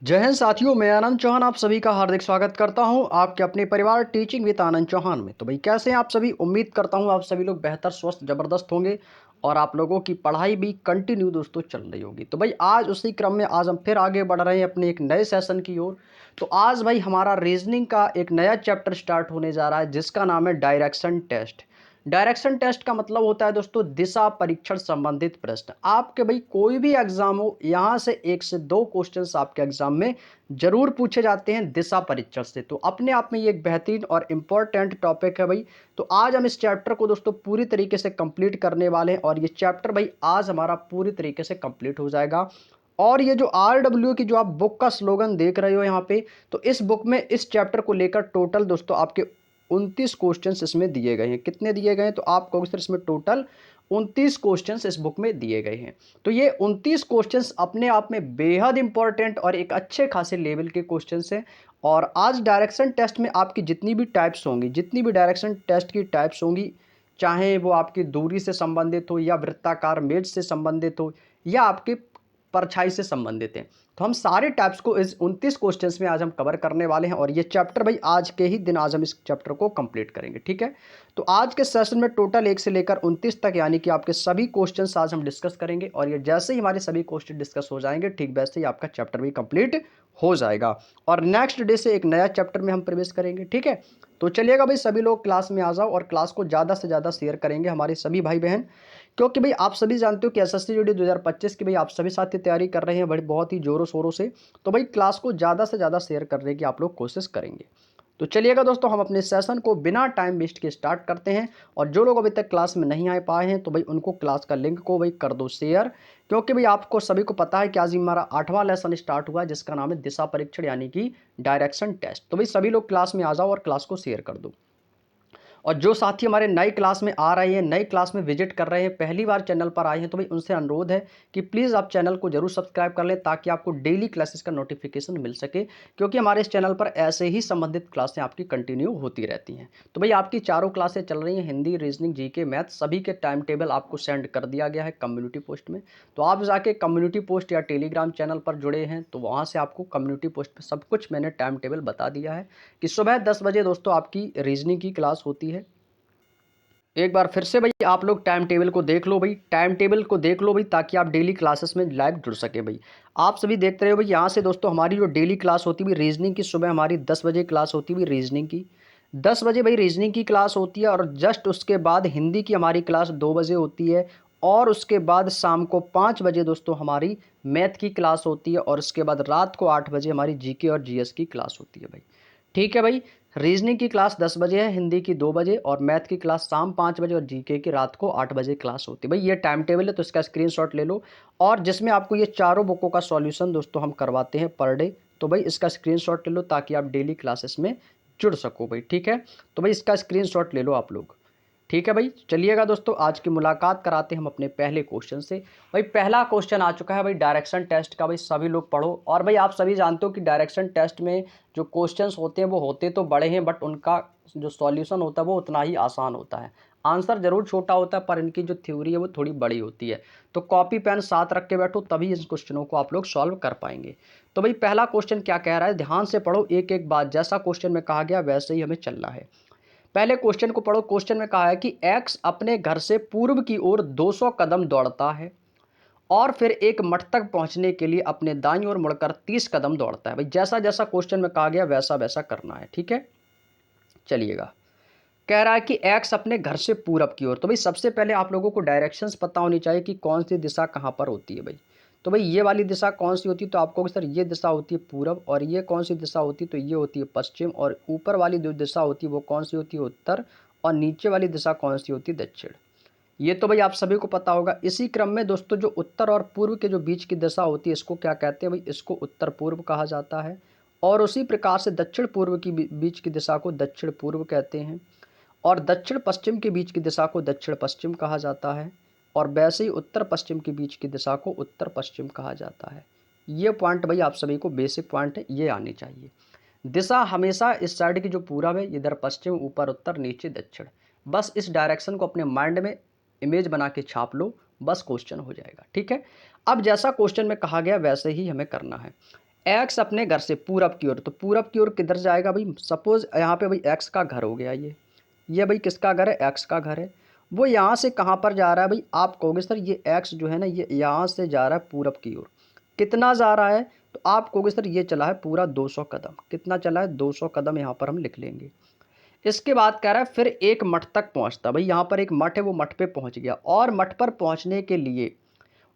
जय हिंद साथियों, मैं आनंद चौहान आप सभी का हार्दिक स्वागत करता हूं आपके अपने परिवार टीचिंग विद आनंद चौहान में। तो भाई कैसे हैं आप सभी। उम्मीद करता हूं आप सभी लोग बेहतर स्वस्थ ज़बरदस्त होंगे और आप लोगों की पढ़ाई भी कंटिन्यू दोस्तों चल रही होगी। तो भाई आज उसी क्रम में आज हम फिर आगे बढ़ रहे हैं अपने एक नए सेशन की ओर। तो आज भाई हमारा रीजनिंग का एक नया चैप्टर स्टार्ट होने जा रहा है जिसका नाम है डायरेक्शन टेस्ट। डायरेक्शन टेस्ट का मतलब होता है दोस्तों दिशा परीक्षण संबंधित प्रश्न। आपके भाई कोई भी एग्जाम हो यहाँ से 1 से 2 क्वेश्चंस आपके एग्जाम में जरूर पूछे जाते हैं दिशा परीक्षण से। तो अपने आप में ये एक बेहतरीन और इम्पोर्टेंट टॉपिक है भाई। तो आज हम इस चैप्टर को दोस्तों पूरी तरीके से कंप्लीट करने वाले हैं और ये चैप्टर भाई आज हमारा पूरी तरीके से कंप्लीट हो जाएगा। और ये जो RW की जो आप बुक का स्लोगन देख रहे हो यहाँ पे, तो इस बुक में इस चैप्टर को लेकर टोटल दोस्तों आपके 29 क्वेश्चंस इसमें दिए गए हैं। कितने दिए गए हैं तो आप कहोगे सर इसमें टोटल 29 क्वेश्चंस इस बुक में दिए गए हैं। तो ये 29 क्वेश्चंस अपने आप में बेहद इंपॉर्टेंट और एक अच्छे खासे लेवल के क्वेश्चंस हैं। और आज डायरेक्शन टेस्ट में आपकी जितनी भी टाइप्स होंगी, जितनी भी डायरेक्शन टेस्ट की टाइप्स होंगी, चाहे वो आपकी दूरी से संबंधित हो या वृत्ताकार मेज से संबंधित हो या आपके परछाई से संबंधित है, तो हम सारे टाइप्स को इस 29 क्वेश्चंस में आज हम कवर करने वाले हैं। और ये चैप्टर भाई आज के ही दिन आज हम इस चैप्टर को कंप्लीट करेंगे, ठीक है। तो आज के सेशन में टोटल 1 से लेकर 29 तक यानी कि आपके सभी क्वेश्चंस आज हम डिस्कस करेंगे। और ये जैसे ही हमारे सभी क्वेश्चन डिस्कस हो जाएंगे ठीक वैसे ही आपका चैप्टर भी कंप्लीट हो जाएगा और नेक्स्ट डे से एक नया चैप्टर में हम प्रवेश करेंगे, ठीक है। तो चलिएगा भाई, सभी लोग क्लास में आ जाओ और क्लास को ज़्यादा से ज़्यादा शेयर करेंगे हमारे सभी भाई बहन, क्योंकि भाई आप सभी जानते हो कि एसएससी जीडी 2025 की भाई आप सभी साथी तैयारी कर रहे हैं बड़ी बहुत ही जोरों शोरों से। तो भाई क्लास को ज़्यादा से ज़्यादा शेयर करने की आप लोग कोशिश करेंगे। तो चलिएगा दोस्तों, हम अपने सेशन को बिना टाइम वेस्ट के स्टार्ट करते हैं। और जो लोग अभी तक क्लास में नहीं आ पाए हैं तो भाई उनको क्लास का लिंक को भाई कर दो शेयर, क्योंकि भाई आपको सभी को पता है कि आज ही हमारा 8वां लेसन स्टार्ट हुआ है जिसका नाम है दिशा परीक्षण यानी कि डायरेक्शन टेस्ट। तो भाई सभी लोग क्लास में आ जाओ और क्लास को शेयर कर दो। और जो साथी हमारे नई क्लास में आ रहे हैं, नई क्लास में विजिट कर रहे हैं, पहली बार चैनल पर आए हैं, तो भाई उनसे अनुरोध है कि प्लीज़ आप चैनल को जरूर सब्सक्राइब कर लें ताकि आपको डेली क्लासेस का नोटिफिकेशन मिल सके, क्योंकि हमारे इस चैनल पर ऐसे ही संबंधित क्लासें आपकी कंटिन्यू होती रहती हैं। तो भाई आपकी चारों क्लासें चल रही हैं, हिंदी, रीजनिंग, जीके, मैथ, सभी के टाइम टेबल आपको सेंड कर दिया गया है कम्युनिटी पोस्ट में। तो आप जाके कम्युनिटी पोस्ट या टेलीग्राम चैनल पर जुड़े हैं तो वहाँ से आपको कम्युनिटी पोस्ट पर सब कुछ मैंने टाइम टेबल बता दिया है कि सुबह 10 बजे दोस्तों आपकी रीजनिंग की क्लास होती है। एक बार फिर से भाई आप लोग टाइम टेबल को देख लो भाई, टाइम टेबल को देख लो भाई, ताकि आप डेली क्लासेस में लाइव जुड़ सके भाई। आप सभी देखते रहे हो भाई, यहाँ से दोस्तों हमारी जो डेली क्लास होती हुई रीजनिंग की, सुबह हमारी 10 बजे क्लास होती हुई रीजनिंग की, 10 बजे भाई रीजनिंग की क्लास होती है। और जस्ट उसके बाद हिंदी की हमारी क्लास 2 बजे होती है। और उसके बाद शाम को 5 बजे दोस्तों हमारी मैथ की क्लास होती है। और उसके बाद रात को 8 बजे हमारी जीके और जीएस की क्लास होती है भाई, ठीक है भाई। रीजनिंग की क्लास 10 बजे है, हिंदी की 2 बजे, और मैथ की क्लास शाम 5 बजे, और जीके की रात को 8 बजे क्लास होती है भाई। ये टाइम टेबल है तो इसका स्क्रीनशॉट ले लो। और जिसमें आपको ये चारों बुकों का सॉल्यूशन दोस्तों हम करवाते हैं पर डे, तो भाई इसका स्क्रीनशॉट ले लो ताकि आप डेली क्लासेस में जुड़ सको भाई, ठीक है। तो भाई इसका स्क्रीनशॉट ले लो आप लोग, ठीक है भाई। चलिएगा दोस्तों, आज की मुलाकात कराते हैं हम अपने पहले क्वेश्चन से। भाई पहला क्वेश्चन आ चुका है भाई डायरेक्शन टेस्ट का। भाई सभी लोग पढ़ो। और भाई आप सभी जानते हो कि डायरेक्शन टेस्ट में जो क्वेश्चंस होते हैं वो होते तो बड़े हैं, बट उनका जो सॉल्यूशन होता है वो उतना ही आसान होता है। आंसर जरूर छोटा होता है पर इनकी जो थ्योरी है वो थोड़ी बड़ी होती है। तो कॉपी पेन साथ रख के बैठो, तभी इन क्वेश्चनों को आप लोग सॉल्व कर पाएंगे। तो भाई पहला क्वेश्चन क्या कह रहा है, ध्यान से पढ़ो एक एक बात, जैसा क्वेश्चन में कहा गया वैसे ही हमें चलना है। पहले क्वेश्चन को पढ़ो। क्वेश्चन में कहा है कि एक्स अपने घर से पूर्व की ओर 200 कदम दौड़ता है और फिर एक मठ तक पहुंचने के लिए अपने दाईं ओर मुड़कर 30 कदम दौड़ता है। भाई जैसा जैसा क्वेश्चन में कहा गया वैसा वैसा करना है, ठीक है। चलिएगा, कह रहा है कि एक्स अपने घर से पूरब की ओर। तो भाई सबसे पहले आप लोगों को डायरेक्शंस पता होनी चाहिए कि कौन सी दिशा कहाँ पर होती है भाई। तो भाई ये वाली दिशा कौन सी होती है, तो आपको सर ये दिशा होती है पूरब, और ये कौन सी दिशा होती है, तो ये होती है पश्चिम, और ऊपर वाली जो दिशा होती है वो कौन सी होती है, उत्तर, और नीचे वाली दिशा कौन सी होती है, दक्षिण। ये तो भाई आप सभी को पता होगा। इसी क्रम में दोस्तों जो उत्तर और पूर्व के जो बीच की दिशा होती है इसको क्या कहते हैं भाई, इसको उत्तर पूर्व कहा जाता है। और उसी प्रकार से दक्षिण पूर्व की बीच की दिशा को दक्षिण पूर्व कहते हैं। और दक्षिण पश्चिम के बीच की दिशा को दक्षिण पश्चिम कहा जाता है। और वैसे ही उत्तर पश्चिम के बीच की दिशा को उत्तर पश्चिम कहा जाता है। ये पॉइंट भाई आप सभी को बेसिक पॉइंट है, ये आनी चाहिए। दिशा हमेशा इस साइड की जो पूरब है, इधर पश्चिम, ऊपर उत्तर, नीचे दक्षिण। बस इस डायरेक्शन को अपने माइंड में इमेज बना के छाप लो, बस क्वेश्चन हो जाएगा, ठीक है। अब जैसा क्वेश्चन में कहा गया वैसे ही हमें करना है। एक्स अपने घर से पूरब की ओर, तो पूरब की ओर किधर जाएगा भाई? सपोज यहाँ पे भाई एक्स का घर हो गया, ये भाई किसका घर है? एक्स का घर है। वो यहाँ से कहाँ पर जा रहा है भाई? आप कहोगे सर ये एक्स जो है ना, ये यहाँ से जा रहा है पूरब की ओर। कितना जा रहा है? तो आप कहोगे सर ये चला है पूरा 200 कदम। कितना चला है? 200 कदम। यहाँ पर हम लिख लेंगे। इसके बाद कह रहा है फिर एक मठ तक पहुँचता। भाई यहाँ पर एक मठ है, वो मठ पे पहुँच गया, और मठ पर पहुँचने के लिए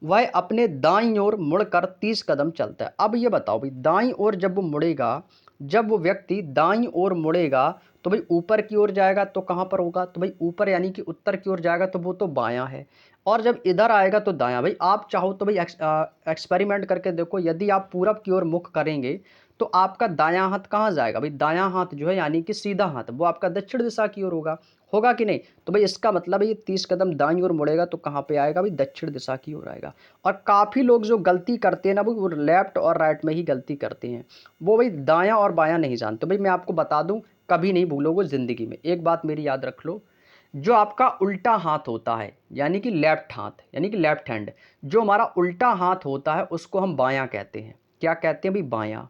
वह अपने दाईं ओर मुड़कर 30 कदम चलता है। अब ये बताओ भाई, दाईं ओर जब वो मुड़ेगा, जब वो व्यक्ति दाईं ओर मुड़ेगा तो भाई ऊपर की ओर जाएगा तो कहाँ पर होगा? तो भाई ऊपर यानी कि उत्तर की ओर जाएगा, तो वो तो बायां है। और जब इधर आएगा तो दायां। भाई आप चाहो तो भाई एक्सपेरिमेंट करके देखो, यदि आप पूरब की ओर मुख करेंगे तो आपका दायां हाथ कहाँ जाएगा? भाई दायां हाथ जो है यानी कि सीधा हाथ, वो आपका दक्षिण दिशा की ओर होगा। होगा कि नहीं? तो भाई इसका मतलब है ये 30 कदम दाईं ओर मुड़ेगा तो कहाँ पे आएगा भाई? दक्षिण दिशा की ओर आएगा। और काफ़ी लोग जो गलती करते हैं ना, वो लेफ्ट और राइट में ही गलती करते हैं। वो भाई दायां और बायां नहीं जानते। भाई मैं आपको बता दूं, कभी नहीं भूलोगे ज़िंदगी में, एक बात मेरी याद रख लो। जो आपका उल्टा हाथ होता है यानी कि लेफ्ट हाथ, यानी कि लेफ्ट हैंड, जो हमारा उल्टा हाथ होता है उसको हम बायां कहते हैं। क्या कहते हैं भाई? बायां।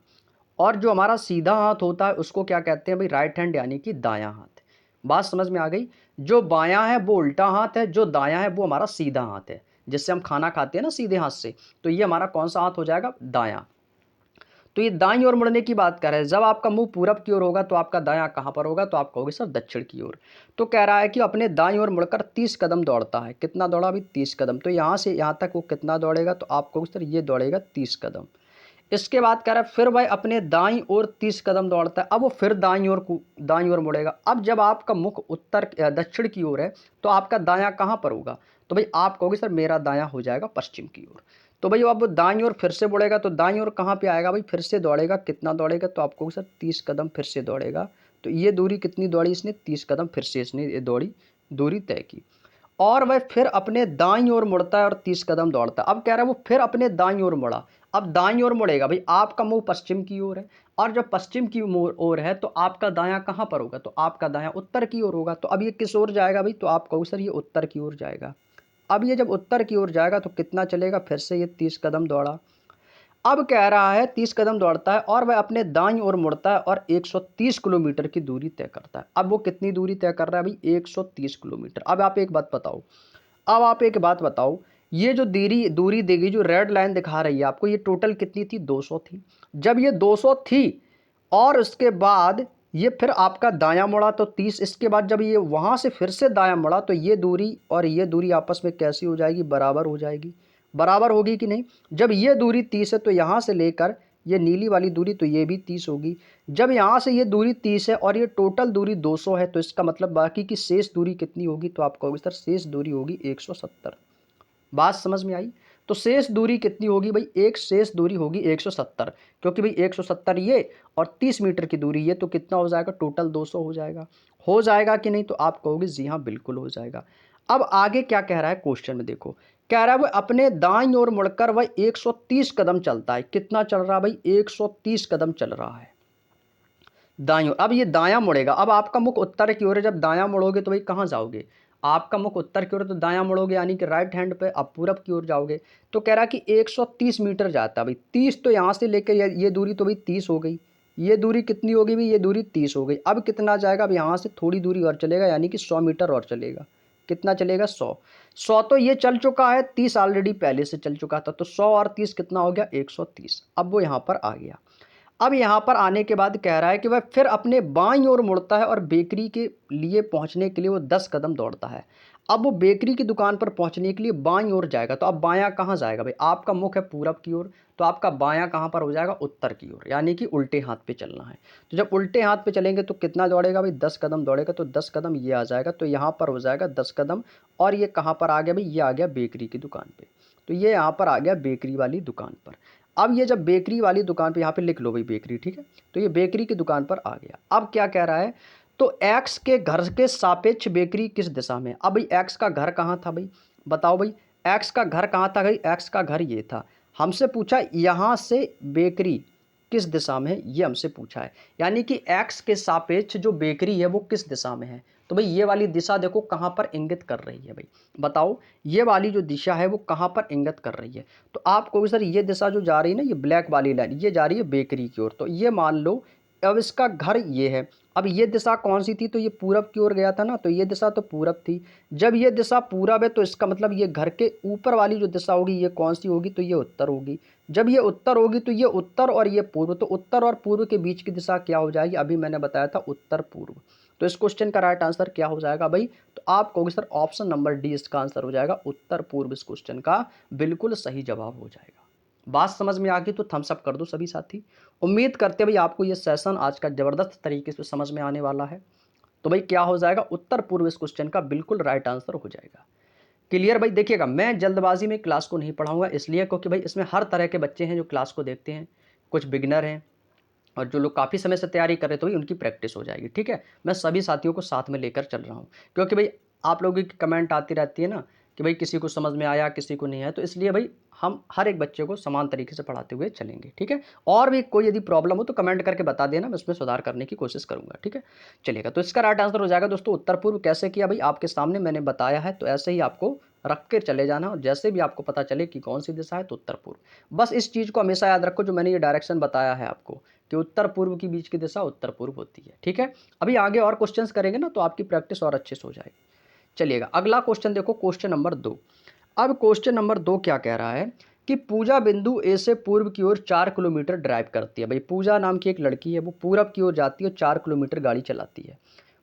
और जो हमारा सीधा हाथ होता है उसको क्या कहते हैं भाई? राइट हैंड, यानी कि दायां हाथ। बात समझ में आ गई? जो बायां है वो उल्टा हाथ है, जो दायां है वो हमारा सीधा हाथ है। जिससे हम खाना खाते हैं ना सीधे हाथ से, तो ये हमारा कौन सा हाथ हो जाएगा? दायां। तो ये दाईं ओर मुड़ने की बात कर रहे हैं। जब आपका मुंह पूरब की ओर होगा तो आपका दायां कहाँ पर होगा? तो आप कहोगे सर दक्षिण की ओर। तो कह रहा है कि अपने दाईं ओर मुड़कर 30 कदम दौड़ता है। कितना दौड़ा अभी? 30 कदम। तो यहाँ से यहाँ तक वो कितना दौड़ेगा? तो आप कहोगे सर ये दौड़ेगा 30 कदम। इसके बाद कह रहा है फिर वह अपने दाईं ओर 30 कदम दौड़ता है। अब वो फिर दाईं ओर मुड़ेगा। अब जब आपका मुख दक्षिण की ओर है तो आपका दायां कहाँ पर होगा? तो भाई आप कहोगे सर मेरा दायां हो जाएगा पश्चिम की ओर। तो भाई अब वो दाईं ओर फिर से मुड़ेगा, तो दाईं ओर कहाँ पे आएगा भाई? फिर से दौड़ेगा। कितना दौड़ेगा? तो आप कहोगे सर 30 कदम फिर से दौड़ेगा। तो ये दूरी कितनी दौड़ी इसने? 30 कदम फिर से इसने ये दौड़ी, दूरी तय की। और वह फिर अपने दाईं ओर मुड़ता है और 30 कदम दौड़ता है। अब कह रहा है वो फिर अपने दाईं ओर मुड़ा। अब दाईं ओर मुड़ेगा। भाई आपका मुंह पश्चिम की ओर है, और जब पश्चिम की ओर है तो आपका दायां कहाँ पर होगा? तो आपका दायां उत्तर की ओर होगा। तो अब ये किस ओर जाएगा भाई? तो आप कहो सर ये उत्तर की ओर जाएगा। अब ये जब उत्तर की ओर जाएगा तो कितना चलेगा? फिर से ये 30 कदम दौड़ा। अब कह रहा है 30 कदम दौड़ता है और वह अपने दाईं ओर मुड़ता है और 130 किलोमीटर की दूरी तय करता है। अब वो कितनी दूरी तय कर रहा है भाई? 130 किलोमीटर। अब आप एक बात बताओ, अब आप एक बात बताओ, ये जो दूरी दूरी देगी, जो रेड लाइन दिखा रही है आपको, ये टोटल कितनी थी? 200 थी। जब ये 200 थी और उसके बाद ये फिर आपका दायां मुड़ा तो 30। इसके बाद जब ये वहां से फिर से दायां मुड़ा तो ये दूरी और ये दूरी आपस में कैसी हो जाएगी? बराबर हो जाएगी। बराबर होगी कि नहीं? जब ये दूरी 30 है तो यहाँ से लेकर ये नीली वाली दूरी, तो ये भी 30 होगी। जब यहाँ से ये दूरी 30 है और ये टोटल दूरी 200 है, तो इसका मतलब बाकी की शेष दूरी कितनी होगी? तो आप कहोगे सर शेष दूरी होगी 170। बात समझ में आई? तो शेष दूरी कितनी होगी भाई? एक शेष दूरी होगी 170, क्योंकि भाई 170 ये और 30 मीटर की दूरी ये, तो कितना हो जाएगा? टोटल 200 हो जाएगा। हो जाएगा कि नहीं? तो आप कहोगे जी हाँ बिल्कुल हो जाएगा। अब आगे क्या कह रहा है क्वेश्चन में देखो, कह रहा है वह अपने दाईं ओर मुड़कर वह 130 कदम चलता है। कितना चल रहा है भाई? 130 कदम चल रहा है दाईं ओर। अब ये दायां मुड़ेगा। अब आपका मुख उत्तर की ओर है, जब दायां मुड़ोगे तो भाई कहाँ जाओगे? आपका मुख उत्तर की ओर है तो दायां मुड़ोगे यानी कि राइट हैंड पे, अब पूरब की ओर जाओगे। तो कह रहा है कि 130 मीटर जाता है भाई। 30 तो यहाँ से लेकर ये दूरी तो भाई 30 हो गई। ये दूरी कितनी होगी भाई? ये दूरी 30 हो गई। अब कितना जाएगा? अब यहाँ से थोड़ी दूरी और चलेगा, यानी कि 100 मीटर और चलेगा। कितना चलेगा? 100 तो ये चल चुका है, 30 ऑलरेडी पहले से चल चुका था, तो 100 और 30 कितना हो गया? 130। अब वो यहाँ पर आ गया। अब यहाँ पर आने के बाद कह रहा है कि वह फिर अपने बाईं ओर मुड़ता है और बेकरी के लिए पहुँचने के लिए वो 10 कदम दौड़ता है। अब वो बेकरी की दुकान पर पहुँचने के लिए बाईं ओर जाएगा। तो अब बायां कहाँ जाएगा भाई? आपका मुख है पूरब की ओर, तो आपका बायां कहाँ पर हो जाएगा? उत्तर की ओर, यानी कि उल्टे हाथ पे चलना है। तो जब उल्टे हाथ पे चलेंगे तो कितना दौड़ेगा भाई? 10 कदम दौड़ेगा। तो 10 कदम ये आ जाएगा, तो यहाँ पर हो जाएगा 10 कदम। और ये कहाँ पर आ गया भाई? ये आ गया बेकरी की दुकान पर। तो ये यहाँ पर आ गया बेकरी वाली दुकान पर। अब ये जब बेकरी वाली दुकान पे, यहाँ पे लिख लो भाई बेकरी, ठीक है? तो ये बेकरी की दुकान पर आ गया। अब क्या कह रहा है? तो एक्स के घर के सापेक्ष बेकरी किस दिशा में? अब भाई एक्स का घर कहाँ था भाई? बताओ भाई, एक्स का घर कहाँ था भाई? एक्स का घर ये था। हमसे पूछा यहाँ से बेकरी किस दिशा में है, ये हमसे पूछा है। यानी कि एक्स के सापेक्ष जो बेकरी है वो किस दिशा में है? तो भाई ये वाली दिशा देखो कहाँ पर इंगित कर रही है भाई, बताओ ये वाली जो दिशा है वो कहाँ पर इंगित कर रही है। तो आप कहोगे सर ये दिशा जो जा रही है ना, ये ब्लैक वाली लाइन ये जा रही है बेकरी की ओर, तो ये मान लो अब इसका घर ये है। अब ये दिशा कौन सी थी, तो ये पूरब की ओर गया था ना, तो ये दिशा तो पूरब थी। जब ये दिशा पूरब है तो इसका मतलब ये घर के ऊपर वाली जो दिशा होगी ये कौन सी होगी, तो ये उत्तर होगी। जब ये उत्तर होगी तो ये उत्तर और ये पूर्व, तो उत्तर और पूर्व के बीच की दिशा क्या हो जाएगी, अभी मैंने बताया था उत्तर पूर्व। तो इस क्वेश्चन का राइट आंसर क्या हो जाएगा भाई, तो आप कहोगे सर ऑप्शन नंबर डी इसका आंसर हो जाएगा, उत्तर पूर्व इस क्वेश्चन का बिल्कुल सही जवाब हो जाएगा। बात समझ में आ गई तो थम्स अप कर दो सभी साथी। उम्मीद करते भाई आपको ये सेशन आज का ज़बरदस्त तरीके से समझ में आने वाला है। तो भाई क्या हो जाएगा, उत्तर पूर्व इस क्वेश्चन का बिल्कुल राइट आंसर हो जाएगा। क्लियर भाई। देखिएगा मैं जल्दबाजी में क्लास को नहीं पढ़ाऊंगा, इसलिए क्योंकि भाई इसमें हर तरह के बच्चे हैं जो क्लास को देखते हैं, कुछ बिगिनर हैं और जो लोग काफ़ी समय से तैयारी कर रहे तो भाई उनकी प्रैक्टिस हो जाएगी। ठीक है, मैं सभी साथियों को साथ में लेकर चल रहा हूँ, क्योंकि भाई आप लोगों की कमेंट आती रहती है ना कि भाई किसी को समझ में आया किसी को नहीं आया, तो इसलिए भाई हम हर एक बच्चे को समान तरीके से पढ़ाते हुए चलेंगे। ठीक है, और भी कोई यदि प्रॉब्लम हो तो कमेंट करके बता देना, मैं उसमें सुधार करने की कोशिश करूंगा। ठीक है, चलिएगा। तो इसका राइट आंसर हो जाएगा दोस्तों उत्तर पूर्व। कैसे किया भाई, आपके सामने मैंने बताया है, तो ऐसे ही आपको रख कर चले जाना, और जैसे भी आपको पता चले कि कौन सी दिशा है तो उत्तर पूर्व। बस इस चीज़ को हमेशा याद रखो, जो मैंने ये डायरेक्शन बताया है आपको कि उत्तर पूर्व के बीच की दिशा उत्तर पूर्व होती है। ठीक है, अभी आगे और क्वेश्चंस करेंगे ना तो आपकी प्रैक्टिस और अच्छे से हो जाएगी। चलिएगा अगला क्वेश्चन देखो, क्वेश्चन नंबर 2। अब क्वेश्चन नंबर 2 क्या कह रहा है कि पूजा बिंदु ए से पूर्व की ओर 4 किलोमीटर ड्राइव करती है। भाई पूजा नाम की एक लड़की है, वो पूरब की ओर जाती है और 4 किलोमीटर गाड़ी चलाती है।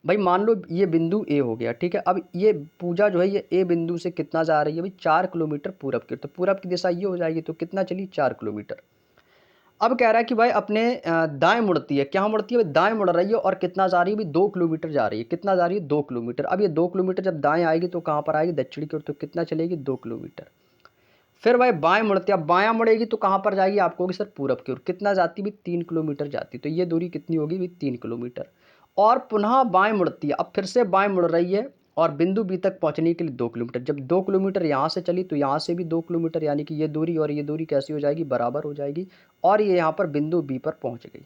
भाई मान लो ये बिंदु ए हो गया। ठीक है, अब ये पूजा जो है ये ए बिंदु से कितना जा रही है भाई, 4 किलोमीटर पूरब की ओर, तो पूरब की दिशा ये हो जाएगी, तो कितना चली 4 किलोमीटर। अब कह रहा है कि भाई अपने दाएं मुड़ती है, क्या मुड़ती है भाई, दाएं मुड़ रही है और कितना जा रही है भाई, 2 किलोमीटर जा रही है। कितना जा रही है, 2 किलोमीटर। अब ये 2 किलोमीटर जब दाएं आएगी तो कहाँ पर आएगी, दक्षिण की ओर, तो कितना चलेगी, 2 किलोमीटर। फिर भाई बाएं मुड़ती है, अब बायां मुड़ेगी तो कहाँ पर जाएगी, आपको होगी सर पूरब की ओर। कितना जाती है भाई, 3 किलोमीटर जाती, तो ये दूरी कितनी होगी भाई, 3 किलोमीटर। और पुनः बाएं मुड़ती है, अब फिर से बाएं मुड़ रही है और बिंदु बी तक पहुंचने के लिए 2 किलोमीटर। जब 2 किलोमीटर यहाँ से चली तो यहाँ से भी 2 किलोमीटर, यानी कि ये दूरी और ये दूरी कैसी हो जाएगी, बराबर हो जाएगी, और ये यहाँ पर बिंदु बी पर पहुंच गई।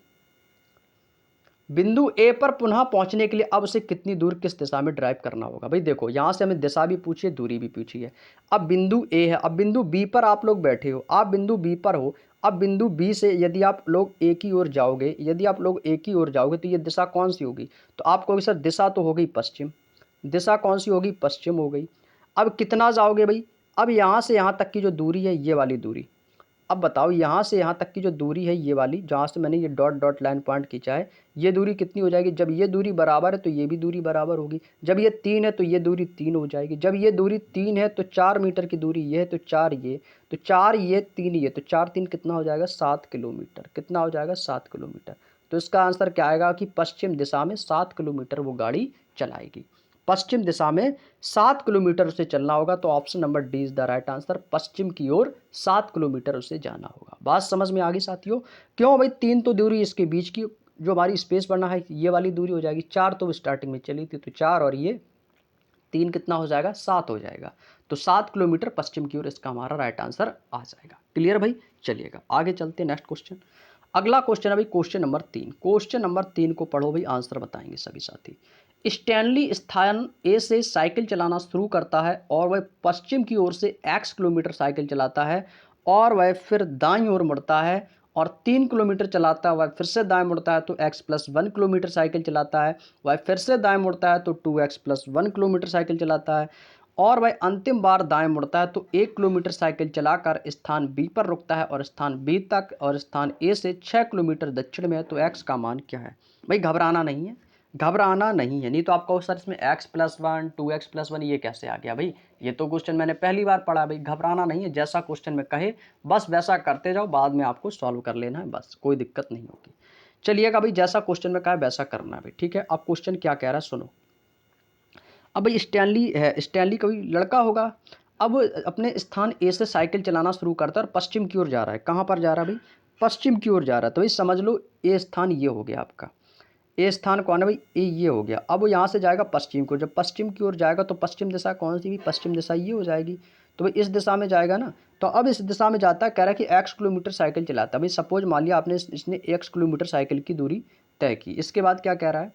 बिंदु ए पर पुनः पहुंचने के लिए अब उसे कितनी दूर किस दिशा में ड्राइव करना होगा। भाई देखो यहाँ से हमें दिशा भी पूछी है, दूरी भी पूछी है। अब बिंदु ए है, अब बिंदु बी पर आप लोग बैठे हो, आप बिंदु बी पर हो। अब बिंदु बी से यदि आप लोग ए की ओर जाओगे, यदि आप लोग ए की ओर जाओगे तो ये दिशा कौन सी होगी, तो आप कहोगे सर दिशा तो हो गई पश्चिम। दिशा कौन सी होगी, पश्चिम हो गई। अब कितना जाओगे भाई, अब यहाँ से यहाँ तक की जो दूरी है ये वाली दूरी। अब बताओ यहाँ से यहाँ तक की जो दूरी है ये वाली, जहाँ से मैंने ये डॉट डॉट लाइन पॉइंट खींचा है, ये दूरी कितनी हो जाएगी, जब ये दूरी बराबर है तो ये भी दूरी बराबर होगी। जब ये 3 है तो ये दूरी 3 हो जाएगी। जब ये दूरी 3 है तो 4 मीटर की दूरी ये है, तो 4 ये, तो 4 ये 3 ये, तो 4 3 कितना हो जाएगा, 7 किलोमीटर। कितना हो जाएगा, 7 किलोमीटर। तो इसका आंसर क्या आएगा कि पश्चिम दिशा में 7 किलोमीटर वो गाड़ी चलाएगी। पश्चिम दिशा में 7 किलोमीटर उसे चलना होगा, तो option number D is the right answer. पश्चिम की ओर 7 किलोमीटर उसे जाना होगा। बात समझ में आ गई साथियों। क्यों भाई, 3 तो दूरी इसके बीच की जो हमारी स्पेस बनना है ये वाली दूरी हो जाएगी। 4 तो स्टार्टिंग में चली थी, तो 4 और ये 3 कितना हो जाएगा, 7 हो जाएगा। तो 7 किलोमीटर पश्चिम की ओर इसका हमारा राइट आंसर आ जाएगा। क्लियर भाई। चलिएगा आगे चलते हैं नेक्स्ट क्वेश्चन। अगला क्वेश्चन है भाई क्वेश्चन नंबर 3। क्वेश्चन नंबर 3 को पढ़ो भाई, आंसर बताएंगे सभी साथी। स्टैनली स्थान ए से साइकिल चलाना शुरू करता है और वह पश्चिम की ओर से x किलोमीटर साइकिल चलाता है, और वह फिर दाईं ओर मुड़ता है और 3 किलोमीटर चलाता है। वह फिर से दाएं मुड़ता है तो x+1 किलोमीटर साइकिल चलाता है। वह फिर से दाएं मुड़ता है तो 2x+1 किलोमीटर साइकिल चलाता है, और वह अंतिम बार दाएं मुड़ता है तो 1 किलोमीटर साइकिल चलाकर स्थान बी पर रुकता है, और स्थान बी तक और स्थान ए से 6 किलोमीटर दक्षिण में है। तो x का मान क्या है। भाई घबराना नहीं है, घबराना नहीं है, नहीं तो आप कहो सर इसमें x+1 2x+1 ये कैसे आ गया। भाई ये तो क्वेश्चन मैंने पहली बार पढ़ा। भाई घबराना नहीं है, जैसा क्वेश्चन में कहे बस वैसा करते जाओ, बाद में आपको सॉल्व कर लेना है, बस कोई दिक्कत नहीं होगी। चलिएगा भाई, जैसा क्वेश्चन में कहा है वैसा करना है भाई। ठीक है, अब क्वेश्चन क्या कह रहा है सुनो। अब भाई स्टैनली है, स्टैनली कोई लड़का होगा। अब अपने स्थान ए से साइकिल चलाना शुरू करता है और पश्चिम की ओर जा रहा है। कहाँ पर जा रहा है भाई, पश्चिम की ओर जा रहा है। तो भाई समझ लो ए स्थान ये हो गया आपका, ए स्थान कौन है भाई, ए ये हो गया। अब वो यहाँ से जाएगा पश्चिम को, जब पश्चिम की ओर जाएगा तो पश्चिम दिशा कौन सी भी, पश्चिम दिशा ये हो जाएगी। तो भाई इस दिशा में जाएगा ना, तो अब इस दिशा में जाता है, कह रहा है कि x किलोमीटर साइकिल चलाता है। भाई सपोज मान लिया आपने इसने x किलोमीटर साइकिल की दूरी तय की। इसके बाद क्या कह रहा है,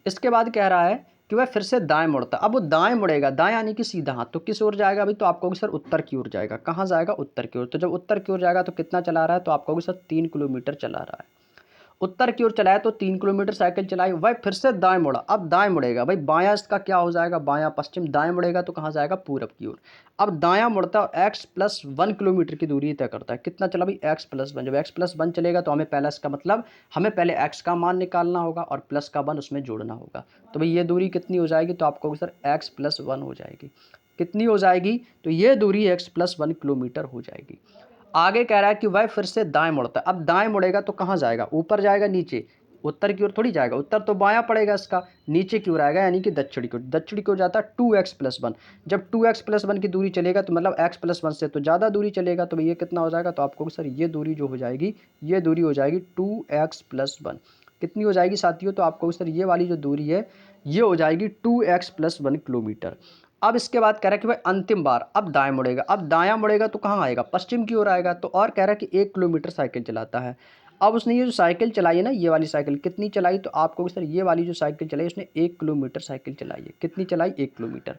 इसके बाद कह रहा है कि वह फिर से दाएं मुड़ता है। अब वो दाएं मुड़ेगा, दाएं यानी कि सीधा हाथ, तो किस ओर जाएगा भाई? तो आप कहोगे सर उत्तर की ओर जाएगा। कहाँ जाएगा? उत्तर की ओर। तो जब उत्तर की ओर जाएगा तो कितना चला रहा है? तो आप कहोगे सर 3 किलोमीटर चला रहा है। उत्तर की ओर चलाया तो 3 किलोमीटर साइकिल चलाई, वह फिर से दाएं मुड़ा। अब दाएं मुड़ेगा भाई, बायां इसका क्या हो जाएगा? बायां पश्चिम। दाएं मुड़ेगा तो कहाँ जाएगा? पूरब की ओर। अब दायां मुड़ता है, x+1 किलोमीटर की दूरी तय करता है। कितना चला भाई? x+1। जब x+1 चलेगा तो हमें पहला इसका मतलब हमें पहले x का मान निकालना होगा और प्लस का 1 उसमें जोड़ना होगा। तो भाई ये दूरी कितनी हो जाएगी? तो आपको सर x+1 हो जाएगी। कितनी हो जाएगी? तो ये दूरी x+1 किलोमीटर हो जाएगी। आगे कह रहा है कि वह फिर से दाएं मुड़ता है। अब दाएं मुड़ेगा तो कहाँ जाएगा? ऊपर जाएगा, नीचे? उत्तर की ओर थोड़ी जाएगा, उत्तर तो बायां पड़ेगा इसका, नीचे की ओर आएगा यानी कि दक्षिण की ओर। दक्षिण की ओर जाता है 2x+1। जब 2x+1 की दूरी चलेगा तो मतलब x+1 से तो ज़्यादा दूरी चलेगा, तो ये कितना हो जाएगा? तो आपको सर ये दूरी जो हो जाएगी, ये दूरी हो जाएगी 2x+1। कितनी हो जाएगी साथियों? तो आपको सर ये वाली जो दूरी है ये हो जाएगी 2x+1 किलोमीटर। अब इसके बाद कह रहा है कि भाई अंतिम बार अब दाएं मुड़ेगा। अब दायां मुड़ेगा तो कहाँ आएगा? पश्चिम की ओर आएगा। तो और कह रहा है कि 1 किलोमीटर साइकिल चलाता है। अब उसने ये जो साइकिल चलाई है ना, ये वाली साइकिल कितनी चलाई? तो आपको सर ये वाली जो साइकिल चलाई उसने 1 किलोमीटर साइकिल चलाई है। कितनी चलाई? 1 किलोमीटर।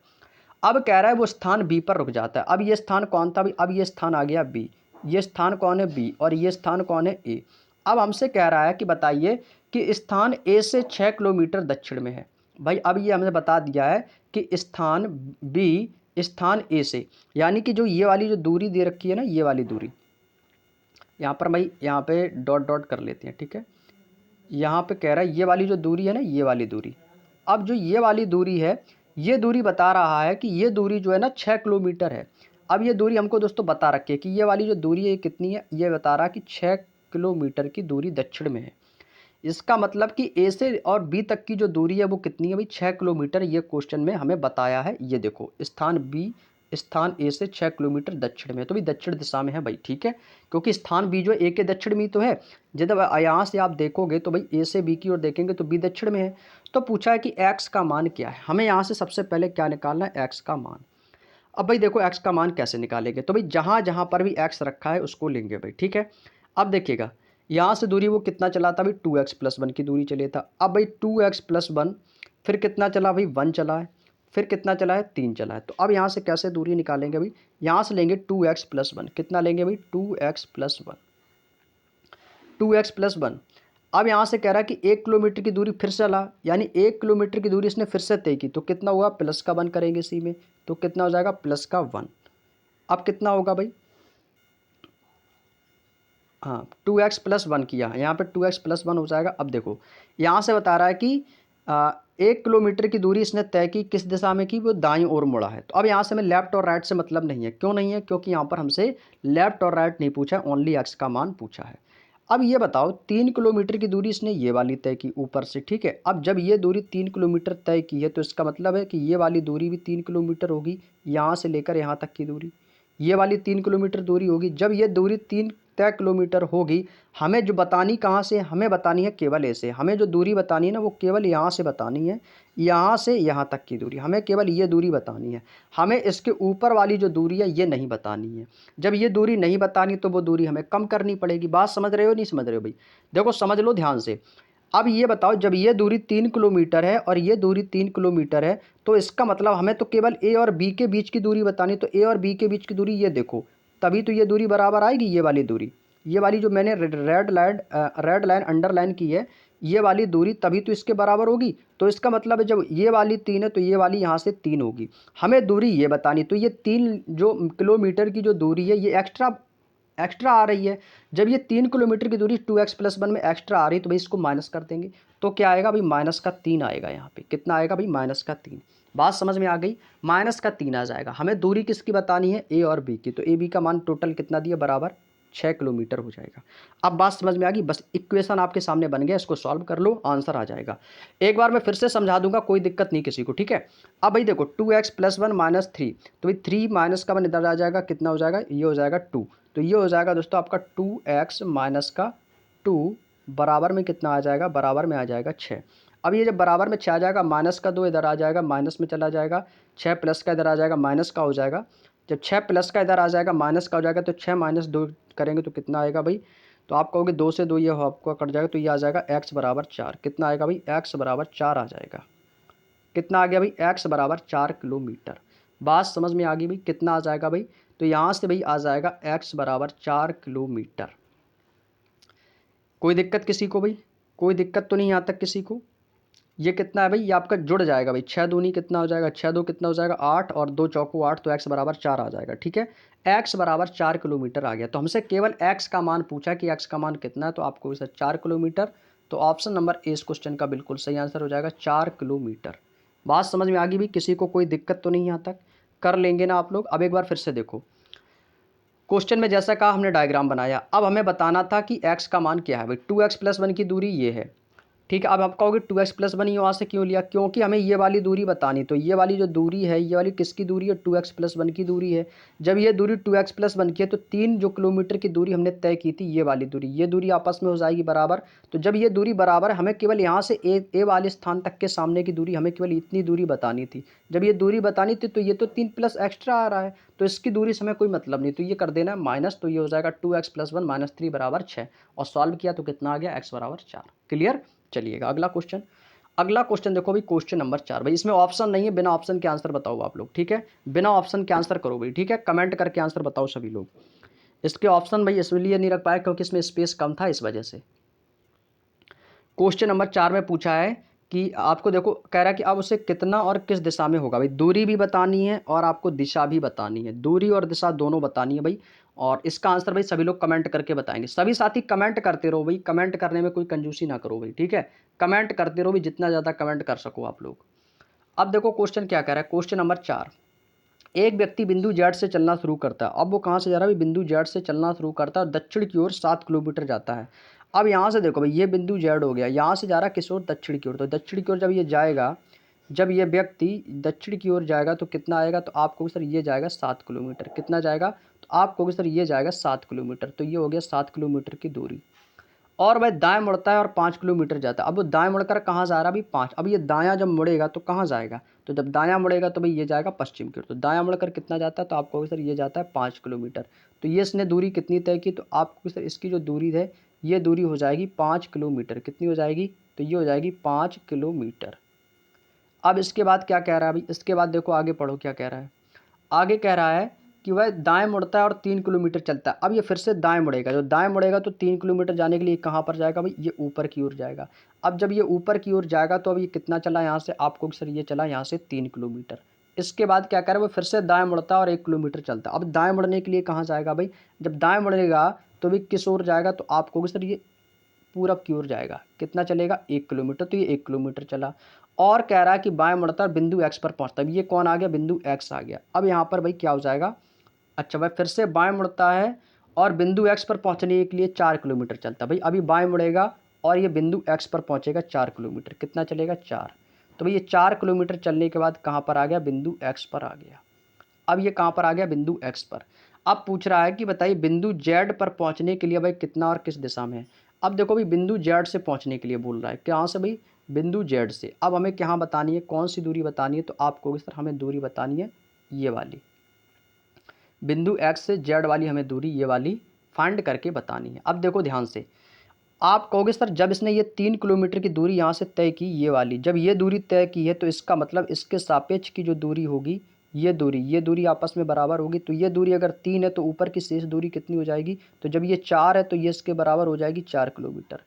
अब कह रहा है वो स्थान बी पर रुक जाता है। अब ये स्थान कौन था? अब ये स्थान आ गया बी। ये स्थान कौन है? बी। और ये स्थान कौन है? ए। अब हमसे कह रहा है कि बताइए कि स्थान ए से 6 किलोमीटर दक्षिण में है। भाई अब ये हमने बता दिया है कि स्थान बी स्थान ए से, यानी कि जो ये वाली जो दूरी दे रखी है ना, ये वाली दूरी, यहाँ पर भाई यहाँ पे डॉट डॉट कर लेते हैं, ठीक है। यहाँ पे कह रहा है ये वाली जो दूरी है ना, ये वाली दूरी। अब जो ये वाली दूरी है, ये दूरी बता रहा है कि ये दूरी जो है ना 6 किलोमीटर है। अब ये दूरी हमको दोस्तों बता रखी है कि ये वाली जो दूरी है ये कितनी है? ये बता रहा है कि 6 किलोमीटर की दूरी दक्षिण में है। इसका मतलब कि ए से और बी तक की जो दूरी है वो कितनी है भाई? 6 किलोमीटर। ये क्वेश्चन में हमें बताया है। ये देखो स्थान बी स्थान ए से 6 किलोमीटर दक्षिण में, तो भी दक्षिण दिशा में है भाई, ठीक है। क्योंकि स्थान बी जो ए के दक्षिण में तो है। जब यहाँ से आप देखोगे तो भाई ए से बी की ओर देखेंगे तो बी दक्षिण में है। तो पूछा है कि एक्स का मान क्या है। हमें यहाँ से सबसे पहले क्या निकालना है? एक्स का मान। अब भाई देखो एक्स का मान कैसे निकालेंगे? तो भाई जहाँ जहाँ पर भी एक्स रखा है उसको लेंगे भाई, ठीक है। अब देखिएगा यहाँ से दूरी वो कितना चला था भाई? 2x+1 की दूरी चले था। अब भाई 2x+1 फिर कितना चला भाई? 1 चला है। फिर कितना चला है? 3 चला है। तो अब यहाँ से कैसे दूरी निकालेंगे भाई? यहाँ से लेंगे 2x+1। कितना लेंगे भाई? 2x+1। 2x+1। अब यहाँ से कह रहा है कि 1 किलोमीटर की दूरी फिर चला, यानी 1 किलोमीटर की दूरी इसने फिर से तय की। तो कितना हुआ? प्लस का 1 करेंगे इसी में, तो कितना हो जाएगा? प्लस का 1। अब कितना होगा भाई? हाँ 2x+1 किया, यहाँ पे 2x+1 हो जाएगा। अब देखो यहाँ से बता रहा है कि 1 किलोमीटर की दूरी इसने तय की, किस दिशा में की? वो दाईं ओर मुड़ा है। तो अब यहाँ से हमें लेफ्ट और राइट से मतलब नहीं है। क्यों नहीं है? क्योंकि यहाँ पर हमसे लेफ्ट और राइट नहीं पूछा है, ओनली एक्स का मान पूछा है। अब ये बताओ 3 किलोमीटर की दूरी इसने ये वाली तय की ऊपर से, ठीक है। अब जब ये दूरी 3 किलोमीटर तय की है तो इसका मतलब है कि ये वाली दूरी भी 3 किलोमीटर होगी, यहाँ से लेकर यहाँ तक की दूरी। ये वाली 3 किलोमीटर दूरी होगी। जब ये दूरी 3 तय किलोमीटर होगी, हमें जो बतानी कहाँ से? हमें बतानी है केवल ऐसे। हमें जो दूरी बतानी है ना वो केवल यहाँ से बतानी है, यहाँ से यहाँ तक की दूरी, हमें केवल ये दूरी बतानी है। हमें इसके ऊपर वाली जो दूरी है ये नहीं बतानी है। जब ये दूरी नहीं बतानी तो वो दूरी हमें कम करनी पड़ेगी। बात समझ रहे हो नहीं समझ रहे हो भाई? देखो समझ लो ध्यान से। अब ये बताओ जब ये दूरी 3 किलोमीटर है और ये दूरी 3 किलोमीटर है, तो इसका मतलब हमें तो केवल ए और बी के बीच की दूरी बतानी। तो ए और बी के बीच की दूरी ये देखो, तभी तो ये दूरी बराबर आएगी। ये वाली दूरी, ये वाली जो मैंने रेड लाइन अंडरलाइन की है, ये वाली दूरी तभी तो इसके बराबर होगी। तो इसका मतलब है जब ये वाली 3 है तो ये वाली यहाँ से 3 होगी। हमें दूरी ये बतानी, तो ये 3 जो किलोमीटर की जो दूरी है ये एक्स्ट्रा आ रही है। जब ये 3 किलोमीटर की दूरी 2x+1 में एक्स्ट्रा आ रही है तो भाई इसको माइनस कर देंगे। तो क्या आएगा भाई? -3 आएगा। यहाँ पे कितना आएगा भाई? -3। बात समझ में आ गई? -3 आ जाएगा। हमें दूरी किसकी बतानी है? ए और बी की। तो ए बी का मान टोटल कितना दिया? बराबर 6 किलोमीटर हो जाएगा। अब बात समझ में आ गई? बस इक्वेशन आपके सामने बन गया, इसको सॉल्व कर लो, आंसर आ जाएगा। एक बार मैं फिर से समझा दूंगा, कोई दिक्कत नहीं किसी को, ठीक है। अब भाई देखो 2x+1 - 3, तो भाई 3 माइनस का 1 इधर आ जाएगा, कितना हो जाएगा? ये हो जाएगा 2। तो ये हो जाएगा दोस्तों आपका 2x - 2 बराबर में कितना आ जाएगा? बराबर में आ जाएगा 6। अब ये जब बराबर में 6 आ जाएगा, -2 इधर आ जाएगा, माइनस में चला जाएगा, 6 प्लस का इधर आ जाएगा, माइनस का हो जाएगा। जब 6 प्लस का इधर आ जाएगा, माइनस का हो जाएगा, तो 6 - 2 करेंगे तो कितना आएगा भाई? तो आप कहोगे 2 से 2 ये आपको कट जाएगा, तो ये आ जाएगा x बराबर 4। कितना आएगा भाई? x बराबर 4 आ जाएगा। कितना आ गया भाई, x बराबर 4 किलोमीटर। बात समझ में आ गई भाई, कितना आ जाएगा भाई, तो यहाँ से भाई आ जाएगा x बराबर 4 किलोमीटर। कोई दिक्कत किसी को भाई, कोई दिक्कत तो नहीं यहाँ तक किसी को। ये कितना है भाई, ये आपका जुड़ जाएगा भाई, 6 दूनी कितना हो जाएगा, 6 दो कितना हो जाएगा 8 और 2 चौको 8, तो x बराबर 4 आ जाएगा। ठीक है, x बराबर 4 किलोमीटर आ गया। तो हमसे केवल x का मान पूछा कि x का मान कितना है, तो आपको इसे 4 किलोमीटर। तो ऑप्शन नंबर ए इस क्वेश्चन का बिल्कुल सही आंसर हो जाएगा, 4 किलोमीटर। बात समझ में आ गई भाई, किसी को कोई दिक्कत तो नहीं यहाँ तक, कर लेंगे ना आप लोग। अब एक बार फिर से देखो, क्वेश्चन में जैसा कहा हमने डायग्राम बनाया, अब हमें बताना था कि x का मान क्या है भाई। 2x प्लस 1 की दूरी ये है। ठीक है, अब आप कहोगे 2x प्लस 1 यहाँ से क्यों लिया, क्योंकि हमें ये वाली दूरी बतानी। तो ये वाली जो दूरी है, ये वाली किसकी दूरी है, 2x प्लस 1 की दूरी है। जब ये दूरी 2x प्लस 1 की है, तो 3 जो किलोमीटर की दूरी हमने तय की थी, ये वाली दूरी, ये दूरी आपस में हो जाएगी बराबर। तो जब ये दूरी बराबर है, हमें केवल यहाँ से ए वाले स्थान तक के सामने की दूरी, हमें केवल इतनी दूरी बतानी थी। जब ये दूरी बतानी थी, तो ये तो 3 प्लस एक्स्ट्रा आ रहा है, तो इसकी दूरी से हमें कोई मतलब नहीं, तो ये कर देना माइनस। तो ये हो जाएगा 2x प्लस 1 माइनस 3 बराबर 6, और सॉल्व किया तो कितना आ गया, x बराबर 4। क्लियर। चलिएगा अगला क्वेश्चन। अगला क्वेश्चन देखो भाई, क्वेश्चन नंबर 4 भाई, इसमें ऑप्शन नहीं है, बिना ऑप्शन के आंसर बताओ आप लोग। ठीक है, बिना ऑप्शन के आंसर करो भाई। ठीक है, कमेंट करके आंसर बताओ सभी लोग। इसके ऑप्शन भाई इसलिए नहीं रख पाया क्योंकि इसमें स्पेस कम था, इस वजह से। क्वेश्चन नंबर 4 में पूछा है कि आपको देखो कह रहा है कि अब उसे कितना और किस दिशा में होगा भाई। दूरी भी बतानी है और आपको दिशा भी बतानी है, दूरी और दिशा दोनों बतानी है भाई। और इसका आंसर भाई सभी लोग कमेंट करके बताएंगे। सभी साथी कमेंट करते रहो भाई, कमेंट करने में कोई कंजूसी ना करो भाई। ठीक है, कमेंट करते रहो भाई, जितना ज़्यादा कमेंट कर सको आप लोग। अब देखो क्वेश्चन क्या कह रहा है, क्वेश्चन नंबर 4। एक व्यक्ति बिंदु जेड से चलना शुरू करता है। अब वो कहाँ से जा रहा है भाई, बिंदु जेड से चलना शुरू करता है और दक्षिण की ओर 7 किलोमीटर जाता है। अब यहाँ से देखो भाई, ये बिंदु जेड हो गया, यहाँ से जा रहा है किस ओर, दक्षिण की ओर। तो दक्षिण की ओर जब ये जाएगा, जब ये व्यक्ति दक्षिण की ओर जाएगा तो कितना आएगा, तो आप कहोगे सर ये जाएगा 7 किलोमीटर। कितना जाएगा, तो आप कहोगे सर ये जाएगा 7 किलोमीटर। तो ये हो गया 7 किलोमीटर की दूरी। और भाई दाएं मुड़ता है और 5 किलोमीटर जाता है। अब वो दाएं मुड़कर कहाँ जा रहा है भाई, 5। अब ये दायां जब मुड़ेगा तो कहाँ जाएगा, तो जब दायां मुड़ेगा तो भाई ये जाएगा पश्चिम की ओर। तो दायां मुड़कर कितना जाता है, तो आप कहोगे सर ये जाता है 5 किलोमीटर। तो ये इसने दूरी कितनी तय की, तो आप कहोगे सर इसकी जो दूरी है, ये दूरी हो जाएगी 5 किलोमीटर। कितनी हो जाएगी, तो ये हो जाएगी 5 किलोमीटर। अब इसके बाद क्या कह रहा है भाई, इसके बाद देखो आगे पढ़ो क्या कह रहा है। आगे कह रहा है कि वह दाएं मुड़ता है और 3 किलोमीटर चलता है। अब ये फिर से दाएं मुड़ेगा, जो दाएं मुड़ेगा तो 3 किलोमीटर जाने के लिए कहाँ पर जाएगा भाई, ये ऊपर की ओर जाएगा। अब जब ये ऊपर की ओर जाएगा तो अब ये कितना चला यहाँ से, आपको सर ये चला यहाँ से 3 किलोमीटर। इसके बाद क्या कह रहा है, वो फिर से दाएं मुड़ता है और 1 किलोमीटर चलता है। अब दाएं मुड़ने के लिए कहाँ जाएगा भाई, जब दाएं मुड़ेगा तो भाई किस ओर जाएगा, तो आपको सर ये पूरब की ओर जाएगा। कितना चलेगा, 1 किलोमीटर। तो ये 1 किलोमीटर चला। और कह रहा है कि बाएं मुड़ता है बिंदु एक्स पर पहुंचता है। ये कौन आ गया, बिंदु एक्स आ गया। अब यहाँ पर भाई क्या हो जाएगा, अच्छा भाई फिर से बाएं मुड़ता है और बिंदु एक्स पर पहुंचने के लिए 4 किलोमीटर चलता है। भाई अभी बाएं मुड़ेगा और ये बिंदु एक्स पर पहुंचेगा 4 किलोमीटर। कितना चलेगा, 4। तो भाई ये 4 किलोमीटर चलने के बाद कहाँ पर आ गया, बिंदु एक्स पर आ गया। अब ये कहाँ पर आ गया, बिंदु एक्स पर। अब पूछ रहा है कि बताइए बिंदु जेड पर पहुंचने के लिए भाई कितना और किस दिशा में है। अब देखो भाई बिंदु जेड से पहुंचने के लिए बोल रहा है, कहाँ से भाई, बिंदु जेड से। अब हमें क्या बतानी है, कौन सी दूरी बतानी है, तो आप कहोगे सर हमें दूरी बतानी है ये वाली, बिंदु एक्स से जेड वाली हमें दूरी ये वाली फाइंड करके बतानी है। अब देखो ध्यान से, आप कहोगे सर जब इसने ये 3 किलोमीटर की दूरी यहाँ से तय की, ये वाली जब ये दूरी तय की है, तो इसका मतलब इसके सापेक्ष की जो दूरी होगी, ये दूरी आपस में बराबर होगी। तो ये दूरी अगर 3 है तो ऊपर की शेष दूरी कितनी हो जाएगी, तो जब ये 4 है तो ये इसके बराबर हो जाएगी 4 किलोमीटर।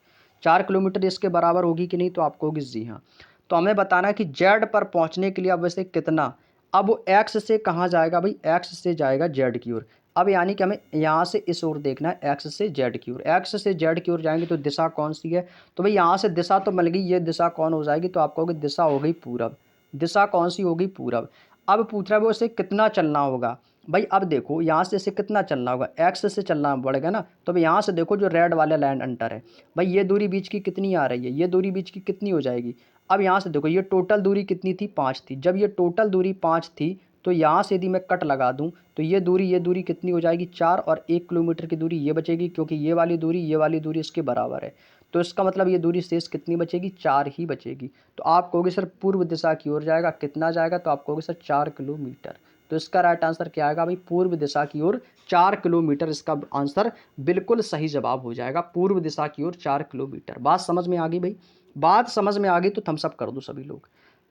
4 किलोमीटर इसके बराबर होगी कि नहीं, तो आप कहोगे जी हाँ। तो हमें बताना है कि जेड पर पहुँचने के लिए अब वैसे कितना, अब वो एक्स से कहाँ जाएगा भाई, एक्स से जाएगा जेड की ओर। अब यानी कि हमें यहाँ से इस ओर देखना है, एक्स से जेड की ओर। एक्स से जेड की ओर जाएंगे तो दिशा कौन सी है, तो भाई यहाँ से दिशा तो मिल गई, ये दिशा कौन हो जाएगी, तो आप कहोगे दिशा हो गई पूरब। दिशा कौन सी होगी, पूरब। अब पूछ रहा है वो इसे कितना चलना होगा। भाई अब देखो यहाँ से इसे कितना चलना होगा, एक्स से चलना पड़ेगा ना। तो भाई यहाँ से देखो जो रेड वाला लाइन अंटर है, भाई ये दूरी बीच की कितनी आ रही है, ये दूरी बीच की कितनी हो जाएगी। अब यहाँ से देखो ये टोटल दूरी कितनी थी, 5 थी। जब ये टोटल दूरी 5 थी, तो यहाँ से यदि मैं कट लगा दूँ तो ये दूरी कितनी हो जाएगी, 4। और 1 किलोमीटर की दूरी ये बचेगी, क्योंकि ये वाली दूरी इसके बराबर है। तो इसका मतलब ये दूरी शेष कितनी बचेगी, 4 ही बचेगी। तो आप कहोगे सर पूर्व दिशा की ओर जाएगा, कितना जाएगा, तो आप कहोगे सर 4 किलोमीटर। तो इसका राइट आंसर क्या आएगा भाई, पूर्व दिशा की ओर 4 किलोमीटर। इसका आंसर बिल्कुल सही जवाब हो जाएगा, पूर्व दिशा की ओर 4 किलोमीटर। बात समझ में आ गई भाई, बात समझ में आ गई तो थम्स अप कर दो सभी लोग।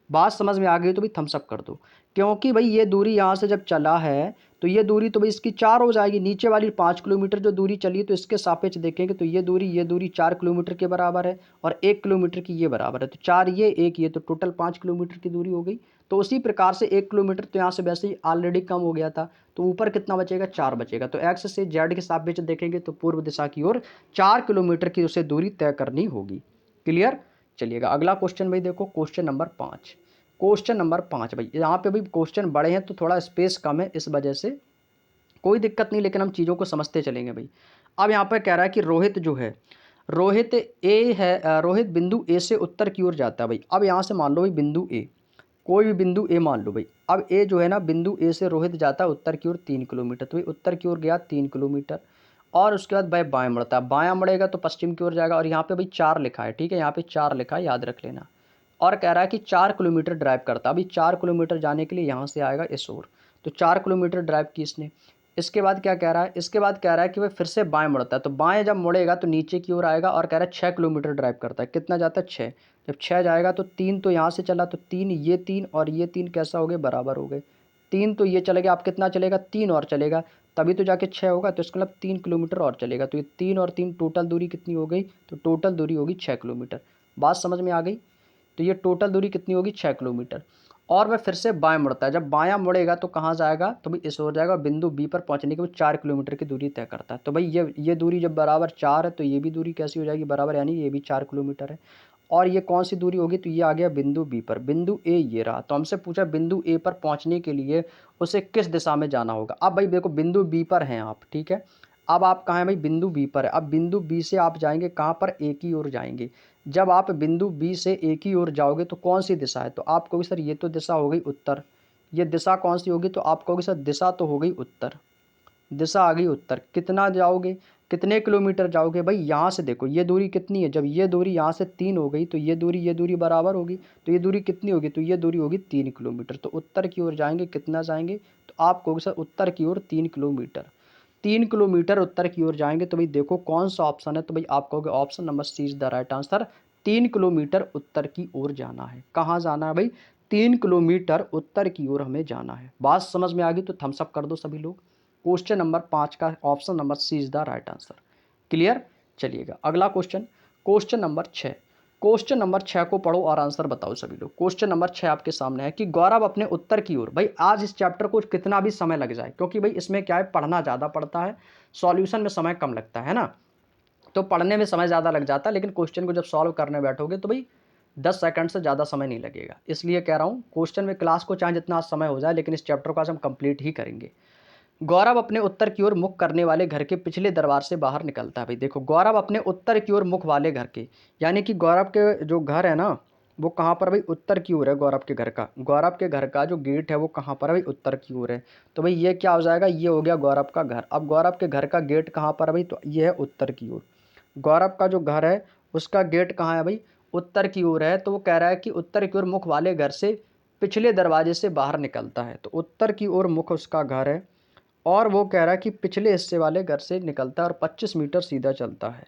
बात समझ में आ गई तो भाई थम्स अप कर दो, क्योंकि भाई ये दूरी यहाँ से जब चला है तो ये दूरी तो भाई इसकी 4 हो जाएगी। नीचे वाली 5 किलोमीटर जो दूरी चली है तो इसके सापेक्ष देखेंगे तो ये दूरी 4 किलोमीटर के बराबर है और 1 किलोमीटर की ये बराबर है। तो 4 ये 1 ये, तो टोटल 5 किलोमीटर की दूरी हो गई। तो उसी प्रकार से 1 किलोमीटर तो यहाँ से वैसे ही ऑलरेडी कम हो गया था, तो ऊपर कितना बचेगा, 4 बचेगा। तो एक्स से जेड के सापेक्ष देखेंगे तो पूर्व दिशा की ओर 4 किलोमीटर की उसे दूरी तय करनी होगी। क्लियर। चलिएगा अगला क्वेश्चन भाई देखो, क्वेश्चन नंबर 5। क्वेश्चन नंबर 5 भाई, यहाँ पे भाई क्वेश्चन बड़े हैं तो थोड़ा स्पेस कम है, इस वजह से कोई दिक्कत नहीं, लेकिन हम चीज़ों को समझते चलेंगे भाई। अब यहाँ पर कह रहा है कि रोहित जो है, रोहित ए है, रोहित बिंदु ए से उत्तर की ओर जाता है भाई। अब यहाँ से मान लो भाई बिंदु ए, कोई भी बिंदु ए मान लो भाई। अब ए जो है ना, बिंदु ए से रोहित जाता है उत्तर की ओर 3 किलोमीटर, तो भाई उत्तर की ओर गया 3 किलोमीटर। और उसके बाद भाई बाएं मुड़ता है, बायां मुड़ेगा तो पश्चिम की ओर जाएगा। और यहाँ पे भाई 4 लिखा है, ठीक है, यहाँ पे 4 लिखा है, याद रख लेना। और कह रहा है कि 4 किलोमीटर ड्राइव करता है। अभी 4 किलोमीटर जाने के लिए यहाँ से आएगा इस ओर, तो 4 किलोमीटर ड्राइव की इसने। इसके बाद क्या कह रहा है, इसके बाद कह रहा है कि वह फिर से बाएं मुड़ता है, तो बाएं जब मुड़ेगा तो नीचे की ओर आएगा। और कह रहा है 6 किलोमीटर ड्राइव करता है। कितना जाता है, 6। जब 6 जाएगा तो 3 तो यहाँ से चला, तो 3 ये 3 और ये 3 कैसा हो गए, बराबर हो गए। 3 तो ये चलेगा, आप कितना चलेगा, 3 और चलेगा, तभी तो जाके 6 होगा। तो इसका मतलब 3 किलोमीटर और चलेगा। तो ये 3 और 3 टोटल दूरी कितनी हो गई, तो टोटल दूरी होगी 6 किलोमीटर। बात समझ में आ गई। तो ये टोटल दूरी कितनी होगी, 6 किलोमीटर। और वह फिर से बाएं मुड़ता है, जब बायां मुड़ेगा तो कहाँ जाएगा, तो भाई इस ओर जाएगा। बिंदु बी पर पहुंचने के बाद 4 किलोमीटर की दूरी तय करता है। तो भाई ये दूरी जब बराबर 4 है तो ये भी दूरी कैसी हो जाएगी, बराबर, यानी ये भी 4 किलोमीटर है। और ये कौन सी दूरी होगी, तो ये आ गया बिंदु बी पर। बिंदु ए ये रहा, तो हमसे पूछा बिंदु ए पर पहुंचने के लिए उसे किस दिशा में जाना होगा। अब भाई देखो बिंदु बी पर हैं आप, ठीक है। अब आप कहाँ हैं भाई, बिंदु बी पर है। अब बिंदु बी से आप जाएंगे कहाँ पर, ए की ओर जाएंगे। जब आप बिंदु बी से ए की ओर जाओगे तो कौन सी दिशा है, तो आप कहोगे सर ये तो दिशा हो गई उत्तर। ये दिशा कौन सी होगी, तो आप कहोगे सर दिशा तो हो गई उत्तर। दिशा आ गई उत्तर। कितना जाओगे, कितने किलोमीटर जाओगे भाई, यहाँ से देखो ये दूरी कितनी है। जब ये दूरी यहाँ से 3 हो गई तो ये दूरी बराबर होगी। तो ये दूरी कितनी होगी, तो ये दूरी होगी 3 किलोमीटर। तो उत्तर की ओर जाएंगे, कितना जाएंगे, तो आप कहोगे सर उत्तर की ओर 3 किलोमीटर। 3 किलोमीटर उत्तर की ओर जाएंगे। तो भाई देखो कौन सा ऑप्शन है, तो भाई आप कहोगे option number C is the right answer. 3 kilometre उत्तर की ओर जाना है। कहाँ जाना है भाई, 3 किलोमीटर उत्तर की ओर हमें जाना है। बात समझ में आ गई तो थम्स अप कर दो सभी लोग। क्वेश्चन नंबर 5 का option number C is the right answer. Clear. चलिएगा अगला question, question number 6। Question number 6 को पढ़ो और आंसर बताओ सभी लोग। क्वेश्चन नंबर 6 आपके सामने है कि गौरव अपने उत्तर की ओर, भाई आज इस चैप्टर को कितना भी समय लग जाए, क्योंकि भाई इसमें क्या है, पढ़ना ज़्यादा पड़ता है, सॉल्यूशन में समय कम लगता है ना। तो पढ़ने में समय ज़्यादा लग जाता है, लेकिन क्वेश्चन को जब सॉल्व करने बैठोगे तो भाई 10 सेकंड से ज़्यादा समय नहीं लगेगा। इसलिए कह रहा हूँ क्वेश्चन में क्लास को चाहे जितना समय हो जाए, लेकिन इस चैप्टर को आज हम कंप्लीट ही करेंगे। गौरव अपने उत्तर की ओर मुख करने वाले घर के पिछले दरवार से बाहर निकलता है। भाई देखो गौरव अपने उत्तर की ओर मुख वाले घर के, यानी कि गौरव के जो घर है ना, वो कहाँ पर भाई, उत्तर की ओर है। गौरव के घर का, गौरव के घर का जो गेट है वो कहाँ पर है भाई, उत्तर की ओर है। तो भाई ये क्या हो जाएगा, ये हो गया गौरव का घर। अब गौरव के घर का गेट कहाँ पर है भाई, तो ये है उत्तर की ओर। गौरव का जो घर है उसका गेट कहाँ है भाई, उत्तर की ओर है। तो वो कह रहा है कि उत्तर की ओर मुख वाले घर से पिछले दरवाजे से बाहर निकलता है। तो उत्तर की ओर मुख उसका घर है, और वो कह रहा है कि पिछले हिस्से वाले घर से निकलता है और 25 मीटर सीधा चलता है।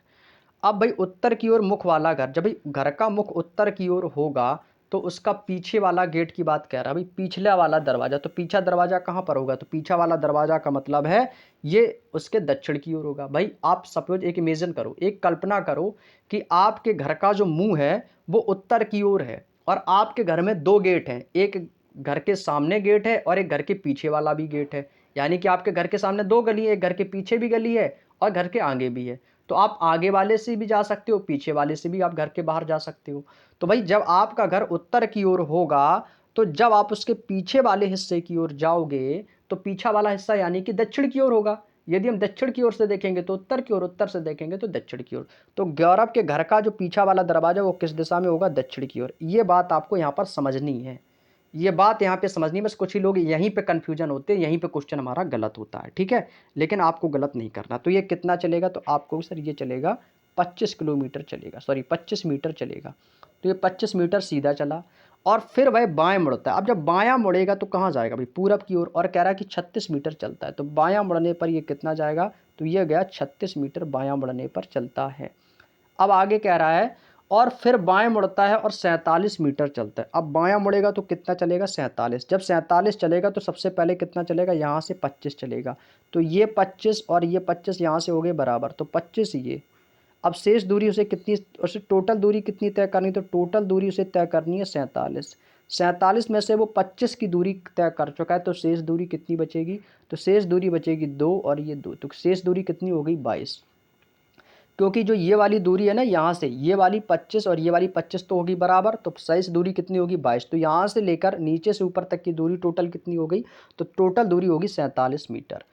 अब भाई उत्तर की ओर मुख वाला घर, जब भाई घर का मुख उत्तर की ओर होगा तो उसका पीछे वाला गेट की बात कह रहा है भाई, पिछला वाला दरवाजा। तो पीछा दरवाजा कहाँ पर होगा, तो पीछा वाला दरवाजा का मतलब है ये उसके दक्षिण की ओर होगा। भाई आप सपोज एक इमेजिन करो, एक कल्पना करो कि आपके घर का जो मुंह है वो उत्तर की ओर है, और आपके घर में 2 गेट हैं, एक घर के सामने गेट है और एक घर के पीछे वाला भी गेट है। यानी कि आपके घर के सामने 2 गली है, एक घर के पीछे भी गली है और घर के आगे भी है। तो आप आगे वाले से भी जा सकते हो, पीछे वाले से भी आप घर के बाहर जा सकते हो। तो भाई जब आपका घर उत्तर की ओर होगा, तो जब आप उसके पीछे वाले हिस्से की ओर जाओगे तो पीछा वाला हिस्सा यानी कि दक्षिण की ओर होगा। यदि हम दक्षिण की ओर से देखेंगे तो उत्तर की ओर, उत्तर से देखेंगे तो दक्षिण की ओर। तो गौरव के घर का जो पीछा वाला दरवाजा वो किस दिशा में होगा, दक्षिण की ओर। ये बात आपको यहाँ पर समझनी है, ये बात यहाँ पे समझनी। बस कुछ ही लोग यहीं पे कंफ्यूजन होते हैं, यहीं पे क्वेश्चन हमारा गलत होता है, ठीक है। लेकिन आपको गलत नहीं करना। तो ये कितना चलेगा, तो आपको सर ये चलेगा 25 किलोमीटर चलेगा, सॉरी 25 मीटर चलेगा। तो ये 25 मीटर सीधा चला और फिर वह बाएं मुड़ता है। अब जब बायां मुड़ेगा तो कहाँ जाएगा भाई, पूरब की ओर, और कह रहा है कि 36 मीटर चलता है। तो बायां मुड़ने पर ये कितना जाएगा, तो ये गया 36 मीटर बायां मुड़ने पर चलता है। अब आगे कह रहा है और फिर बाएं मुड़ता है और 47 मीटर चलता है। अब बायां मुड़ेगा तो कितना चलेगा? 47। जब 47 चलेगा तो सबसे पहले कितना चलेगा? यहाँ से 25 चलेगा। तो ये 25 और ये 25 यहाँ से हो गए बराबर, तो 25 ये। अब शेष दूरी उसे कितनी, उसे टोटल दूरी कितनी तय करनी? तो टोटल दूरी उसे तय करनी है 47। 47 में से वो 25 की दूरी तय कर चुका है, तो शेष दूरी कितनी बचेगी? तो शेष दूरी बचेगी 2 और ये 2, तो शेष दूरी कितनी हो गई? 22। क्योंकि जो ये वाली दूरी है ना, यहाँ से ये वाली 25 और ये वाली 25 तो होगी बराबर, तो शेष दूरी कितनी होगी? 22। तो यहाँ से लेकर नीचे से ऊपर तक की दूरी टोटल कितनी हो गई? तो टोटल दूरी होगी 47 मीटर।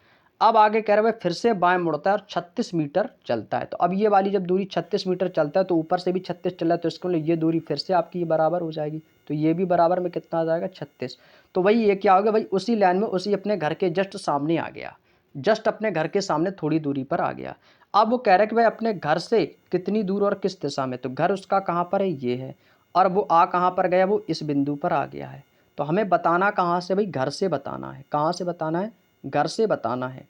अब आगे कह रहे हैं फिर से बाएं मुड़ता है और 36 मीटर चलता है। तो अब ये वाली जब दूरी 36 मीटर चलता है तो ऊपर से भी 36 चला है, तो इसको ये दूरी फिर से आपकी ये बराबर हो जाएगी। तो ये भी बराबर में कितना आ जाएगा? 36। तो वही ये क्या हो गया भाई, उसी लाइन में उसी अपने घर के जस्ट सामने आ गया, जस्ट अपने घर के सामने थोड़ी दूरी पर आ गया। अब वो कह रहा है कि भाई अपने घर से कितनी दूर और किस दिशा में, तो घर उसका कहाँ पर है? ये है। और वो आ कहाँ पर गया? वो इस बिंदु पर आ गया है। तो हमें बताना कहाँ से भाई? घर से बताना है। कहाँ से बताना है? घर से बताना है।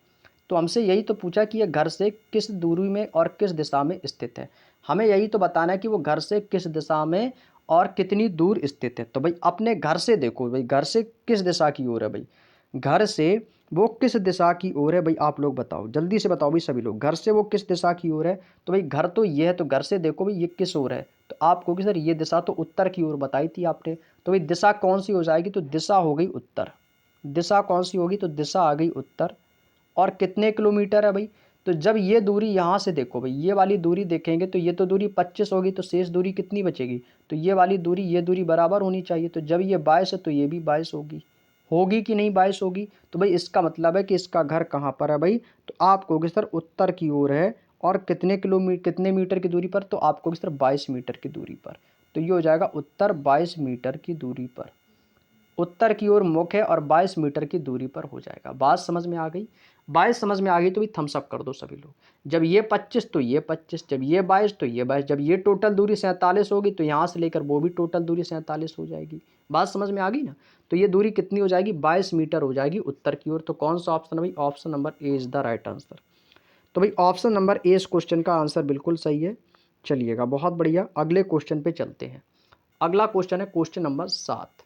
तो हमसे यही तो पूछा कि ये घर से किस दूरी में और किस दिशा में स्थित है। हमें यही तो बताना है कि वो घर से किस दिशा में और कितनी दूर स्थित है। तो भाई अपने घर से देखो भाई, घर से किस दिशा की ओर है भाई? घर से वो किस दिशा की ओर है भाई? आप लोग बताओ, जल्दी से बताओ भाई सभी लोग, घर से वो किस दिशा की ओर है? तो भाई घर तो ये है, तो घर से देखो भाई ये किस ओर है? तो आप कहोगे सर ये दिशा तो उत्तर की ओर बताई थी आपने। तो भाई दिशा कौन सी हो जाएगी? तो दिशा हो गई उत्तर। दिशा कौन सी होगी? तो दिशा आ गई उत्तर। और कितने किलोमीटर है भाई? तो जब ये दूरी यहाँ से देखो भाई, ये वाली दूरी देखेंगे तो ये तो दूरी 25 होगी, तो शेष दूरी कितनी बचेगी? तो ये वाली दूरी ये दूरी बराबर होनी चाहिए। तो जब ये 22 है तो ये भी 22 होगी। होगी कि नहीं 22 होगी? तो भाई इसका मतलब है कि इसका घर कहाँ पर है भाई? तो आप कहोगे सर उत्तर की ओर है। और कितने किलोमीटर, कितने मीटर की दूरी पर? तो आप कहोगे सर 22 मीटर की दूरी पर। तो ये हो जाएगा उत्तर 22 मीटर की दूरी पर। उत्तर की ओर मुख है और 22 मीटर की दूरी पर हो जाएगा। बात समझ में आ गई? 22 समझ में आ गई तो भी थम्स अप कर दो सभी लोग। जब ये 25 तो ये 25, जब ये 22 तो ये 22, जब ये टोटल दूरी 47 होगी तो यहाँ से लेकर वो भी टोटल दूरी 47 हो जाएगी। बात समझ में आ गई ना? तो ये दूरी कितनी हो जाएगी? 22 मीटर हो जाएगी उत्तर की ओर। तो कौन सा ऑप्शन है भाई? Option number A is the right answer. तो भाई ऑप्शन नंबर ए इस क्वेश्चन का आंसर बिल्कुल सही है। चलिएगा, बहुत बढ़िया, अगले क्वेश्चन पे चलते हैं। अगला क्वेश्चन है क्वेश्चन नंबर 7।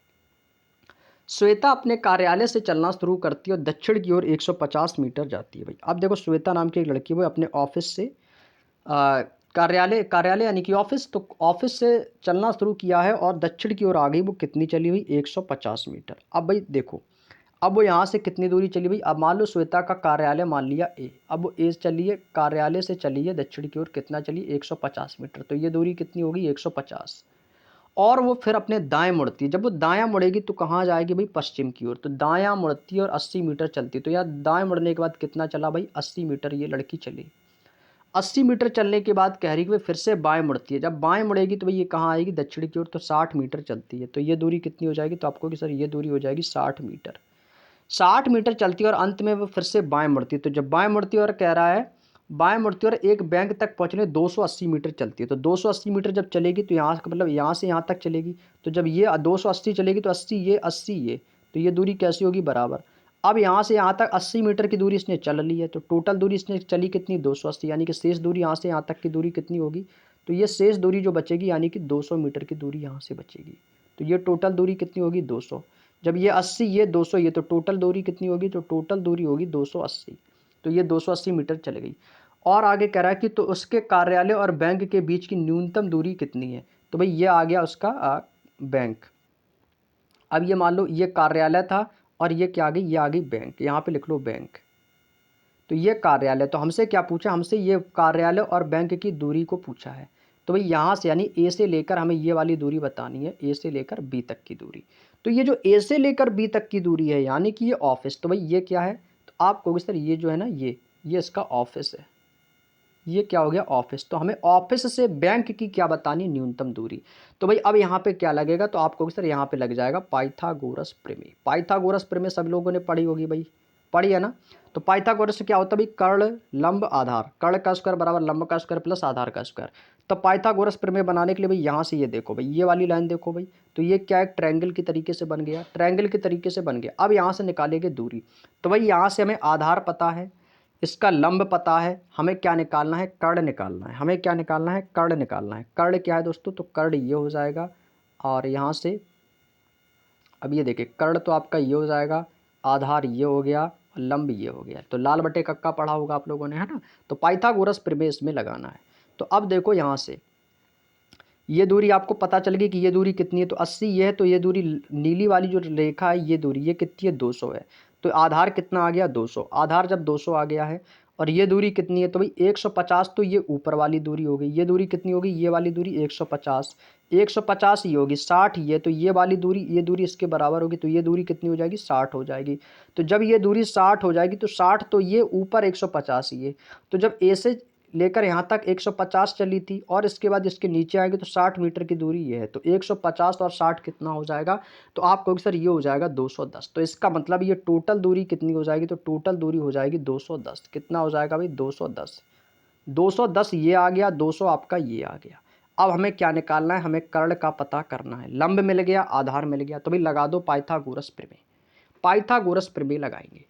श्वेता अपने कार्यालय से चलना शुरू करती है और दक्षिण की ओर 150 मीटर जाती है भाई। अब देखो श्वेता नाम की एक लड़की, वो अपने ऑफिस से कार्यालय कार्यालय यानी कि ऑफिस, तो ऑफिस से चलना शुरू किया है और दक्षिण की ओर आ गई। वो कितनी चली हुई? 150 मीटर। अब भाई देखो, अब वो यहाँ से कितनी दूरी चली भाई? अब मान लो श्वेता का कार्यालय मान लिया ए, अब वो ए चली है, कार्यालय से चली है दक्षिण की ओर, कितना चली? 150 मीटर। तो ये दूरी कितनी होगी? 150। और वो फिर अपने दाएं मुड़ती है। जब वो दायां मुड़ेगी तो कहाँ जाएगी भाई? पश्चिम की ओर। तो दायां मुड़ती है और 80 मीटर चलती है। तो यार दाएं मुड़ने के बाद कितना चला भाई? 80 मीटर ये लड़की चली। 80 मीटर चलने के बाद कह रही कि भाई फिर से बाएं मुड़ती है। जब बाएं मुड़ेगी तो भाई ये कहाँ आएगी? दक्षिण की ओर। तो 60 मीटर चलती है। तो ये दूरी कितनी हो जाएगी? तो आपको कि सर ये दूरी हो जाएगी 60 मीटर। 60 मीटर चलती है और अंत में वो फिर से बाएं मुड़ती है। तो जब बाएं मुड़ती है और कह रहा है बाएं मुड़ती है और एक बैंक तक पहुंचने 280 मीटर चलती है। तो 280 मीटर जब चलेगी तो यहाँ मतलब यहाँ से यहाँ तक चलेगी। तो जब ये 280 चलेगी तो 80 ये 80 ये, तो ये दूरी कैसी होगी? बराबर। अब यहाँ से यहाँ तक 80 मीटर की दूरी इसने चल ली है। तो टोटल दूरी इसने चली कितनी? 280। यानी कि शेष दूरी यहाँ से यहाँ तक की दूरी कितनी होगी? तो ये शेष दूरी जो बचेगी यानी कि 200 मीटर की दूरी यहाँ से बचेगी। तो ये टोटल दूरी कितनी होगी? 200। जब ये 80 ये 200 ये, तो टोटल दूरी कितनी होगी? तो टोटल दूरी होगी 280। तो ये 280 मीटर चले गई। और आगे कह रहा है कि तो उसके कार्यालय और बैंक के बीच की न्यूनतम दूरी कितनी है? तो भाई ये आ गया उसका बैंक। अब ये मान लो ये कार्यालय था और ये क्या आ गई? ये आ गई बैंक। यहाँ पे लिख लो बैंक। तो ये कार्यालय, तो हमसे क्या पूछा? हमसे ये कार्यालय और बैंक की दूरी को पूछा है। तो भाई यहाँ से यानी ए से लेकर हमें ये वाली दूरी बतानी है, ए से लेकर बी तक की दूरी। तो ये जो ए से लेकर बी तक की दूरी है यानी कि ये ऑफिस, तो भाई ये क्या है? तो आप कहोगे सर ये जो है ना ये इसका ऑफिस है। ये क्या हो गया? ऑफिस। तो हमें ऑफिस से बैंक की क्या बतानी? न्यूनतम दूरी। तो भाई अब यहाँ पे क्या लगेगा? तो आप कहोगे सर यहाँ पे लग जाएगा पाइथागोरस प्रमेय। पाइथागोरस प्रमेय सब लोगों ने पढ़ी होगी भाई, पढ़ी है ना? तो पाइथागोरस से क्या होता है भाई? कर्ण लंब आधार, कर्ण का स्क्वायर बराबर लंब का स्क्वायर प्लस आधार का स्क्वायर। तो पाइथागोरस प्रमेय बनाने के लिए भाई यहाँ से ये देखो भाई, ये वाली लाइन देखो भाई, तो ये क्या है? ट्रायंगल की तरीके से बन गया, ट्रायंगल के तरीके से बन गया। अब यहाँ से निकालेंगे दूरी। तो भाई यहाँ से हमें आधार पता है, इसका लंब पता है, हमें क्या निकालना है, कर्ण निकालना है। हमें क्या निकालना है, कर्ण निकालना है। कर्ण क्या है दोस्तों, तो कर्ण ये हो जाएगा, और यहाँ से अब ये देखिए कर्ण तो आपका ये हो जाएगा, आधार ये हो गया और लंब ये हो गया। तो लाल बटे कक्का पढ़ा होगा आप लोगों ने, है ना। तो पाइथागोरस प्रमेय इसमें लगाना है। तो अब देखो यहाँ से ये दूरी आपको पता चल गई कि ये दूरी कितनी है, तो 80 ये है, तो ये दूरी नीली वाली जो रेखा है ये दूरी ये कितनी है, 200 है। तो आधार कितना आ गया, 200। आधार जब 200 आ गया है और ये दूरी कितनी है, तो भाई 150, तो ये ऊपर वाली दूरी हो गई। ये दूरी कितनी होगी, ये वाली दूरी 150, 150 ये होगी, 60 ये, तो ये वाली दूरी, ये दूरी इसके बराबर होगी, तो ये दूरी कितनी हो जाएगी, 60 हो जाएगी। तो जब ये दूरी 60 हो जाएगी तो 60, तो ये ऊपर 150 ये, तो जब ए से लेकर यहाँ तक 150 चली थी और इसके बाद इसके नीचे आएंगे तो 60 मीटर की दूरी ये है। तो 150 और 60 कितना हो जाएगा, तो आप कहोगे सर ये हो जाएगा 210। तो इसका मतलब ये टोटल दूरी कितनी हो जाएगी, तो टोटल दूरी हो जाएगी 210। कितना हो जाएगा भाई, 210। 210 ये आ गया, 200 आपका ये आ गया। अब हमें क्या निकालना है, हमें कर्ण का पता करना है। लंब मिल गया, आधार मिल गया, तो भाई लगा दो पाइथागोरस प्रमेय। पाइथागोरस प्रमेय लगाएंगे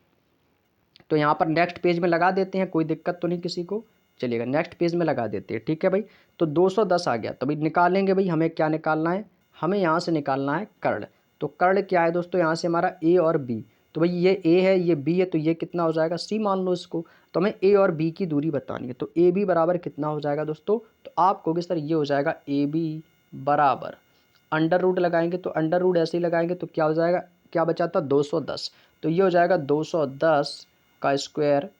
तो यहाँ पर नेक्स्ट पेज में लगा देते हैं, कोई दिक्कत तो नहीं किसी को, चलिएगा नेक्स्ट पेज में लगा देते हैं, ठीक है भाई। तो 210 आ गया, तो भाई निकालेंगे भाई, हमें क्या निकालना है, हमें यहाँ से निकालना है कर्ण। तो कर्ण क्या है दोस्तों, यहाँ से हमारा ए और बी, तो भाई ये ए है ये बी है, तो ये कितना हो जाएगा, सी मान लो इसको। तो हमें ए और बी की दूरी बतानी है, तो ए बी बराबर कितना हो जाएगा दोस्तों, तो आप कहोगे सर ये हो जाएगा ए बी बराबर, अंडर रूट लगाएंगे तो अंडर रूट ऐसे ही लगाएंगे तो क्या हो जाएगा, क्या बचा था, 210। तो ये हो जाएगा 210 का स्क्वायर,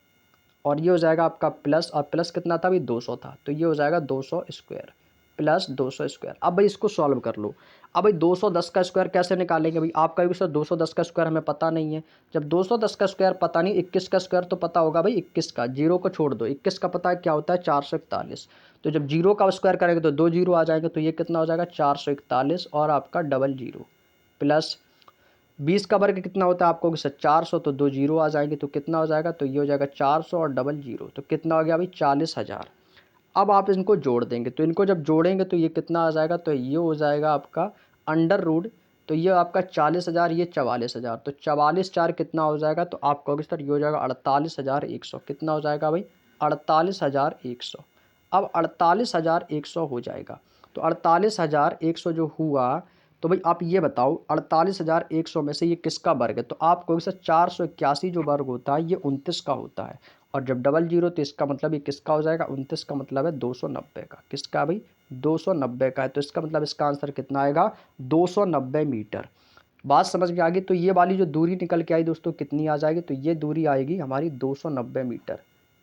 और ये हो जाएगा आपका प्लस, और प्लस कितना था भाई, 200 था, तो ये हो जाएगा 200 स्क्वायर प्लस 200 स्क्वायर। अब भाई इसको सॉल्व कर लो। अब भाई 210 का स्क्वायर कैसे निकालेंगे भाई, आप कहोगे सर 210 का स्क्वायर हमें पता नहीं है। जब 210 का स्क्वायर पता नहीं, 21 का स्क्वायर तो पता होगा भाई, 21 का, जीरो को छोड़ दो, 21 का पता है क्या होता है, 441। तो जब जीरो का स्क्वायर करेंगे तो 2 जीरो आ जाएंगे, तो ये कितना हो जाएगा, 441 और आपका डबल जीरो प्लस 20 का वर्ग कितना होता है आपको, सर 400, तो 2 जीरो आ जाएंगे, तो कितना हो जाएगा, तो ये हो जाएगा 400 और डबल जीरो, तो कितना हो गया भाई, 40,000। अब आप इनको जोड़ देंगे, तो इनको जब जोड़ेंगे तो ये कितना आ जाएगा, तो ये हो जाएगा आपका अंडर रूट, तो ये आपका 40,000, ये 44,000, तो 44 4 कितना हो जाएगा, तो आप कहोगे सर ये हो जाएगा 48,100। कितना हो जाएगा भाई, 48,100। अब 48,100 हो जाएगा, तो 48,100 जो हुआ, तो भाई आप ये बताओ 48,100 में से ये किसका वर्ग है, तो आप कहोगे सर 481 जो वर्ग होता है ये 29 का होता है। और जब डबल जीरो, तो इसका मतलब ये किसका हो जाएगा, 29 का मतलब है 290 का। किसका भाई, 290 का है, तो इसका मतलब इसका आंसर कितना आएगा, 290 मीटर। बात समझ में आ गई। तो ये वाली जो दूरी निकल के आई दोस्तों कितनी आ जाएगी, तो ये दूरी आएगी हमारी 290 मीटर।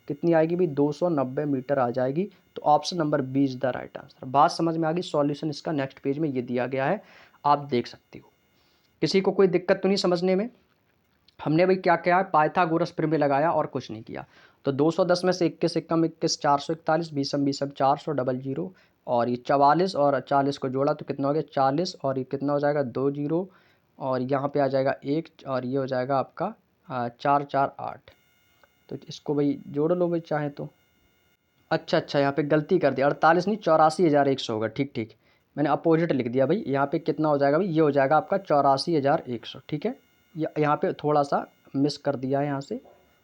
कितनी आएगी भाई, 290 मीटर आ जाएगी। तो option number B is the right answer. बात समझ में आ गई। सॉल्यूशन इसका नेक्स्ट पेज में ये दिया गया है, आप देख सकते हो। किसी को कोई दिक्कत तो नहीं समझने में। हमने भाई क्या किया है, पाइथागोरस प्रमेय लगाया और कुछ नहीं किया। तो 210 में से 21 एकम 21, 441, बीसम बीसम 400 डबल जीरो, और ये 44 और 40 को जोड़ा तो कितना हो गया 40, और ये कितना हो जाएगा 2 जीरो, और यहाँ पे आ जाएगा 1, और ये हो जाएगा आपका 4 4 8। तो इसको भाई जोड़ लो भाई चाहे तो। अच्छा अच्छा, यहाँ पे गलती कर दी, 48 नहीं 84,100 होगा। ठीक ठीक, मैंने अपोजिट लिख दिया भाई। यहाँ पे कितना हो जाएगा भाई, ये हो जाएगा आपका 84,100। ठीक है, यहाँ पे थोड़ा सा मिस कर दिया है, यहाँ से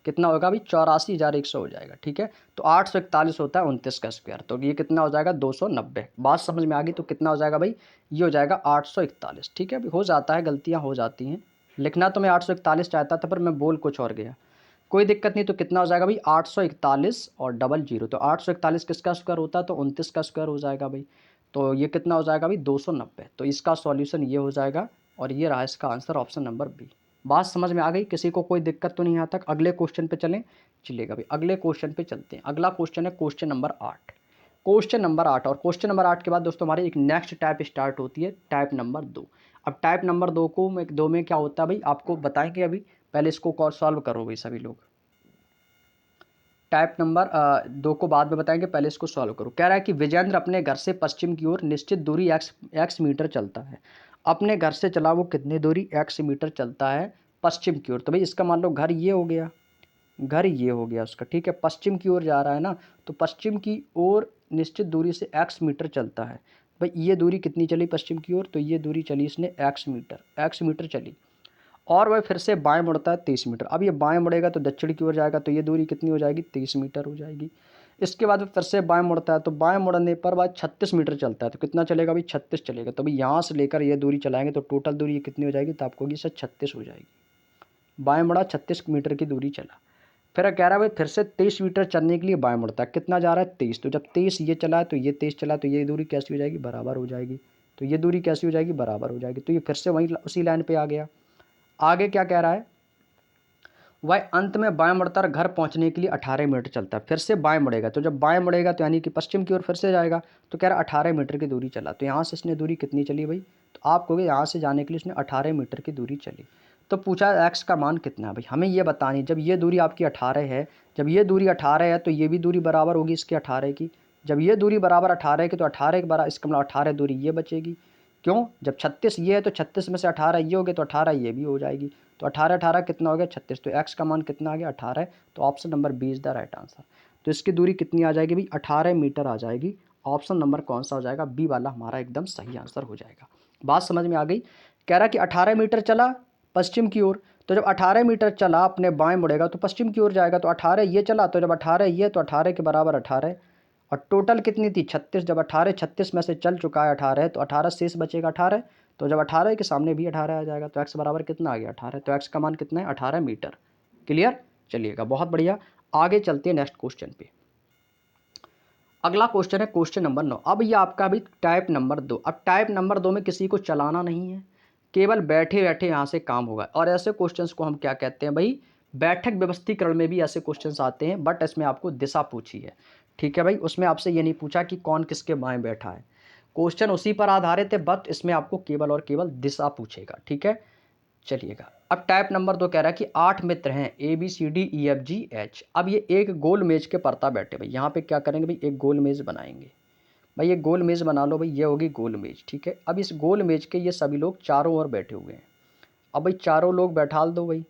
कितना होगा भाई 84,100 हो जाएगा। ठीक है, तो 841 होता है 29 का स्क्वायर, तो ये कितना हो जाएगा 290। बात समझ में आ गई। तो कितना हो जाएगा भाई, ये हो जाएगा 841। ठीक है, अभी हो जाता है, गलतियाँ हो जाती हैं। लिखना तो मैं 841 चाहता था, पर मैं बोल कुछ और गया, कोई दिक्कत नहीं। तो कितना हो जाएगा भाई 841 और डबल जीरो, तो 841 किसका स्क्वायर होता है, तो 29 का स्क्वायर हो जाएगा भाई। तो ये कितना हो जाएगा भाई 290। तो इसका सॉल्यूशन ये हो जाएगा, और ये रहा इसका आंसर, ऑप्शन नंबर बी। बात समझ में आ गई, किसी को कोई दिक्कत तो नहीं यहाँ तक। अगले क्वेश्चन पे चलें, चलिएगा भाई अगले क्वेश्चन पे चलते हैं। अगला क्वेश्चन है क्वेश्चन नंबर 8। क्वेश्चन नंबर 8, और क्वेश्चन नंबर 8 के बाद दोस्तों हमारे एक नेक्स्ट टाइप स्टार्ट होती है, टाइप नंबर 2। अब टाइप नंबर 2 में क्या होता है भाई, आपको बताएंगे अभी। पहले इसको सॉल्व करो भाई सभी लोग। टाइप नंबर 2 को बाद में बताएंगे, पहले इसको सॉल्व करो। कह रहा है कि विजेंद्र अपने घर से पश्चिम की ओर निश्चित दूरी एक्स मीटर चलता है। अपने घर से चला वो कितनी दूरी, एक्स मीटर चलता है पश्चिम की ओर। तो भाई इसका मान लो घर ये हो गया, घर ये हो गया उसका। ठीक है, पश्चिम की ओर जा रहा है ना, तो पश्चिम की ओर निश्चित दूरी से एक्स मीटर चलता है। भाई ये दूरी कितनी चली पश्चिम की ओर, तो ये दूरी चली इसने एक्स मीटर चली। और वह फिर से बाएं मुड़ता है 30 मीटर। अब ये बाएं मुड़ेगा तो दक्षिण की ओर जाएगा, तो ये दूरी कितनी हो जाएगी, 30 मीटर हो जाएगी। इसके बाद फिर से बाएं मुड़ता है, तो बाएं मुड़ने पर बाद 36 मीटर चलता है, तो कितना चलेगा भाई, 36 चलेगा। तो भाई यहाँ से लेकर ये दूरी चलाएंगे तो टोटल दूरी ये कितनी हो जाएगी, तो आपको होगी सर 36 हो जाएगी। बाएं मुड़ा 36 मीटर की दूरी चला। फिर कह रहा है भाई फिर से 23 मीटर चलने के लिए बाएं मुड़ता है, कितना जा रहा है 23। तो जब 23 ये चला है तो ये 23 चला, तो ये दूरी कैसी हो जाएगी, बराबर हो जाएगी। तो ये दूरी कैसी हो जाएगी, बराबर हो जाएगी। तो ये फिर से वहीं उसी लाइन पे आ गया। आगे क्या कह रहा है, वह अंत में बाएं मुड़कर घर पहुंचने के लिए 18 मीटर चलता है। फिर से बाएं मुड़ेगा, तो जब बाएं मुड़ेगा तो यानी कि पश्चिम की ओर फिर से जाएगा। तो कह रहा है 18 मीटर की दूरी चला। तो यहाँ से इसने दूरी कितनी चली भाई, तो आप कहोगे यहाँ से जाने के लिए इसने 18 मीटर की दूरी चली। तो पूछा एक्स का मान कितना है भाई, हमें ये बतानी। जब ये दूरी आपकी 18 है, जब ये दूरी 18 है तो ये भी दूरी बराबर होगी इसके 18 की। जब ये दूरी बराबर 18 की तो 18 के बराबर, इसका मतलब 18 दूरी ये बचेगी। क्यों, जब 36 ये है तो 36 में से 18 ये हो गए तो 18 ये भी हो जाएगी। तो 18 18 कितना हो गया 36। तो एक्स का मान कितना आ गया 18। तो option number B is the right answer. तो इसकी दूरी कितनी आ जाएगी भाई, 18 मीटर आ जाएगी। ऑप्शन नंबर कौन सा हो जाएगा, बी वाला हमारा एकदम सही आंसर हो जाएगा। बात समझ में आ गई। कह रहा कि 18 मीटर चला पश्चिम की ओर, तो जब 18 मीटर चला अपने बाएं मुड़ेगा तो पश्चिम की ओर जाएगा। तो 18 ये चला, तो जब 18 ये तो 18 के बराबर 18, और टोटल कितनी थी 36। जब 18 36 में से चल चुका है 18, तो 18 शेष बचेगा 18। तो जब 18 के सामने भी 18 आ जाएगा, तो एक्स बराबर कितना आ गया 18। तो एक्स का मान कितना है 18 मीटर। क्लियर, चलिएगा बहुत बढ़िया। आगे चलते हैं नेक्स्ट क्वेश्चन पे। अगला क्वेश्चन है क्वेश्चन नंबर 9। अब ये आपका भी टाइप नंबर 2। अब टाइप नंबर 2 में किसी को चलाना नहीं है, केवल बैठे बैठे यहाँ से काम होगा। और ऐसे क्वेश्चंस को हम क्या कहते हैं भाई, बैठक व्यवस्थीकरण में भी ऐसे क्वेश्चंस आते हैं, बट इसमें आपको दिशा पूछी है। ठीक है भाई, उसमें आपसे ये नहीं पूछा कि कौन किसके बाएं बैठा है, क्वेश्चन उसी पर आधारित है, बट इसमें आपको केवल और केवल दिशा पूछेगा। ठीक है, चलिएगा। अब टाइप नंबर 2 कह रहा है कि 8 मित्र हैं ABCDEFGH। अब ये एक गोल मेज के परता बैठे भाई। यहाँ पे क्या करेंगे भाई, एक गोल मेज बनाएंगे भाई। ये गोल मेज बना लो भाई, ये होगी गोल मेज। ठीक है, अब इस गोल मेज के ये सभी लोग चारों ओर बैठे हुए हैं। अब भाई चारों लोग बैठा दो भाई,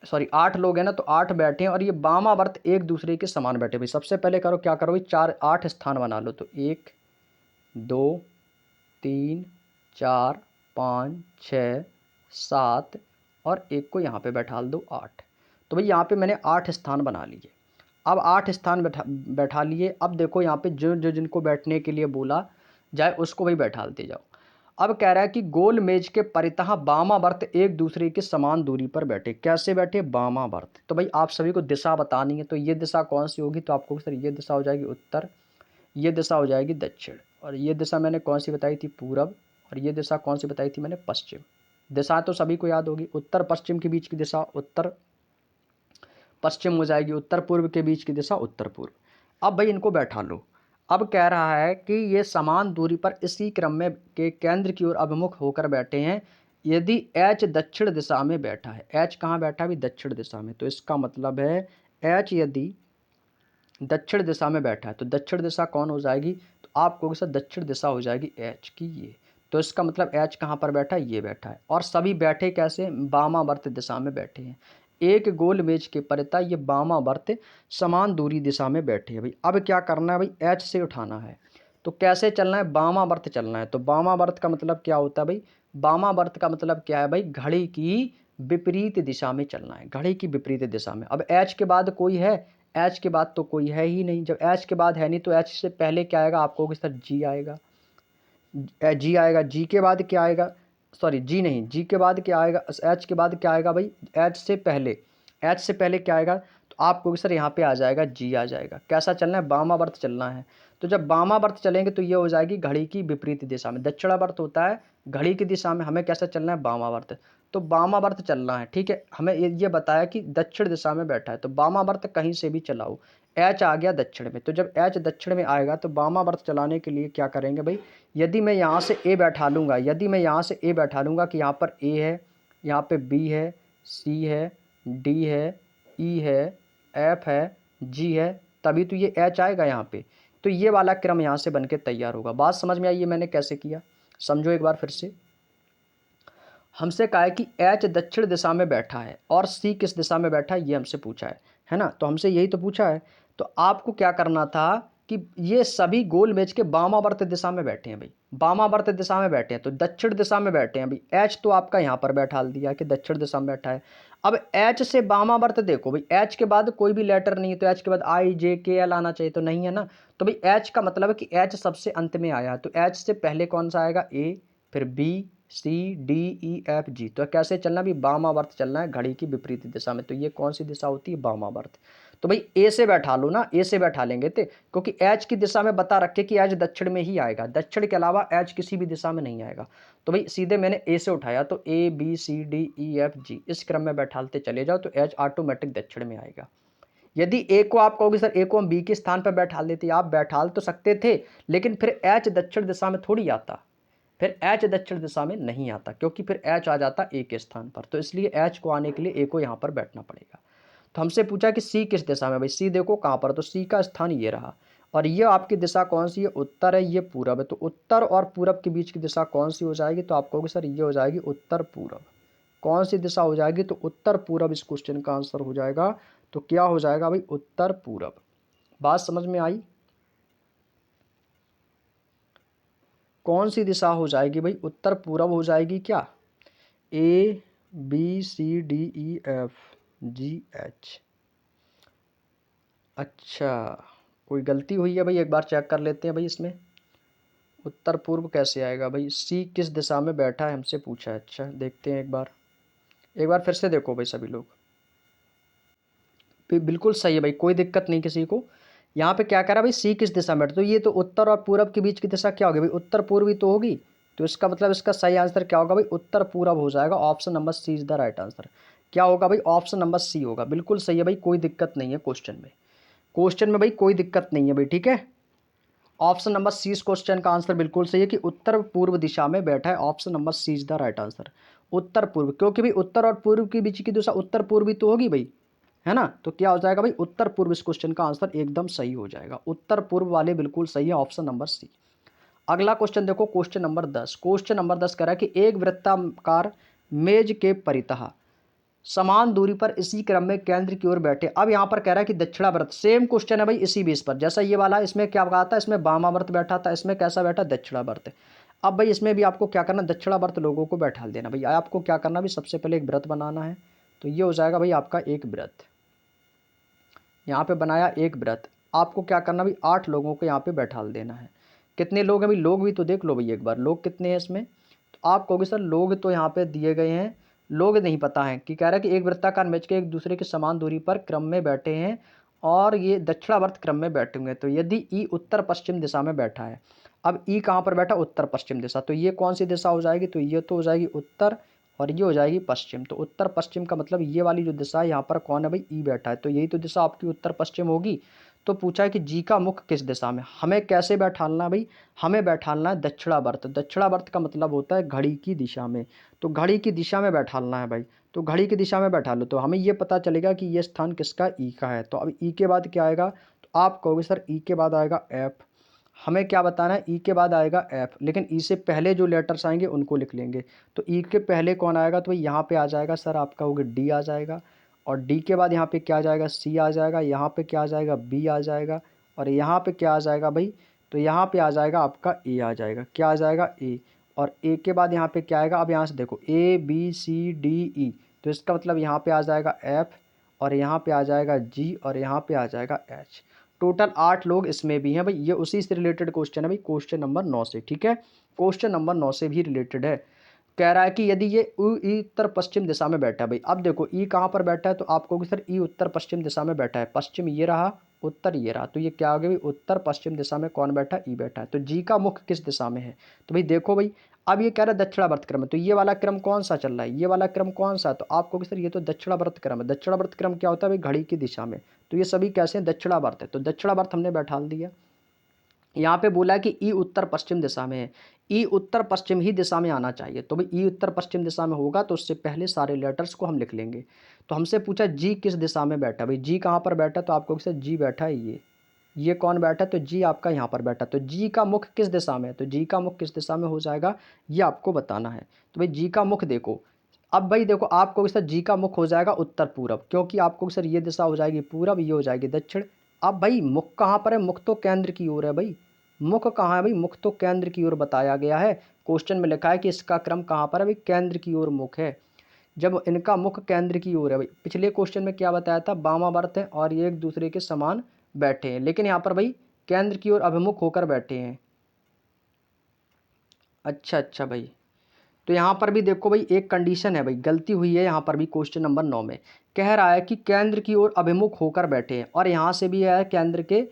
सॉरी 8 लोग हैं ना, तो 8 बैठे हैं और ये वामावर्त एक दूसरे के समान बैठे भाई। सबसे पहले करो क्या करो भाई, 8 स्थान बना लो। तो 1 2 3 4 5 6 7 और एक को यहाँ पे बैठा दो 8। तो भाई यहाँ पे मैंने 8 स्थान बना लिए। अब 8 स्थान बैठा लिए। अब देखो यहाँ पे जो जो जिनको बैठने के लिए बोला जाए उसको भाई बैठालते जाओ। अब कह रहा है कि गोल मेज के परितः वामावर्त एक दूसरे के समान दूरी पर बैठे। कैसे बैठे, वामावर्त। तो भाई आप सभी को दिशा बतानी है, तो ये दिशा कौन सी होगी, तो आपको सर ये दिशा हो जाएगी उत्तर, ये दिशा हो जाएगी दक्षिण, और ये दिशा मैंने कौन सी बताई थी पूरब, और ये दिशा कौन सी बताई थी मैंने पश्चिम। दिशा तो सभी को याद होगी, उत्तर पश्चिम के बीच की दिशा उत्तर पश्चिम हो जाएगी, उत्तर पूर्व के बीच की दिशा उत्तर पूर्व। अब भाई इनको बैठा लो। अब कह रहा है कि ये समान दूरी पर इसी क्रम में के केंद्र की ओर अभिमुख होकर बैठे हैं। यदि H दक्षिण दिशा में बैठा है, H कहाँ बैठा है भी, दक्षिण दिशा में, तो इसका मतलब है H यदि दक्षिण दिशा में बैठा है तो दक्षिण दिशा कौन हो जाएगी, तो आपको सर दक्षिण दिशा हो जाएगी H की ये। तो इसका मतलब H कहाँ पर बैठा है, ये बैठा है। और सभी बैठे कैसे, वामावर्त दिशा में बैठे हैं। एक गोल मेज के परितः ये वामावर्त समान दूरी दिशा में बैठे हैं भाई। अब क्या करना है भाई, H से उठाना है। तो कैसे चलना है, वामावर्त चलना है। तो वामावर्त का मतलब क्या होता है भाई, वामावर्त का मतलब क्या है भाई, घड़ी की विपरीत दिशा में चलना है, घड़ी की विपरीत दिशा में। अब H के बाद कोई है, H के बाद तो कोई है ही नहीं। जब H के बाद है नहीं तो H से पहले क्या आएगा, आपको कि सर G आएगा, G आएगा। G के बाद क्या आएगा, सॉरी G नहीं, G के बाद क्या आएगा, H के बाद क्या आएगा भाई, H से पहले क्या आएगा, तो आपको कि सर यहाँ पे आ जाएगा G आ जाएगा। कैसा चलना है, वामावर्त चलना है। तो जब वामावर्त चलेंगे तो ये हो जाएगी घड़ी की विपरीत दिशा में। दक्षिणावर्त होता है घड़ी की दिशा में, हमें कैसा चलना है, वामावर्त। तो वामावर्त चलना है। ठीक है, हमें ये बताया कि दक्षिण दिशा में बैठा है, तो वामावर्त कहीं से भी चलाओ। H आ गया दक्षिण में, तो जब H दक्षिण में आएगा तो वामावर्त चलाने के लिए क्या करेंगे भाई, यदि मैं यहाँ से A बैठा लूँगा, कि यहाँ पर A है, यहाँ पे B है, C है, D है, E है, F है, G है, तभी तो ये H आएगा यहाँ पे। तो ये वाला क्रम यहाँ से बन के तैयार होगा। बात समझ में आई ये मैंने कैसे किया, समझो एक बार फिर से। हमसे कहा है कि H दक्षिण दिशा में बैठा है और C किस दिशा में बैठा है, ये हमसे पूछा है ना। तो हमसे यही तो पूछा है, तो आपको क्या करना था कि ये सभी गोल मेज के वामावर्त दिशा में बैठे हैं भाई। वामावर्त दिशा में बैठे हैं तो दक्षिण दिशा में बैठे हैं। अभी एच तो आपका यहाँ पर बैठा दिया कि दक्षिण दिशा में बैठा है। अब एच से वामावर्त देखो भाई, एच के बाद कोई भी लेटर नहीं है तो एच के बाद आई जे के एल आना चाहिए, तो नहीं है ना। तो भाई एच का मतलब है कि एच सबसे अंत में आया, तो एच से पहले कौन सा आएगा, ए, फिर B, C, D, E, F, जी। तो कैसे चलना भी, वामावर्त चलना है घड़ी की विपरीत दिशा में। तो ये कौन सी दिशा होती है, वामावर्त। तो भाई ए से बैठा लो ना, ए से बैठा लेंगे थे, क्योंकि एच की दिशा में बता रखे कि एच दक्षिण में ही आएगा, दक्षिण के अलावा एच किसी भी दिशा में नहीं आएगा। तो भाई सीधे मैंने ए से उठाया, तो A B C D E F G इस क्रम में बैठाते चले जाओ तो एच ऑटोमेटिक दक्षिण में आएगा। यदि ए को आप कहोगे सर ए को हम बी के स्थान पर बैठा देते, आप बैठाल तो सकते थे, लेकिन फिर एच दक्षिण दिशा में थोड़ी आता, फिर एच दक्षिण दिशा में नहीं आता, क्योंकि फिर एच आ जाता ए के स्थान पर। तो इसलिए एच को आने के लिए ए को यहाँ पर बैठना पड़ेगा। तो हमसे पूछा कि सी किस दिशा में, भाई सी देखो कहाँ पर, तो सी का स्थान ये रहा, और ये आपकी दिशा कौन सी है, उत्तर है, ये पूरब है। तो उत्तर और पूरब के बीच की दिशा कौन सी हो जाएगी, तो आप कहोगे सर ये हो जाएगी उत्तर पूरब। कौन सी दिशा हो जाएगी, तो उत्तर पूरब इस क्वेश्चन का आंसर हो जाएगा। तो क्या हो जाएगा भाई, उत्तर पूरब। बात समझ में आई। कौन सी दिशा हो जाएगी भाई, उत्तर पूरब हो जाएगी क्या, A B C D E F G H. अच्छा, कोई गलती हुई है भाई, एक बार चेक कर लेते हैं भाई। इसमें उत्तर पूर्व कैसे आएगा भाई, सी किस दिशा में बैठा है हमसे पूछा है। अच्छा देखते हैं एक बार फिर से देखो भाई सभी लोग। बिल्कुल सही है भाई, कोई दिक्कत नहीं किसी को। यहाँ पे क्या कह रहा है भाई, सी किस दिशा में बैठा, तो ये तो उत्तर और पूरब के बीच की दिशा क्या होगी भाई, उत्तर पूर्वी तो होगी। तो इसका मतलब इसका सही आंसर क्या होगा भाई, उत्तर पूरब हो जाएगा। Option number C is the right answer. क्या होगा भाई, ऑप्शन नंबर सी होगा। बिल्कुल सही है भाई, कोई दिक्कत नहीं है क्वेश्चन में भाई, कोई दिक्कत नहीं है भाई, ठीक है। ऑप्शन नंबर सी इस क्वेश्चन का आंसर बिल्कुल सही है कि उत्तर पूर्व दिशा में बैठा है। Option number C is the right answer, उत्तर पूर्व, क्योंकि भाई उत्तर और पूर्व के बीच की दिशा उत्तर पूर्वी तो होगी भाई, है ना। तो क्या हो जाएगा भाई, उत्तर पूर्व इस क्वेश्चन का आंसर एकदम सही हो जाएगा। उत्तर पूर्व वाले बिल्कुल सही है, ऑप्शन नंबर सी। अगला क्वेश्चन देखो, क्वेश्चन नंबर 10। क्वेश्चन नंबर 10 कह रहा है कि एक वृत्ताकार मेज के परितः समान दूरी पर इसी क्रम में केंद्र की ओर बैठे। अब यहाँ पर कह रहा है कि दक्षिणावर्त, सेम क्वेश्चन है भाई इसी बेस पर जैसा ये वाला। इसमें क्या कहा था, इसमें वामावर्त बैठा था, इसमें कैसा बैठा, दक्षिणावर्त। अब भाई इसमें भी आपको क्या करना, दक्षिणावर्त लोगों को बैठा देना भाई। आपको क्या करना भी, सबसे पहले एक व्रत बनाना है। तो ये हो जाएगा भाई आपका एक व्रत, यहाँ पे बनाया एक व्रत। आपको क्या करना भाई, 8 लोगों को यहाँ पे बैठा देना है। कितने लोग हैं भाई, लोग भी तो देख लो भाई एक बार, लोग कितने हैं इसमें। तो आप कहोगे सर लोग तो यहाँ पे दिए गए हैं, लोग नहीं पता है कि कह रहा है कि एक वृत्ताकार मेज के एक दूसरे के समान दूरी पर क्रम में बैठे हैं और ये दक्षिणावर्त क्रम में बैठे होंगे। तो यदि ई उत्तर पश्चिम दिशा में बैठा है, अब ई कहाँ पर बैठा, उत्तर पश्चिम दिशा, तो ये कौन सी दिशा हो जाएगी, तो ये तो हो जाएगी उत्तर और ये हो जाएगी पश्चिम। तो उत्तर पश्चिम का मतलब ये वाली जो दिशा है, यहाँ पर कौन है भाई, ई बैठा है, तो यही तो दिशा आपकी उत्तर पश्चिम होगी। तो पूछा है कि जी का मुख किस दिशा में, हमें कैसे बैठालना है भाई, हमें बैठालना है दक्षिणावर्त। दक्षिणावर्त का मतलब होता है घड़ी की दिशा में, तो घड़ी की दिशा में बैठालना है भाई। तो घड़ी की दिशा में बैठा लो तो हमें ये पता चलेगा कि ये स्थान किसका, ई का है। तो अब ई के बाद क्या आएगा, तो आप कहोगे सर ई के बाद आएगा एफ। हमें क्या बताना है, ई के बाद आएगा एफ, लेकिन ई से पहले जो लेटर्स आएंगे उनको लिख लेंगे। तो ई के पहले कौन आएगा, तो यहाँ पे आ जाएगा सर आपका होगा डी आ जाएगा, और डी के बाद यहाँ पे क्या आ जाएगा, सी आ जाएगा, यहाँ पे क्या आ जाएगा, बी आ जाएगा, और यहाँ पे क्या आ जाएगा भाई, तो यहाँ पे आ जाएगा आपका ए आ जाएगा। क्या आ जाएगा, ए। और ए के बाद यहाँ पे क्या आएगा, अब यहाँ से देखो ए बी सी डी ई, तो इसका मतलब यहाँ पे आ जाएगा एफ, और यहाँ पे आ जाएगा जी, और यहाँ पे आ जाएगा एच। टोटल 8 लोग इसमें भी हैं भाई। ये उसी से रिलेटेड क्वेश्चन है भाई, क्वेश्चन नंबर 9 से, ठीक है। क्वेश्चन नंबर 9 से भी रिलेटेड है। कह रहा है कि यदि ये ई उत्तर पश्चिम दिशा में बैठा है भाई। अब देखो ई कहाँ पर बैठा है, तो आपको कि सर ई उत्तर पश्चिम दिशा में बैठा है। पश्चिम ये रहा, उत्तर ये रहा, तो ये क्या हो गया भाई, उत्तर पश्चिम दिशा में कौन बैठा है, ई बैठा है। तो जी का मुख किस दिशा में है, तो भाई देखो भाई, अब ये कह रहा है दक्षिणावर्त क्रम है, तो ये वाला क्रम कौन सा चल रहा है, ये वाला क्रम कौन सा, तो आपको कि सर ये तो दक्षिणावर्त क्रम है। दक्षिणावर्त क्रम क्या होता है भाई, घड़ी की दिशा में। तो ये सभी कैसे हैं, दक्षिणावर्त है, तो दक्षिणावर्त हमने बैठा दिया। यहाँ पे बोला है कि ई उत्तर पश्चिम दिशा में है, ई उत्तर पश्चिम ही दिशा में आना चाहिए। तो भाई ई उत्तर पश्चिम दिशा में होगा तो उससे पहले सारे लेटर्स को हम लिख लेंगे। तो हमसे पूछा जी किस दिशा में बैठा, भाई जी कहाँ पर बैठा, तो आपको सर जी बैठा है ये कौन बैठा है, तो जी आपका यहाँ पर बैठा। तो जी का मुख किस दिशा में है, तो जी का मुख किस दिशा में हो जाएगा, ये आपको बताना है। तो भाई जी का मुख देखो, अब भाई देखो आपको सर जी का मुख हो जाएगा उत्तर पूरब, क्योंकि आपको सर ये दिशा हो जाएगी पूरब, ये हो जाएगी दक्षिण। अब भाई मुख कहाँ पर है, मुख तो केंद्र की ओर है भाई, मुख कहाँ है भाई, मुख तो केंद्र की ओर बताया गया है। क्वेश्चन में लिखा है कि इसका क्रम कहाँ पर है भाई, केंद्र की ओर मुख है। जब इनका मुख केंद्र की ओर है भाई, पिछले क्वेश्चन में क्या बताया था, वामावर्त है और ये एक दूसरे के समान बैठे हैं, लेकिन यहाँ पर भाई केंद्र की ओर अभिमुख होकर बैठे हैं। अच्छा भाई, तो यहाँ पर भी देखो भाई एक कंडीशन है भाई, गलती हुई है यहाँ पर भी। क्वेश्चन नंबर 9 में कह रहा है कि केंद्र की ओर अभिमुख होकर बैठे हैं, और यहाँ से भी है केंद्र के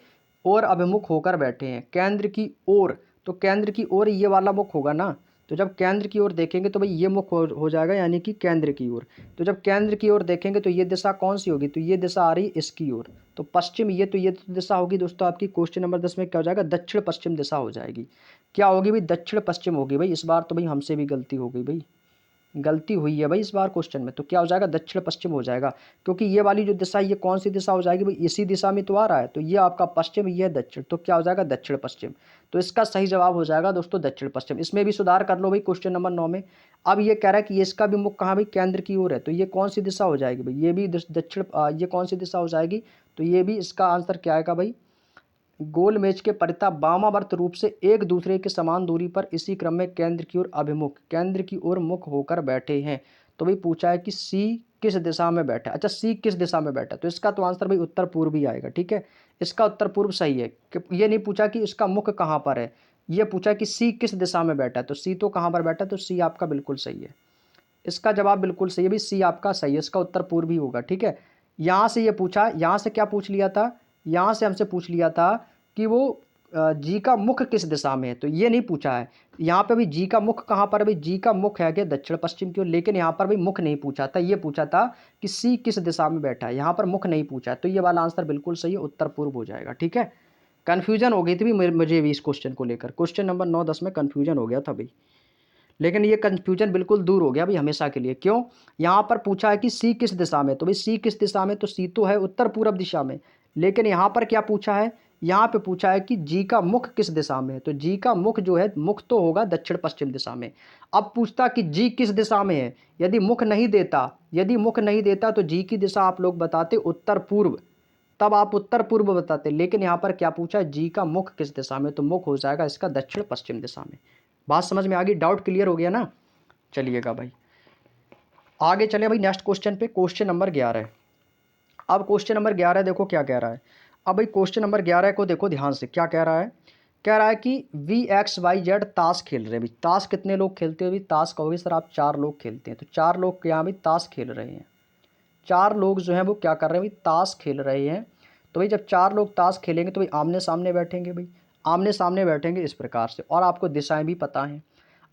ओर अभिमुख होकर बैठे हैं। केंद्र की ओर, तो केंद्र की ओर ये वाला मुख होगा ना, तो जब केंद्र की ओर देखेंगे तो भाई ये मुख हो जाएगा, यानी कि केंद्र की ओर। तो जब केंद्र की ओर देखेंगे तो ये दिशा कौन सी होगी, तो ये दिशा आ रही इसकी ओर, तो पश्चिम, ये तो दिशा होगी दोस्तों आपकी। क्वेश्चन नंबर 10 में क्या हो जाएगा, दक्षिण पश्चिम दिशा हो जाएगी। क्या होगी भाई, दक्षिण पश्चिम होगी भाई। इस बार तो भाई हमसे भी गलती हो गई भाई, गलती हुई है भाई इस बार क्वेश्चन में। तो क्या हो जाएगा, दक्षिण पश्चिम हो जाएगा, क्योंकि ये वाली जो दिशा, ये कौन सी दिशा हो जाएगी भाई, इसी दिशा में तो आ रहा है। तो ये आपका पश्चिम, ये है दक्षिण, तो क्या हो जाएगा, दक्षिण पश्चिम। तो इसका सही जवाब हो जाएगा दोस्तों दक्षिण पश्चिम। इसमें भी सुधार कर लो भाई क्वेश्चन नंबर 9 में। अब ये कह रहा है कि इसका भी मुख कहाँ भाई, केंद्र की ओर है, तो ये कौन सी दिशा हो जाएगी भाई, ये भी दक्षिण, ये कौन सी दिशा हो जाएगी, तो ये भी, इसका आंसर क्या आएगा भाई, गोल मेज के परिता वामावर्त रूप से एक दूसरे के समान दूरी पर इसी क्रम में केंद्र की ओर अभिमुख, केंद्र की ओर मुख होकर बैठे हैं। तो भाई पूछा है कि सी किस दिशा में बैठा है। अच्छा, सी किस दिशा में बैठा है, तो इसका तो आंसर भाई उत्तर पूर्व ही आएगा। ठीक है, इसका उत्तर पूर्व सही है। कि ये नहीं पूछा कि इसका मुख कहाँ पर है, ये पूछा कि सी किस दिशा में बैठा है, तो सी तो कहाँ पर बैठा है, तो सी आपका बिल्कुल सही है। इसका जवाब बिल्कुल सही है भाई, सी आपका सही है, इसका उत्तर पूर्व ही होगा। ठीक है, यहाँ से ये पूछा, यहाँ से क्या पूछ लिया था, यहाँ से हमसे पूछ लिया था कि वो जी का मुख किस दिशा में है, तो ये नहीं पूछा है। यहाँ पे भी जी का मुख कहाँ पर है भाई, जी का मुख है कि दक्षिण पश्चिम की ओर, लेकिन यहाँ पर भी मुख नहीं पूछा था, ये पूछा था कि सी किस दिशा में बैठा है, यहाँ पर मुख नहीं पूछा है। तो ये वाला आंसर बिल्कुल सही है, उत्तर पूर्व हो जाएगा। ठीक है, कन्फ्यूजन हो गई थी भी मुझे भी इस क्वेश्चन को लेकर, क्वेश्चन नंबर 9-10 में कन्फ्यूजन हो गया था भाई, लेकिन ये कन्फ्यूजन बिल्कुल दूर हो गया भाई हमेशा के लिए। क्यों, यहाँ पर पूछा है कि सी किस दिशा में, तो भाई सी किस दिशा में, तो सी तो है उत्तर पूर्व दिशा में, लेकिन यहाँ पर क्या पूछा है, यहाँ पे पूछा है कि जी का मुख किस दिशा में है, तो जी का मुख जो है, मुख तो होगा दक्षिण पश्चिम दिशा में। अब पूछता कि जी किस दिशा में है, यदि मुख नहीं देता, यदि मुख नहीं देता तो जी की दिशा आप लोग बताते उत्तर पूर्व, तब आप उत्तर पूर्व बताते, लेकिन यहाँ पर क्या पूछा, जी का मुख किस दिशा में, तो मुख हो जाएगा इसका दक्षिण पश्चिम दिशा में। बात समझ में आ गई, डाउट क्लियर हो गया ना। चलिएगा भाई, आगे चले भाई नेक्स्ट क्वेश्चन पे, क्वेश्चन नंबर 11। अब क्वेश्चन नंबर 11 देखो क्या कह रहा है। अब भाई क्वेश्चन नंबर 11 को देखो ध्यान से, क्या कह रहा है, कह रहा है कि VXYZ ताश खेल रहे हैं भाई। ताश कितने लोग खेलते हो भाई, ताश कहोगे सर आप 4 लोग खेलते हैं, तो 4 लोग यहाँ भाई ताश खेल रहे हैं। 4 लोग जो हैं वो क्या कर रहे हैं भाई, ताश खेल रहे हैं। तो भाई जब 4 लोग ताश खेलेंगे तो भाई आमने सामने बैठेंगे भाई, आमने सामने बैठेंगे इस प्रकार से, और आपको दिशाएं भी पता हैं।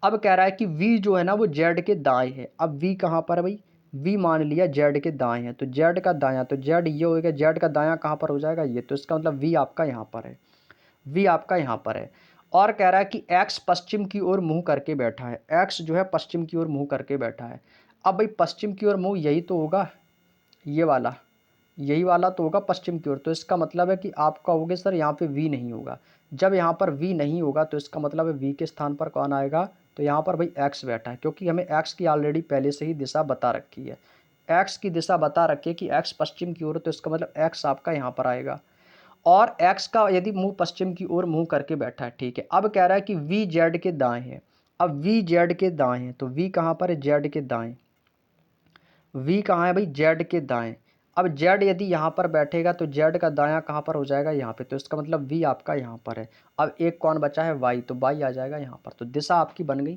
अब कह रहा है कि वी जो है ना वो जेड के दाएं है। अब वी कहाँ पर है भाई, वी मान लिया जेड के दाएं है, तो जेड का दायां, तो जेड ये होगा, जेड का दायां कहाँ पर हो जाएगा, ये, तो इसका मतलब वी आपका यहाँ पर है, वी आपका यहाँ पर है। और कह रहा है कि एक्स पश्चिम की ओर मुंह करके बैठा है, एक्स जो है पश्चिम की ओर मुंह करके बैठा है। अब भाई पश्चिम की ओर मुंह यही तो होगा, ये वाला, यही वाला तो होगा पश्चिम की ओर, तो इसका मतलब है कि आपका हो गया सर यहाँ पे वी नहीं होगा। जब यहाँ पर वी नहीं होगा तो इसका मतलब है वी के स्थान पर कौन आएगा, तो यहाँ पर भाई एक्स बैठा है, क्योंकि हमें एक्स की ऑलरेडी पहले से ही दिशा बता रखी है, एक्स की दिशा बता रखी है कि एक्स पश्चिम की ओर, तो इसका मतलब एक्स आपका यहाँ पर आएगा। और एक्स का यदि मुंह पश्चिम की ओर मुंह करके बैठा है, ठीक है। अब कह रहा है कि वी जेड के दाएं है। अब वी जेड के दाएं है, तो वी कहाँ पर है, जेड के दाएं, वी कहाँ है भाई, जेड के दाएं। अब जेड यदि यहाँ पर बैठेगा तो जेड का दायां कहाँ पर हो जाएगा, यहाँ पे, तो इसका मतलब वी आपका यहाँ पर है। अब एक कौन बचा है, वाई, तो वाई आ जाएगा यहाँ पर, तो दिशा आपकी बन गई।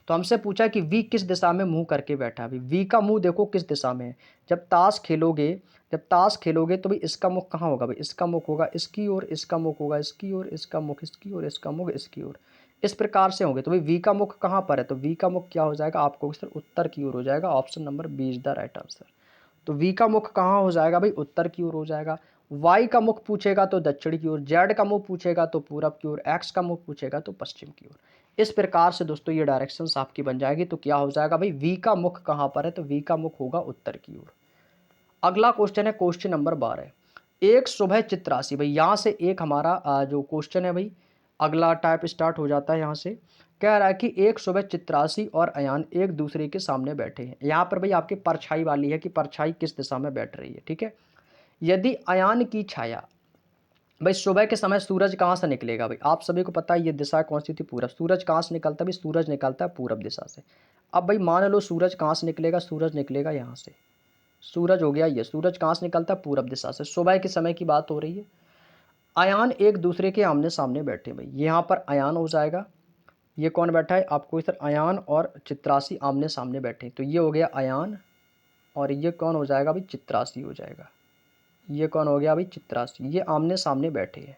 तो हमसे पूछा कि वी किस दिशा में मुंह करके बैठा है। अभी वी का मुंह देखो किस दिशा में है, जब ताश खेलोगे, जब ताश खेलोगे तो भाई इसका मुख कहाँ होगा भाई, इसका मुख होगा इसकी ओर, इसका मुख होगा इसकी ओर, इसका मुख इसकी ओर, इसका मुख इसकी ओर, इस प्रकार से होंगे। तो भाई वी का मुख कहाँ पर है, तो वी का मुख क्या हो जाएगा आपको सर, उत्तर की ओर हो जाएगा। Option number B is the right answer. तो वी का मुख कहाँ हो जाएगा भाई, उत्तर की ओर हो जाएगा। वाई का मुख पूछेगा तो दक्षिण की ओर, जेड का मुख पूछेगा तो पूरब की ओर, एक्स का मुख पूछेगा तो पश्चिम की ओर। इस प्रकार से दोस्तों ये डायरेक्शंस आपकी बन जाएगी। तो क्या हो जाएगा भाई, वी का मुख कहाँ पर है, तो वी का मुख होगा उत्तर की ओर। अगला क्वेश्चन है क्वेश्चन नंबर 12। एक सुबह चित्रासी, भाई यहाँ से एक हमारा जो क्वेश्चन है भाई, अगला टाइप स्टार्ट हो जाता है। यहाँ से कह रहा है कि एक सुबह चित्रासी और अयान एक दूसरे के सामने बैठे हैं। यहाँ पर भाई आपकी परछाई वाली है कि परछाई किस दिशा में बैठ रही है, ठीक है। यदि अयान की छाया, भाई सुबह के समय सूरज कहाँ से निकलेगा? भाई आप सभी को पता है ये दिशा कौन सी थी? पूरब। सूरज कहाँ से निकलता है? भाई सूरज निकलता है पूरब दिशा से। अब भाई मान लो सूरज कहाँ से निकलेगा? सूरज निकलेगा यहाँ से। सूरज हो गया ये, सूरज कहाँ से निकलता है? पूरब दिशा से। सुबह के समय की बात हो रही है। अयान एक दूसरे के आमने सामने बैठे। भाई यहाँ पर अयान हो जाएगा। ये कौन बैठा है? आपको इधर अयान और चित्रासी आमने सामने बैठे, तो ये हो गया अयान और ये कौन हो जाएगा? भाई चित्रासी हो जाएगा। ये कौन हो गया? भाई चित्रासी। ये आमने सामने बैठे हैं।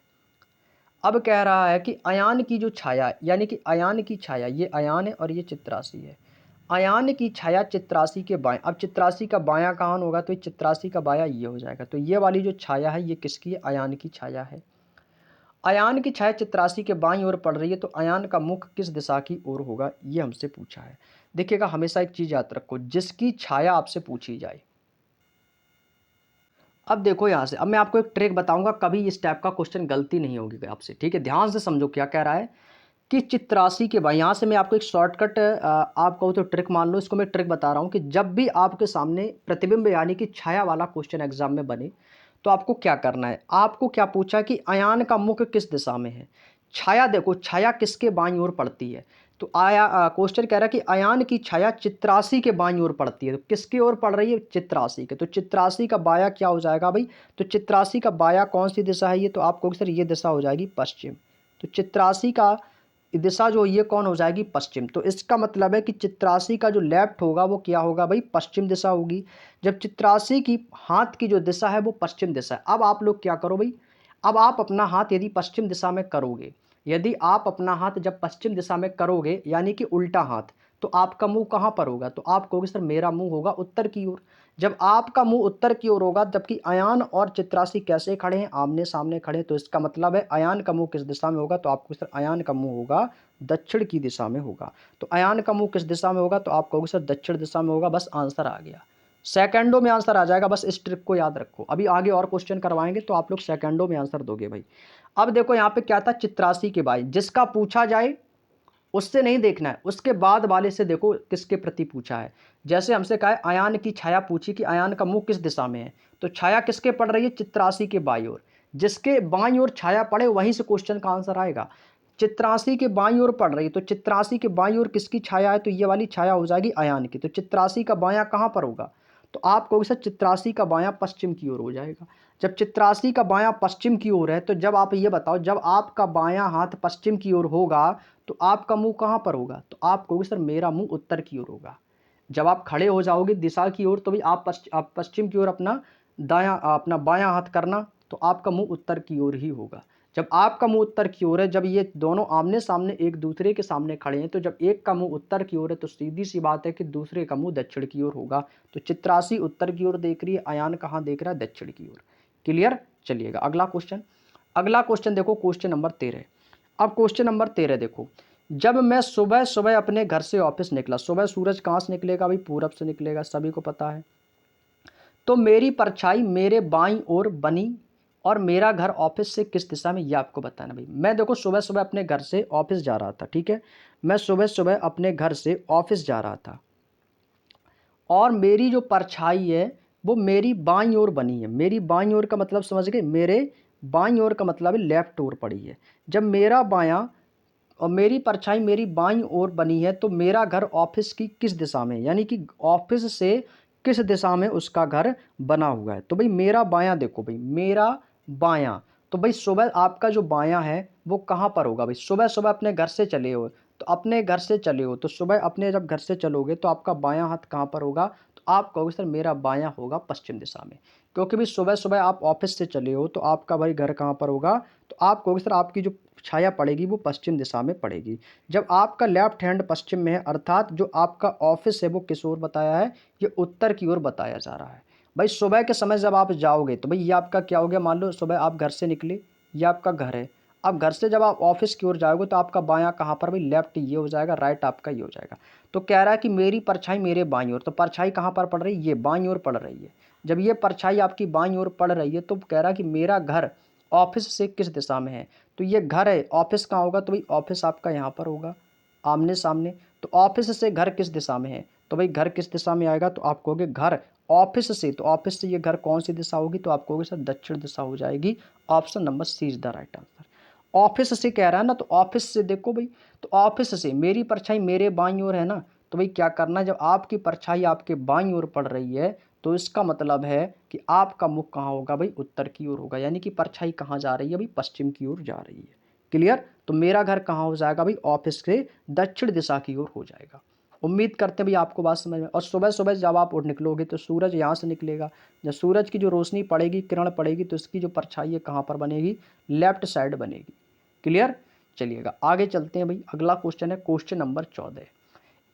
अब कह रहा है कि अयान की जो छाया, यानी कि अयान की छाया, ये अयान है और ये चित्रासी है। अयान की छाया चित्रासी के बाएं। अब चित्रासी का बायां कहाँ होगा? तो चित्रासी का बायां ये हो जाएगा। तो ये वाली जो छाया है ये किसकी है? अयान की छाया है। अयान की छाया चित्रासी के बाईं ओर पड़ रही है, तो अयान का मुख किस दिशा की ओर होगा? ये हमसे पूछा है। देखिएगा हमेशा एक चीज याद रखो, जिसकी छाया आपसे पूछी जाए। अब देखो यहाँ से, अब मैं आपको एक ट्रिक बताऊंगा, कभी इस टाइप का क्वेश्चन गलती नहीं होगी आपसे, ठीक है? ध्यान से समझो क्या कह रहा है कि चित्रासी के बाएं। यहाँ से मैं आपको एक शॉर्टकट, आप कहो तो ट्रिक मान लो, इसको मैं ट्रिक बता रहा हूँ कि जब भी आपके सामने प्रतिबिंब यानी कि छाया वाला क्वेश्चन एग्जाम में बने, तो आपको क्या करना है? आपको क्या पूछा कि अयान का मुख किस दिशा में है? छाया देखो, छाया किसके बाईं ओर पड़ती है? तो क्वेश्चन कह रहा है कि अयान की छाया चित्रासी के बाईं ओर पड़ती है। तो किसकी ओर पड़ रही है? चित्रासी के। तो चित्रासी का बाया क्या हो जाएगा भाई? तो चित्रासी का बाया कौन सी दिशा है? ये तो आपको सर ये दिशा हो जाएगी पश्चिम। तो चित्रासी का दिशा जो ये कौन हो जाएगी? पश्चिम। तो इसका मतलब है कि चित्रासी का जो लेफ्ट होगा वो क्या होगा भाई? पश्चिम दिशा होगी। जब चित्रासी की हाथ की जो दिशा है वो पश्चिम दिशा है। अब आप लोग क्या करो भाई, अब आप अपना हाथ यदि पश्चिम दिशा में करोगे, यदि आप अपना हाथ जब पश्चिम दिशा में करोगे यानी कि उल्टा हाथ, तो आपका मुंह कहाँ पर होगा? तो आप कहोगे सर मेरा मुंह होगा उत्तर की ओर। जब आपका मुंह उत्तर की ओर होगा, जबकि अयान और चित्रासी कैसे खड़े हैं? आमने सामने खड़े हैं। तो इसका मतलब है अयान का मुंह किस दिशा में होगा? तो आपको सर अयान का मुंह होगा दक्षिण की दिशा में होगा। तो अयान का मुंह किस दिशा में होगा? तो आप कहोगे सर दक्षिण दिशा में होगा। बस आंसर आ गया, सेकंडों में आंसर आ जाएगा। बस इस ट्रिक को याद रखो, अभी आगे और क्वेश्चन करवाएंगे तो आप लोग सेकंडों में आंसर दोगे भाई। अब देखो यहाँ पे क्या था? चित्रासी के बाई, जिसका पूछा जाए उससे नहीं देखना है, उसके बाद वाले से देखो किसके प्रति पूछा है। जैसे हमसे कहा है अयान की छाया पूछी कि अयान का मुंह किस दिशा में है, तो छाया किसके पड़ रही है? चित्रासी के बाईं ओर। जिसके बाईं ओर छाया पड़े वहीं से क्वेश्चन का आंसर आएगा। चित्रासी के बाईं ओर पड़ रही है, तो चित्रासी के बाईं ओर किसकी छाया है? तो ये वाली छाया हो जाएगी अयान की। तो चित्रासी का बायां कहाँ पर होगा? तो आप कहोगे सर चित्रासी का बायां पश्चिम की ओर हो जाएगा। जब चित्रासी का बायां पश्चिम की ओर है, तो जब आप ये बताओ, जब आपका बायां हाथ पश्चिम की ओर होगा तो आपका मुंह कहाँ पर होगा? तो आप कहोगे सर मेरा मुंह उत्तर की ओर होगा। जब आप खड़े हो जाओगे दिशा की ओर, तो भी आप पश्चिम की ओर अपना अपना बायां हाथ करना, तो आपका मुंह उत्तर की ओर ही होगा। जब आपका मुंह उत्तर की ओर है, जब ये दोनों आमने सामने एक दूसरे के सामने खड़े हैं, तो जब एक का मुंह उत्तर की ओर है तो सीधी सी बात है कि दूसरे का मुंह दक्षिण की ओर होगा। तो चित्रासी उत्तर की ओर देख रही है, अयान कहाँ देख रहा है? दक्षिण की ओर। क्लियर? चलिएगा अगला क्वेश्चन। अगला क्वेश्चन देखो, क्वेश्चन नंबर 13। अब क्वेश्चन नंबर 13 देखो, जब मैं सुबह सुबह अपने घर से ऑफिस निकला, सुबह सूरज कहाँ से निकलेगा भाई? पूरब से निकलेगा, सभी को पता है। तो मेरी परछाई मेरे बाईं ओर बनी और मेरा घर ऑफिस से किस दिशा में? ये आपको बताना भाई। मैं देखो सुबह सुबह अपने घर से ऑफिस जा रहा था, ठीक है? मैं सुबह सुबह अपने घर से ऑफिस जा रहा था और मेरी जो परछाई है वो मेरी बाईं ओर बनी है। मेरी बाईं ओर का मतलब समझ गए? मेरे बाईं ओर का मतलब है लेफ्ट ओर पड़ी है। जब मेरा बायां और मेरी परछाई मेरी बाईं ओर बनी है, तो मेरा घर ऑफिस की किस दिशा में, यानी कि ऑफिस से किस दिशा में उसका घर बना हुआ है? तो भाई मेरा बायां देखो भाई, मेरा बायां, तो भाई सुबह आपका जो बायां है वो कहाँ पर होगा भाई? सुबह सुबह अपने घर से चले हो, तो अपने घर से चले हो, तो सुबह अपने जब घर से चलोगे तो आपका बायां हाथ कहाँ पर होगा? तो आप कहोगे सर मेरा बायां होगा पश्चिम दिशा में, क्योंकि भाई सुबह सुबह आप ऑफिस से चले हो तो आपका भाई घर कहाँ पर होगा? तो आप कहोगे सर आपकी जो छाया पड़ेगी वो पश्चिम दिशा में पड़ेगी। जब आपका लेफ्ट हैंड पश्चिम में है, अर्थात जो आपका ऑफिस है वो किस ओर बताया है? ये उत्तर की ओर बताया जा रहा है। भाई सुबह के समय जब आप जाओगे तो भाई ये आपका क्या हो गया? मान लो सुबह आप घर से निकले, ये आपका घर है। अब घर से जब आप ऑफिस की ओर जाओगे तो आपका बायां कहाँ पर भाई? लेफ्ट ये हो जाएगा, राइट आपका ये हो जाएगा। तो कह रहा है कि मेरी परछाई मेरे बाईं ओर, तो परछाई कहाँ पर पड़ रही है? ये बाईं ओर पड़ रही है। जब ये परछाई आपकी बाईं ओर पड़ रही है तो कह रहा है कि मेरा घर ऑफिस से किस दिशा में है? तो ये घर है, ऑफिस कहाँ होगा? तो भाई ऑफिस आपका यहाँ पर होगा आमने सामने। तो ऑफिस से घर किस दिशा में है? तो भाई घर किस दिशा में आएगा, तो आप कहोगे घर ऑफिस से, तो ऑफिस से ये घर कौन सी दिशा होगी, तो आप कहोगे सर दक्षिण दिशा हो जाएगी। Option number C is the right answer. Office से कह रहा है ना, तो ऑफिस से देखो भाई, तो ऑफिस से मेरी परछाई मेरे बाईं ओर है ना, तो भाई क्या करना है, जब आपकी परछाई आपके बाईं ओर पड़ रही है तो इसका मतलब है कि आपका मुख कहाँ होगा भाई, उत्तर की ओर होगा, यानी कि परछाई कहाँ जा रही है भाई, पश्चिम की ओर जा रही है। क्लियर। तो मेरा घर कहाँ हो जाएगा भाई, ऑफिस से दक्षिण दिशा की ओर हो जाएगा। उम्मीद करते हैं भाई आपको बात समझ में। और सुबह सुबह जब आप उठ निकलोगे तो सूरज यहाँ से निकलेगा, जब सूरज की जो रोशनी पड़ेगी, किरण पड़ेगी, तो इसकी जो परछाई है कहाँ पर बनेगी, लेफ्ट साइड बनेगी। क्लियर। चलिएगा आगे चलते हैं भाई, अगला क्वेश्चन है क्वेश्चन नंबर 14।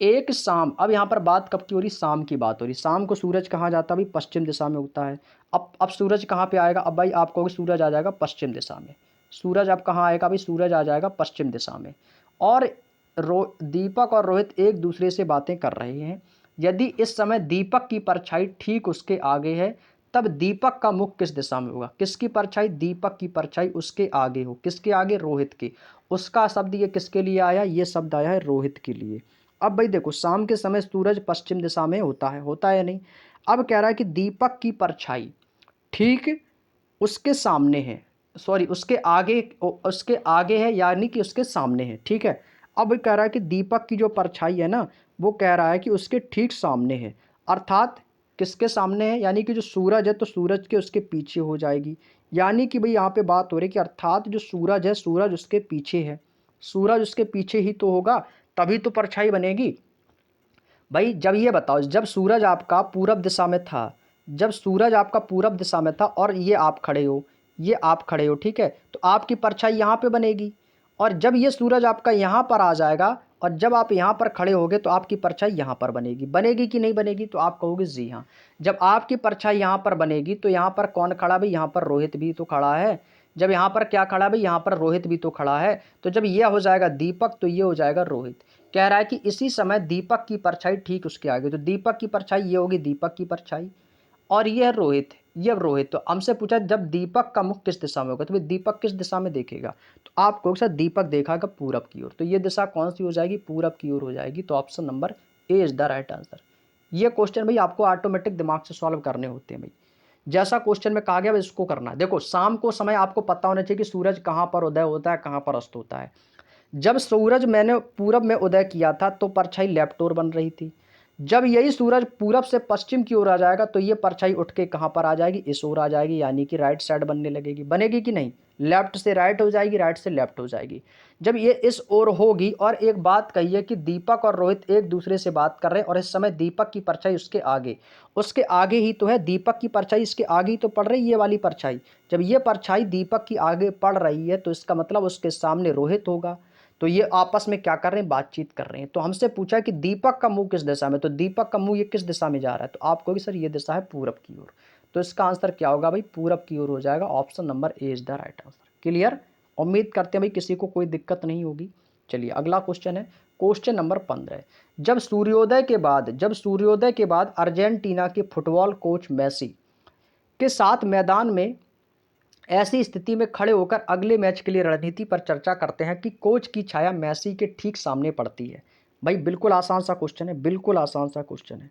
एक शाम, अब यहाँ पर बात कब की हो रही, शाम की बात हो रही। शाम को सूरज कहाँ जाता है भाई, पश्चिम दिशा में उगता है। अब सूरज कहाँ पे आएगा, अब भाई आप कहोगे सूरज आ जाएगा पश्चिम दिशा में। सूरज अब कहाँ आएगा भाई, सूरज आ जाएगा पश्चिम दिशा में। और दीपक और रोहित एक दूसरे से बातें कर रहे हैं। यदि इस समय दीपक की परछाई ठीक उसके आगे है, तब दीपक का मुख किस दिशा में होगा। किसकी परछाई, दीपक की परछाई उसके आगे हो, किसके आगे, रोहित के। उसका शब्द ये किसके लिए आया, ये शब्द आया है रोहित के लिए। अब भाई देखो, शाम के समय सूरज पश्चिम दिशा में होता है या नहीं। अब कह रहा है कि दीपक की परछाई ठीक उसके सामने है, सॉरी उसके आगे है, यानी कि उसके सामने है। ठीक है। अब कह रहा है कि दीपक की जो परछाई है ना, वो कह रहा है कि उसके ठीक सामने है, अर्थात किसके सामने है, यानी कि जो सूरज है तो सूरज के उसके पीछे हो जाएगी। यानी कि भाई यहाँ पे बात हो रही है कि अर्थात जो सूरज है, सूरज उसके पीछे है, सूरज उसके पीछे ही तो होगा, तभी तो परछाई बनेगी। भाई जब ये बताओ, जब सूरज आपका पूरब दिशा में था, जब सूरज आपका पूरब दिशा में था और ये आप खड़े हो, ये आप खड़े हो, ठीक है, तो आपकी परछाई यहाँ पे बनेगी। और जब ये सूरज आपका यहाँ पर आ जाएगा और जब आप यहाँ पर खड़े होगे तो आपकी परछाई यहाँ पर बनेगी। बनेगी कि नहीं बनेगी, तो आप कहोगे जी हाँ। जब आपकी परछाई यहाँ पर बनेगी तो यहाँ पर कौन खड़ा भाई, यहाँ पर रोहित भी तो खड़ा है। जब यहाँ पर क्या खड़ा भाई, यहाँ पर रोहित भी तो खड़ा है। तो जब ये हो जाएगा दीपक तो ये हो जाएगा रोहित। कह रहा है कि इसी समय दीपक की परछाई ठीक उसके आगे, तो दीपक की परछाई ये होगी, दीपक की परछाई, और ये है रोहित, ये रोहित। तो हमसे पूछा जब दीपक का मुख किस दिशा में होगा, तो भाई दीपक किस दिशा में देखेगा, तो आप कहोगे सर दीपक देखागा पूरब की ओर, तो ये दिशा कौन सी हो जाएगी, पूरब की ओर हो जाएगी। तो option number A is the right answer. ये क्वेश्चन भाई आपको ऑटोमेटिक दिमाग से सॉल्व करने होते हैं भाई। जैसा क्वेश्चन में कहा गया इसको करना है। देखो शाम को समय आपको पता होना चाहिए कि सूरज कहाँ पर उदय होता है, कहाँ पर अस्त होता है। जब सूरज मैंने पूरब में उदय किया था तो परछाई लेफ्ट ओर बन रही थी। जब यही सूरज पूरब से पश्चिम की ओर आ जाएगा तो ये परछाई उठ के कहाँ पर आ जाएगी, इस ओर आ जाएगी, यानी कि राइट साइड बनने लगेगी। बनेगी कि नहीं, लेफ्ट से राइट हो जाएगी, राइट से लेफ्ट हो जाएगी। जब ये इस ओर होगी, और एक बात कही है कि दीपक और रोहित एक दूसरे से बात कर रहे हैं और इस समय दीपक की परछाई उसके आगे ही तो है, दीपक की परछाई इसके आगे ही तो पड़ रही है, ये वाली परछाई। जब ये परछाई दीपक की आगे पड़ रही है तो इसका मतलब उसके सामने रोहित होगा। तो ये आपस में क्या कर रहे हैं, बातचीत कर रहे हैं। तो हमसे पूछा कि दीपक का मुंह किस दिशा में, तो दीपक का मुंह ये किस दिशा में जा रहा है, तो आप कहोगे सर ये दिशा है पूरब की ओर। तो इसका आंसर क्या होगा भाई, पूरब की ओर हो जाएगा। Option number A is the right answer. Clear. उम्मीद करते हैं भाई किसी को कोई दिक्कत नहीं होगी। चलिए अगला क्वेश्चन है क्वेश्चन नंबर 15। जब सूर्योदय के बाद अर्जेंटीना के फुटबॉल कोच मेसी के साथ मैदान में ऐसी स्थिति में खड़े होकर अगले मैच के लिए रणनीति पर चर्चा करते हैं कि कोच की छाया मेसी के ठीक सामने पड़ती है। भाई बिल्कुल आसान सा क्वेश्चन है, बिल्कुल आसान सा क्वेश्चन है।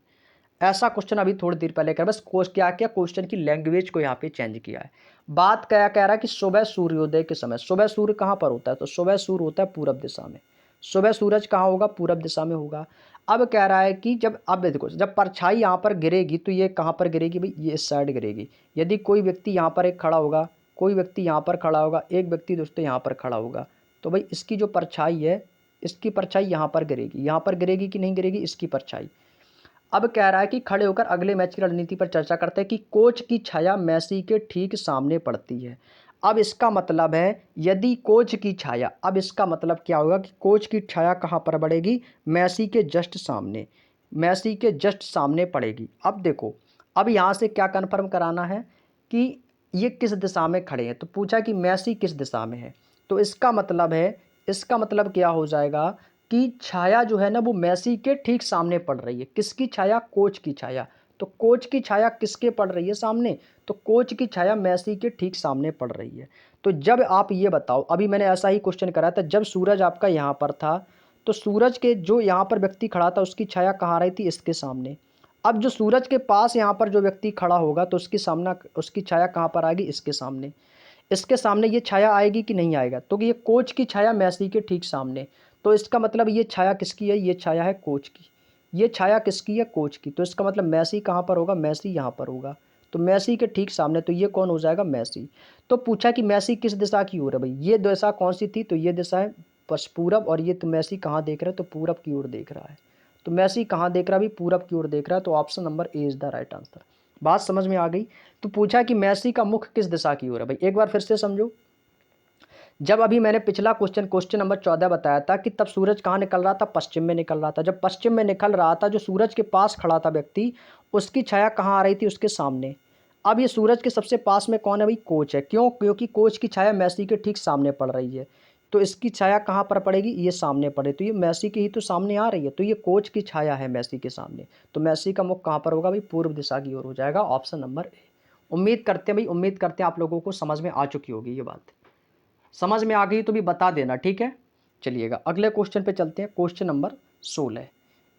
ऐसा क्वेश्चन अभी थोड़ी देर पहले कर, बस क्या क्या क्वेश्चन की लैंग्वेज को यहाँ पे चेंज किया है। बात क्या कह रहा है कि सुबह सूर्योदय के समय, सुबह सूर्य कहाँ पर होता है, तो सुबह सूर्य होता है पूरब दिशा में। सुबह सूरज कहाँ होगा, पूरब दिशा में होगा। अब कह रहा है कि जब, अब देखो, जब परछाई यहाँ पर गिरेगी तो ये कहाँ पर गिरेगी भाई, ये इस साइड गिरेगी। यदि कोई व्यक्ति यहाँ पर एक खड़ा होगा, कोई व्यक्ति यहाँ पर खड़ा होगा, एक व्यक्ति दोस्तों यहाँ पर खड़ा होगा, तो भाई इसकी जो परछाई है, इसकी परछाई यहाँ पर गिरेगी। यहाँ पर गिरेगी कि नहीं गिरेगी, इसकी परछाई। अब कह रहा है कि खड़े होकर अगले मैच की रणनीति पर चर्चा करते हैं कि कोच की छाया मेसी के ठीक सामने पड़ती है। अब इसका मतलब है, यदि कोच की छाया, अब इसका मतलब क्या होगा कि कोच की छाया कहाँ पर पड़ेगी, मेसी के जस्ट सामने, मेसी के जस्ट सामने पड़ेगी। अब देखो, अब यहाँ से क्या कन्फर्म कराना है कि ये किस दिशा में खड़े हैं, तो पूछा कि मेसी किस दिशा में है। तो इसका मतलब है, इसका मतलब क्या हो जाएगा कि छाया जो है ना वो मेसी के ठीक सामने पड़ रही है। किसकी छाया, कोच की छाया। तो कोच की छाया किसके पड़ रही है सामने, तो कोच की छाया मेसी के ठीक सामने पड़ रही है। तो जब आप ये बताओ, अभी मैंने ऐसा ही क्वेश्चन करा था, जब सूरज आपका यहाँ पर था तो सूरज के जो यहाँ पर व्यक्ति खड़ा था उसकी छाया कहाँ आ रही थी, इसके सामने। अब जो सूरज के पास यहाँ पर जो व्यक्ति खड़ा होगा तो उसकी छाया कहाँ पर आएगी, इसके सामने। इसके सामने ये छाया आएगी कि नहीं आएगा, तो ये कोच की छाया मैसी के ठीक सामने। तो इसका मतलब ये छाया किसकी है, ये छाया है कोच की। ये छाया किसकी है, कोच की। तो इसका मतलब मैसी कहाँ पर होगा, मैसी यहाँ पर होगा। तो मैसी के ठीक सामने, तो ये कौन हो जाएगा, मैसी। तो पूछा कि मैसी किस दिशा की ओर है भाई, ये दिशा कौन सी थी, तो ये दिशा है पूरब। और ये तो मैसी कहाँ देख रहा है, तो पूरब की ओर देख रहा है। तो मैसी कहाँ देख रहा है भाई, पूरब की ओर देख रहा है। तो option number A is the right answer. बात समझ में आ गई। तो पूछा कि मैसी का मुख किस दिशा की ओर है भाई, एक बार फिर से समझो। जब अभी मैंने पिछला क्वेश्चन नंबर 14 बताया था कि तब सूरज कहाँ निकल रहा था, पश्चिम में निकल रहा था। जब पश्चिम में निकल रहा था, जो सूरज के पास खड़ा था व्यक्ति, उसकी छाया कहाँ आ रही थी, उसके सामने। अब ये सूरज के सबसे पास में कौन है भाई, कोच है। क्यों, क्योंकि कोच की छाया मैसी के ठीक सामने पड़ रही है। तो इसकी छाया कहाँ पर पड़ेगी, ये सामने पड़े। तो ये मैसी की ही तो सामने आ रही है, तो ये कोच की छाया है मैसी के सामने। तो मैसी का मुख कहाँ पर होगा भाई, पूर्व दिशा की ओर हो जाएगा। Option number A. उम्मीद करते हैं भाई, उम्मीद करते हैं आप लोगों को समझ में आ चुकी होगी ये बात। समझ में आ गई तो भी बता देना, ठीक है। चलिएगा अगले क्वेश्चन पे चलते हैं। Question number 16।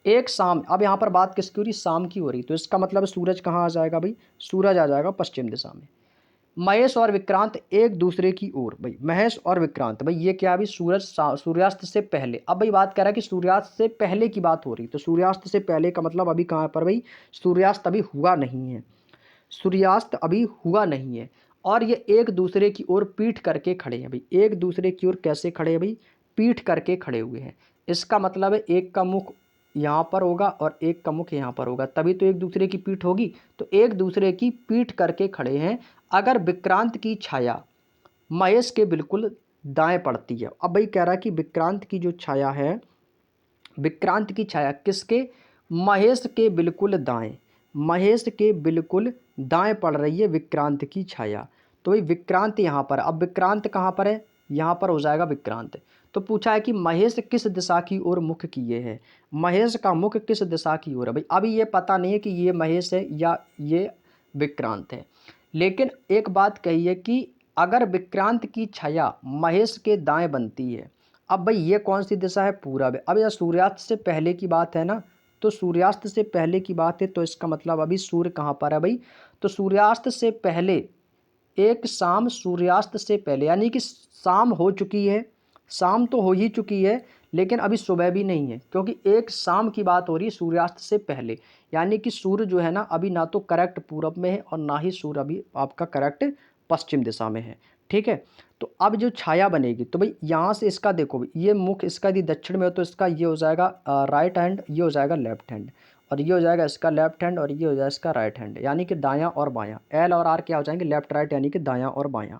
एक शाम, अब यहाँ पर बात किसकी हो रही, शाम की हो रही। तो इसका मतलब सूरज कहाँ आ जाएगा भाई, सूरज आ जाएगा पश्चिम दिशा में। महेश और विक्रांत एक दूसरे की ओर, भाई महेश और विक्रांत, भाई ये क्या है भाई, सूर्यास्त से पहले। अब भाई बात कर रहा है कि सूर्यास्त से पहले की बात हो रही। तो सूर्यास्त से पहले का मतलब अभी कहाँ पर भाई, सूर्यास्त अभी हुआ नहीं है, सूर्यास्त अभी हुआ नहीं है। और ये एक दूसरे की ओर पीठ करके खड़े हैं भाई। एक दूसरे की ओर कैसे खड़े हैं भाई, पीठ करके खड़े हुए हैं। इसका मतलब है एक का मुख यहाँ पर होगा और एक का मुख यहाँ पर होगा, तभी तो एक दूसरे की पीठ होगी। तो एक दूसरे की पीठ करके खड़े हैं। अगर विक्रांत की छाया महेश के बिल्कुल दाएं पड़ती है। अब भाई कह रहा है कि विक्रांत की जो छाया है, विक्रांत की छाया किसके, महेश के बिल्कुल दाएं, महेश के बिल्कुल दाएं पड़ रही है विक्रांत की छाया। तो भाई विक्रांत यहाँ पर, अब विक्रांत कहाँ पर है, यहाँ पर हो जाएगा विक्रांत। तो पूछा है कि महेश किस दिशा की ओर मुख किए है, महेश का मुख किस दिशा की ओर है। भाई अभी ये पता नहीं है कि ये महेश है या ये विक्रांत है, लेकिन एक बात कही है कि अगर विक्रांत की छाया महेश के दाएं बनती है। अब भाई ये कौन सी दिशा है, पूरब है। अब यह सूर्यास्त से पहले की बात है ना, तो सूर्यास्त से पहले की बात है। तो इसका मतलब अभी सूर्य कहाँ पर है भाई, तो सूर्यास्त से पहले, एक शाम सूर्यास्त से पहले, यानी कि शाम हो चुकी है। शाम तो हो ही चुकी है, लेकिन अभी सुबह भी नहीं है, क्योंकि एक शाम की बात हो रही है सूर्यास्त से पहले। यानी कि सूर्य जो है ना, अभी ना तो करेक्ट पूरब में है और ना ही सूर्य अभी आपका करेक्ट पश्चिम दिशा में है, ठीक है। तो अब जो छाया बनेगी, तो भाई यहाँ से इसका देखो भाई, ये मुख इसका यदि दक्षिण में हो तो इसका ये हो जाएगा राइट हैंड, ये हो जाएगा लेफ्ट हैंड, और ये हो जाएगा इसका लेफ्ट हैंड, और ये हो जाएगा इसका राइट हैंड, यानी कि दायां और बायां। एल और आर क्या हो जाएंगे, लेफ्ट राइट, यानी कि दायां और बायां।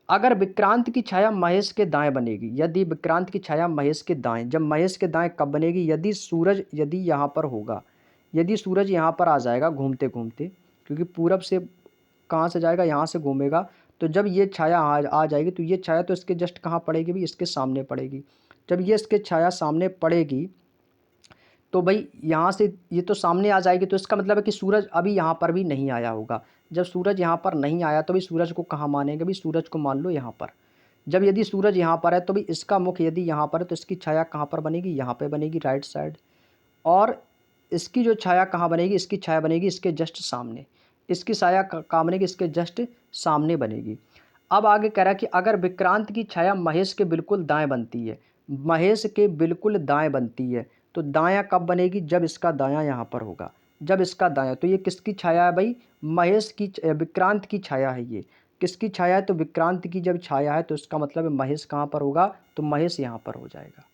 अगर विक्रांत की छाया महेश के दाएं बनेगी, यदि विक्रांत की छाया महेश के दाएं, जब महेश के दाएं कब बनेगी, यदि सूरज यदि यहाँ पर होगा, यदि सूरज यहाँ पर आ जाएगा घूमते घूमते, क्योंकि पूरब से कहाँ से जाएगा, यहाँ से घूमेगा। तो जब ये छाया आ जाएगी, तो ये छाया तो इसके जस्ट कहाँ पड़ेगी भी, इसके सामने पड़ेगी। जब ये इसके छाया सामने पड़ेगी, तो भाई यहाँ से ये तो सामने आ जाएगी। तो इसका मतलब है कि सूरज अभी यहाँ पर भी नहीं आया होगा। जब सूरज यहाँ पर नहीं आया तो भाई सूरज को कहाँ मानेंगे, भाई सूरज को मान लो यहाँ पर। जब यदि सूरज यहाँ पर है तो भाई इसका मुख यदि यहाँ पर है तो इसकी छाया कहाँ पर बनेगी, यहाँ पे बनेगी, राइट साइड। और इसकी जो छाया कहाँ बनेगी, इसकी छाया बनेगी इसके जस्ट सामने। इसकी छाया कहाँ बनेगी, इसके जस्ट सामने बनेगी। अब आगे कह रहा है कि अगर विक्रांत की छाया महेश के बिल्कुल दाएं बनती है, महेश के बिल्कुल दाएं बनती है, तो दायां कब बनेगी, जब इसका दायां यहाँ पर होगा, जब इसका दायां। तो ये किसकी छाया है भाई, महेश की, विक्रांत की छाया है। ये किसकी छाया है, तो विक्रांत की जब छाया है तो इसका मतलब है महेश कहाँ पर होगा, तो महेश यहाँ पर हो जाएगा।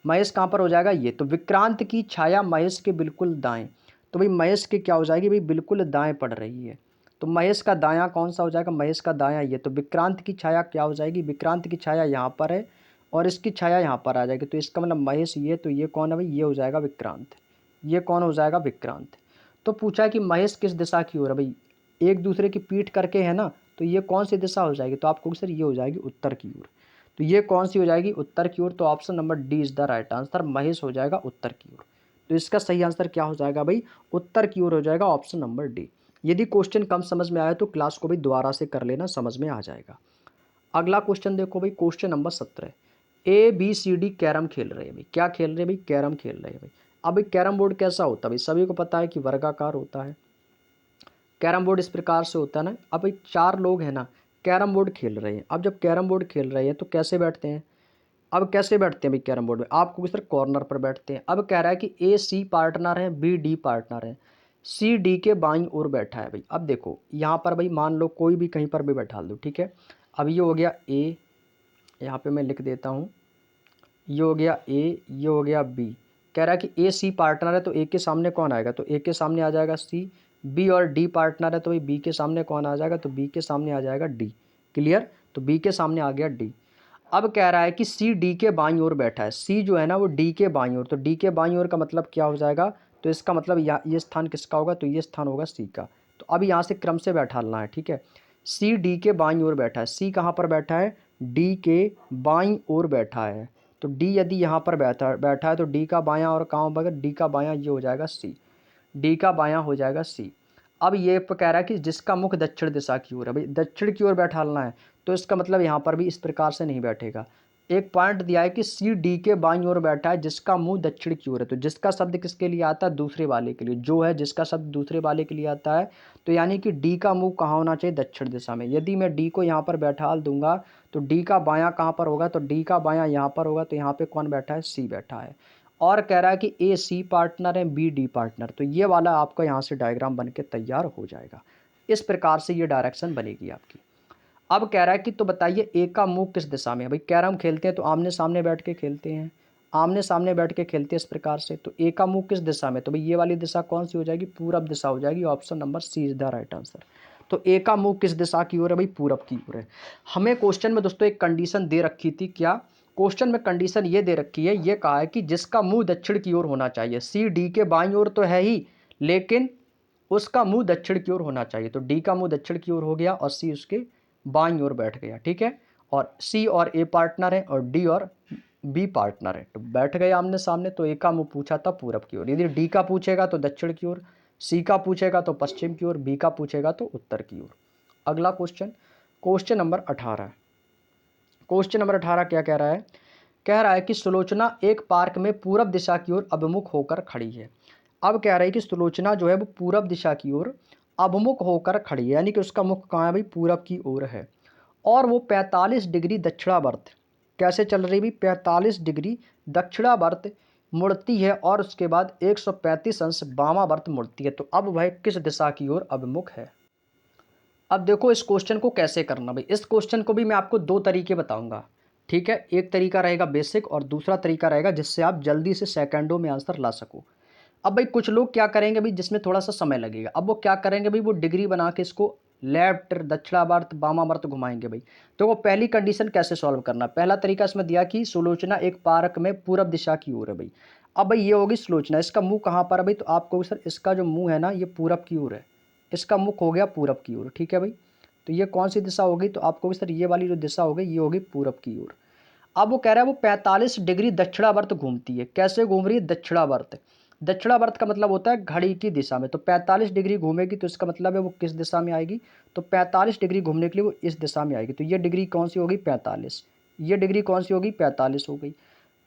महेश कहाँ पर हो जाएगा, ये तो विक्रांत की छाया महेश के बिल्कुल दाएं। तो भाई महेश के क्या हो जाएगी भाई, बिल्कुल दाएं पड़ रही है। तो महेश का दायां कौन सा हो जाएगा, महेश का दायां ये। तो विक्रांत की छाया क्या हो जाएगी, विक्रांत की छाया यहाँ पर है और इसकी छाया यहाँ पर आ जाएगी। तो इसका मतलब महेश ये, तो ये कौन है भाई, ये हो जाएगा विक्रांत। ये कौन हो जाएगा, विक्रांत। तो पूछा कि महेश किस दिशा की ओर है भाई, एक दूसरे की पीठ करके है ना, तो ये कौन सी दिशा हो जाएगी, तो आपको सर ये हो जाएगी उत्तर की ओर। तो ये कौन सी हो जाएगी, उत्तर की ओर। तो option number D is the right answer, Mahesh हो जाएगा उत्तर की ओर। तो इसका सही आंसर क्या हो जाएगा भाई, उत्तर की ओर हो जाएगा, ऑप्शन नंबर डी। यदि क्वेश्चन कम समझ में आया तो क्लास को भी दोबारा से कर लेना, समझ में आ जाएगा। अगला क्वेश्चन देखो भाई, क्वेश्चन नंबर 17। ABCD कैरम खेल रहे हैं भाई। क्या खेल रहे हैं भाई? कैरम खेल रहे हैं भाई। अब भाई कैरम बोर्ड कैसा होता है भाई? सभी को पता है कि वर्गाकार होता है। कैरम बोर्ड इस प्रकार से होता है ना। अब भाई 4 लोग हैं ना, कैरम बोर्ड खेल रहे हैं। अब जब कैरम बोर्ड खेल रहे हैं तो कैसे बैठते हैं? अब कैसे बैठते हैं भाई कैरम बोर्ड में? आपको किस तरह कॉर्नर पर बैठते हैं। अब कह रहा है कि AC पार्टनर है, BD पार्टनर है, CD के बाईं ओर बैठा है भाई। अब देखो यहाँ पर भाई मान लो कोई भी कहीं पर भी बैठा दो, ठीक है। अब ये हो गया A, यहाँ पे मैं लिख देता हूँ, ये हो गया A, ये हो गया B। कह रहा है कि AC पार्टनर है तो A के सामने कौन आएगा? तो A के सामने आ जाएगा C। B और D पार्टनर है तो भाई B के सामने कौन आ जाएगा? तो B के सामने आ जाएगा D। क्लियर? तो B के सामने आ गया D। अब कह रहा है कि C D के बाईं ओर बैठा है। C जो है ना वो D के बाईं ओर, तो D के बाईं ओर का मतलब क्या हो जाएगा? तो इसका मतलब ये स्थान किसका होगा? तो ये स्थान होगा C का। तो अब यहाँ से क्रम से बैठाना है, ठीक है। C D के बाईं ओर बैठा है। C कहाँ पर बैठा है? D के बाईं ओर बैठा है। तो D यदि यहाँ पर बैठा है तो D का बायां और कहाँ होगा? D का बायां ये हो जाएगा C। D का बायां हो जाएगा C। अब ये कह रहा है कि जिसका मुख दक्षिण दिशा की ओर है भाई, दक्षिण की ओर बैठाना है, तो इसका मतलब यहाँ पर भी इस प्रकार से नहीं बैठेगा। एक पॉइंट दिया है कि CD के बाईं ओर बैठा है जिसका मुंह दक्षिण की ओर है। तो जिसका शब्द किसके लिए आता है? दूसरे वाले के लिए। जो है जिसका शब्द दूसरे वाले के लिए आता है, तो यानी कि D का मुंह कहाँ होना चाहिए? दक्षिण दिशा में। यदि मैं D को यहाँ पर बैठा दूंगा तो D का बायां कहाँ पर होगा? तो D का बायां यहाँ पर होगा। तो यहाँ पे कौन बैठा है? C बैठा है। और कह रहा है कि AC पार्टनर है, BD पार्टनर। तो ये वाला आपका यहाँ से डायग्राम बन के तैयार हो जाएगा। इस प्रकार से ये डायरेक्शन बनेगी आपकी। अब कह रहा है कि तो बताइए A का मुंह किस दिशा में है? भाई कैरम खेलते हैं तो आमने सामने बैठ के खेलते हैं, आमने सामने बैठ के खेलते हैं इस प्रकार से। तो A का मुंह किस दिशा में? तो भाई ये वाली दिशा कौन सी हो जाएगी? पूरब दिशा हो जाएगी। Option number C is the right answer. तो A का मुंह किस दिशा की ओर है भाई? पूरब की ओर है। हमें क्वेश्चन में दोस्तों एक कंडीशन दे रखी थी। क्या क्वेश्चन में कंडीशन ये दे रखी है, ये कहा है कि जिसका मुंह दक्षिण की ओर होना चाहिए। C D के बाईं ओर तो है ही, लेकिन उसका मुंह दक्षिण की ओर होना चाहिए। तो D का मुंह दक्षिण की ओर हो गया और C उसके बाईं ओर बैठ गया, ठीक है। और C और A पार्टनर है और D और B पार्टनर है, तो बैठ गए आमने सामने। तो A का मुंह पूछा था पूरब की ओर। यदि D का पूछेगा तो दक्षिण की ओर, C का पूछेगा तो पश्चिम की ओर, B का पूछेगा तो उत्तर की ओर। अगला question, question number 18। Question number 18 क्या कह रहा है? कह रहा है कि सुलोचना एक पार्क में पूरब दिशा की ओर अभिमुख होकर खड़ी है। अब कह रहा है कि सुलोचना जो है वो पूरब दिशा की ओर अभिमुख होकर खड़ी है, यानी कि उसका मुख कहाँ है भाई? पूरब की ओर है। और वो 45 डिग्री दक्षिणावर्त कैसे चल रही भाई? 45 डिग्री दक्षिणावर्त मुड़ती है और उसके बाद 135 अंश वामावर्त मुड़ती है। तो अब वह किस दिशा की ओर अभिमुख है? अब देखो इस क्वेश्चन को कैसे करना भाई। इस क्वेश्चन को भी मैं आपको दो तरीके बताऊंगा, ठीक है। एक तरीका रहेगा बेसिक और दूसरा तरीका रहेगा जिससे आप जल्दी से सेकंडों में आंसर ला सको। अब भाई कुछ लोग क्या करेंगे भाई जिसमें थोड़ा सा समय लगेगा। अब वो क्या करेंगे भाई? वो डिग्री बना के इसको लेफ्ट दक्षिणावर्त वामावर्त घुमाएंगे भाई। तो वो पहली कंडीशन कैसे सॉल्व करना? पहला तरीका इसमें दिया कि सुलोचना एक पार्क में पूरब दिशा की ओर है भाई। अब भाई ये होगी सुलोचना, इसका मुंह कहाँ पर है भाई? तो आपको सर इसका जो मुंह है ना ये पूरब की ओर है, इसका मुख हो गया पूरब की ओर, ठीक है भाई। तो ये कौन सी दिशा होगी? तो आपको भी सर ये वाली जो दिशा होगी ये होगी पूरब की ओर। अब वो कह रहा है वो 45 डिग्री दक्षिणावर्त घूमती है। कैसे घूम रही है? दक्षिणावर्त। दक्षिणावर्त का मतलब होता है घड़ी की दिशा में। तो 45 डिग्री घूमेगी तो इसका मतलब है वो किस दिशा में आएगी? तो 45 डिग्री घूमने के लिए वो इस दिशा में आएगी। तो ये डिग्री कौन सी होगी? 45। ये डिग्री कौन सी होगी? 45 हो गई।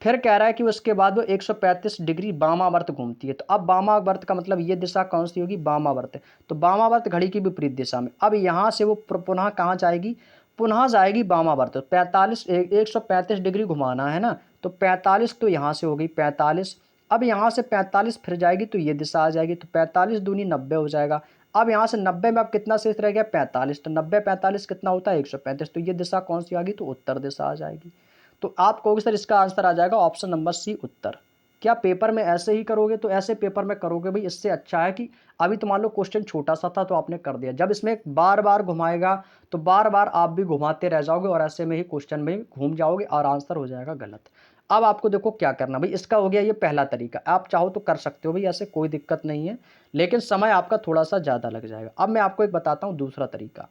फिर कह रहा है कि उसके बाद वो 135 डिग्री वामावर्त घूमती है। तो अब वामावर्त का मतलब ये दिशा कौन सी होगी? वामावर्त। तो वामावर्त घड़ी की विपरीत दिशा में। अब यहाँ से वो पुनः कहाँ जाएगी? पुनः जाएगी वामावर्त। 45 135 डिग्री घुमाना है ना, तो 45 तो यहाँ से हो गई 45। अब यहाँ से 45 फिर जाएगी तो ये दिशा आ जाएगी। तो 45 दूनी 90 हो जाएगा। अब यहाँ से 90 में अब कितना शेष रह गया? 45। तो 90 45 कितना होता है? 135। तो ये दिशा कौन सी आ गई? तो उत्तर दिशा आ जाएगी। तो आप कहोगे सर इसका आंसर आ जाएगा ऑप्शन नंबर C उत्तर। क्या पेपर में ऐसे ही करोगे? तो ऐसे पेपर में करोगे भाई। इससे अच्छा है कि अभी तो मान लो क्वेश्चन छोटा सा था तो आपने कर दिया, जब इसमें बार बार घुमाएगा तो बार बार आप भी घुमाते रह जाओगे और ऐसे में ही क्वेश्चन में घूम जाओगे और आंसर हो जाएगा गलत। अब आपको देखो क्या करना भाई। इसका हो गया ये पहला तरीका, आप चाहो तो कर सकते हो भाई, ऐसे कोई दिक्कत नहीं है, लेकिन समय आपका थोड़ा सा ज़्यादा लग जाएगा। अब मैं आपको एक बताता हूँ दूसरा तरीका।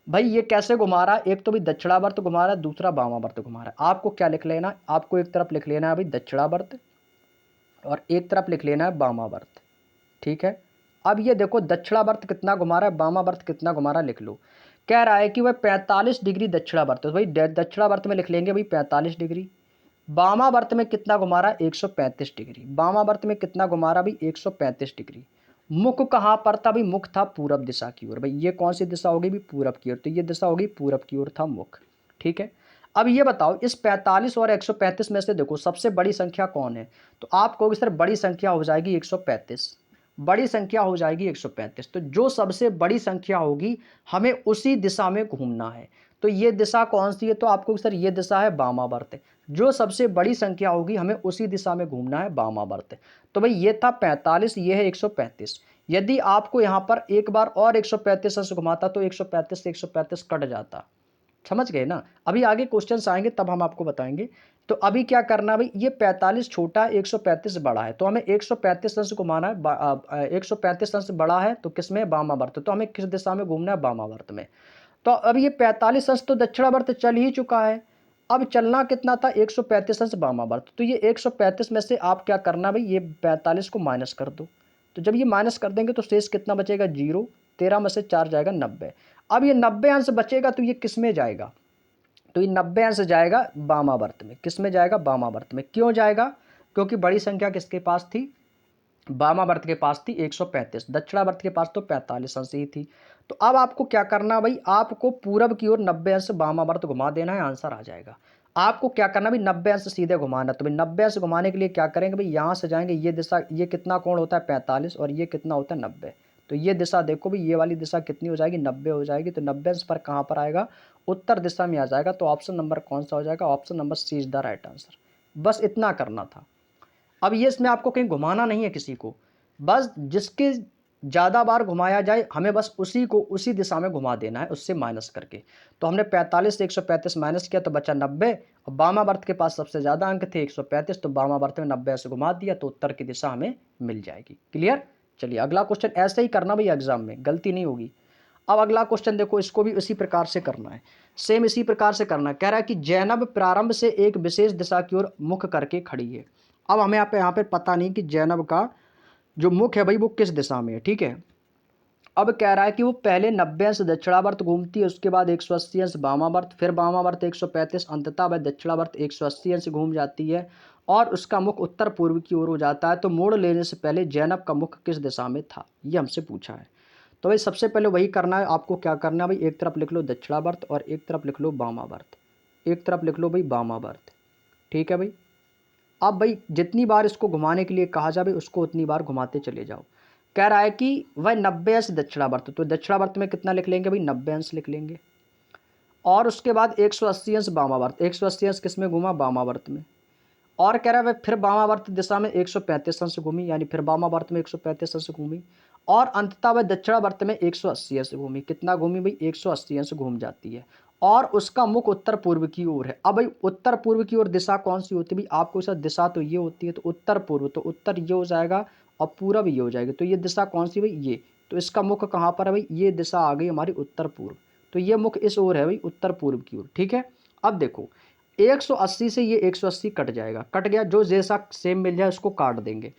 भाई ये कैसे घुमा रहा है? एक तो भाई दक्षिणावर्त घुमा रहा है, दूसरा वामावर्त घुमा रहा है। आपको क्या लिख लेना? आपको एक तरफ लिख लेना है भाई दक्षिणावर्त और एक तरफ लिख लेना है वामावर्त, ठीक है। अब ये देखो दक्षिणावर्त कितना घुमा रहा है, वामावर्त कितना घुमा रहा है, लिख लो। कह रहा है कि वह 45 डिग्री दक्षिणावर्त, तो भाई दक्षिणावर्त में लिख लेंगे भाई 45 डिग्री, वामावर्त में कितना घुमा रहा है, 135 डिग्री। वामावर्त में कितना घुमा रहा भाई, 135 डिग्री। मुख कहाँ पर था भाई, मुख था पूरब दिशा की ओर। भाई ये कौन सी दिशा होगी भाई, पूरब की ओर, तो ये दिशा होगी पूरब की ओर था मुख। ठीक है, अब ये बताओ इस 45 और 135 में से देखो सबसे बड़ी संख्या कौन है, तो आप कहोगे सर बड़ी संख्या हो जाएगी 135, बड़ी संख्या हो जाएगी 135। तो जो सबसे बड़ी संख्या होगी हमें उसी दिशा में घूमना है। तो ये दिशा कौन सी है, तो आपको सर ये दिशा है वामावर्त। जो सबसे बड़ी संख्या होगी हमें उसी दिशा में घूमना है, वामावर्त। तो भाई ये था 45, ये है 135। यदि आपको यहाँ पर एक बार और 135 से घुमाता तो 135 से 135 कट जाता। समझ गए ना। अभी आगे क्वेश्चंस आएंगे तब हम आपको बताएंगे। तो अभी क्या करना है भाई, ये 45 छोटा है, 135 बड़ा है, तो हमें 135 अंश घुमाना है। 135 अंश बड़ा है तो किसमें, वामावर्त। तो हमें किस दिशा में घूमना है, वामावर्त में। तो अब ये 45 अंश तो दक्षिणावर्त चल ही चुका है, अब चलना कितना था, 135 अंश वामावर्त। तो ये 135 में से आप क्या करना भाई, ये 45 को माइनस कर दो। तो जब ये माइनस कर देंगे तो शेष कितना बचेगा, 0। 13 में से 4 जाएगा 90। अब ये 90 अंश बचेगा तो ये किस में जाएगा, तो ये 90 अंश जाएगा वामावर्त में। किस में जाएगा, वामावर्त में। क्यों जाएगा, क्योंकि बड़ी संख्या किसके पास थी, वामावर्त के पास थी 135, दक्षिणावर्त के पास तो 45 अंश ही थी। तो अब आपको क्या करना भाई, आपको पूरब की ओर 90 अंश वामावर्त घुमा देना है, आंसर आ जाएगा। आपको क्या करना भाई, 90 अंश सीधे घुमाना। तो भाई 90 अंश घुमाने के लिए क्या करेंगे भाई, यहाँ से जाएंगे, ये दिशा, ये कितना कोण होता है 45 और ये कितना होता है 90। तो ये दिशा देखो भाई, ये वाली दिशा कितनी हो जाएगी, 90 हो जाएगी। तो 90 अंश पर कहाँ पर आएगा, उत्तर दिशा में आ जाएगा। तो ऑप्शन नंबर कौन सा हो जाएगा, option number C is the right answer. बस इतना करना था। अब ये इसमें आपको कहीं घुमाना नहीं है किसी को, बस जिसके ज़्यादा बार घुमाया जाए हमें बस उसी को उसी दिशा में घुमा देना है, उससे माइनस करके। तो हमने 45 से 135 माइनस किया तो बचा 90, और वामावर्त के पास सबसे ज़्यादा अंक थे 135, तो वामावर्त में 90 से घुमा दिया तो उत्तर की दिशा हमें मिल जाएगी। क्लियर। चलिए अगला क्वेश्चन ऐसे ही करना भाई, एग्जाम में गलती नहीं होगी। अब अगला क्वेश्चन देखो, इसको भी इसी प्रकार से करना है, सेम इसी प्रकार से करना है। कह रहा है कि जैनब प्रारंभ से एक विशेष दिशा की ओर मुख करके खड़ी है। अब हमें यहाँ पे पता नहीं कि जैनब का जो मुख है भाई वो किस दिशा में है। ठीक है, अब कह रहा है कि वो पहले 90 अंश दक्षिणावर्त घूमती है, उसके बाद 180 अंश वामावर्त, फिर वामावर्त 135, अंततः वह दक्षिणावर्त 180 अंश घूम जाती है और उसका मुख उत्तर पूर्व की ओर हो जाता है। तो मोड़ लेने से पहले जैनब का मुख किस दिशा में था, ये हमसे पूछा है। तो भाई सबसे पहले वही करना है आपको। क्या करना है भाई, एक तरफ लिख लो दक्षिणावर्त और एक तरफ लिख लो वामावर्त, एक तरफ लिख लो भाई वामावर्त। ठीक है भाई। अब भाई जितनी बार इसको घुमाने के लिए कहा जाए उसको उतनी बार घुमाते चले जाओ। कह रहा है कि वह 90 अंश दक्षिणावर्त, तो दक्षिणावर्त में कितना लिख लेंगे भाई, 90 अंश लिख लेंगे। और उसके बाद 180 अंश वामावर्त, 180 अंश किस में घूमा, वामावर्त में। और कह रहा है वह फिर वामावर्त दिशा में 135 अंश घूमी, यानी फिर वामावर्त में 135 अंश घूमी। और अंततः वह दक्षिणावर्त में 180 अंश घूमी। कितना घूमी भाई, 180 अंश घूम जाती है और उसका मुख उत्तर पूर्व की ओर है। अब भाई उत्तर पूर्व की ओर दिशा कौन सी होती है भाई, आपको सर दिशा तो ये होती है, तो उत्तर पूर्व, तो उत्तर ये हो जाएगा और पूरब ये हो जाएगी। तो ये दिशा कौन सी भाई, ये। तो इसका मुख कहाँ पर है भाई, ये दिशा आ गई हमारी उत्तर पूर्व। तो ये मुख इस ओर है भाई, उत्तर पूर्व की ओर। ठीक है, अब देखो 180 से ये 180 कट जाएगा, कट गया, जो जैसा सेम मिल जाए उसको काट देंगे।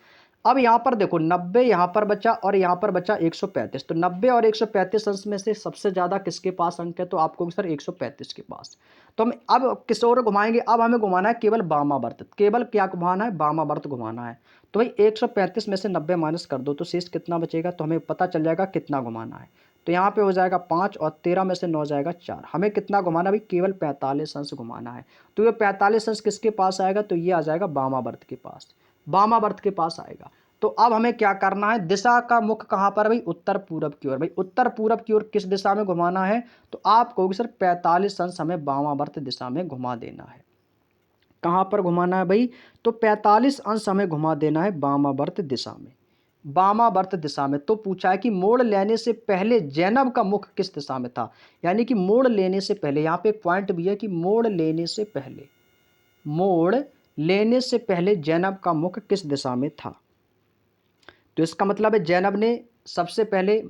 अब यहाँ पर देखो 90 यहाँ पर बचा और यहाँ पर बचा 135। तो 90 और 135 अंश में से सबसे ज़्यादा किसके पास अंक है, तो आपको सर 135 के पास। तो हम अब किस ओर घुमाएंगे, अब हमें घुमाना है केवल वामावर्त। केवल क्या घुमाना है, वामावर्त घुमाना है। तो भाई 135 में से 90 माइनस कर दो तो शेष कितना बचेगा, तो हमें पता चल जाएगा कितना घुमाना है। तो यहाँ पे हो जाएगा 5 और 13 में से 9 जाएगा 4। हमें कितना घुमाना भाई, केवल 45 अंश घुमाना है। तो ये 45 अंश किसके पास आएगा, तो ये आ जाएगा वामावर्त के पास, वामावर्त के पास आएगा। तो अब हमें क्या करना है, दिशा का मुख कहाँ पर भाई, उत्तर पूरब की ओर। भाई उत्तर पूरब की ओर किस दिशा में घुमाना है, तो आप कहोगे सर 45 अंश हमें वामावर्त दिशा में घुमा देना है। कहाँ पर घुमाना है भाई, तो 45 अंश हमें घुमा देना है वामावर्त दिशा में, वामावर्त दिशा में। तो पूछा है कि मोड़ लेने से पहले जैनब का मुख किस दिशा में था, यानी कि मोड़ लेने से पहले। यहाँ पे एक पॉइंट भी है कि मोड़ लेने से पहले, मोड़ लेने से पहले जैनब का मुख किस दिशा में था। तो इसका मतलब है जैनब ने सबसे पहले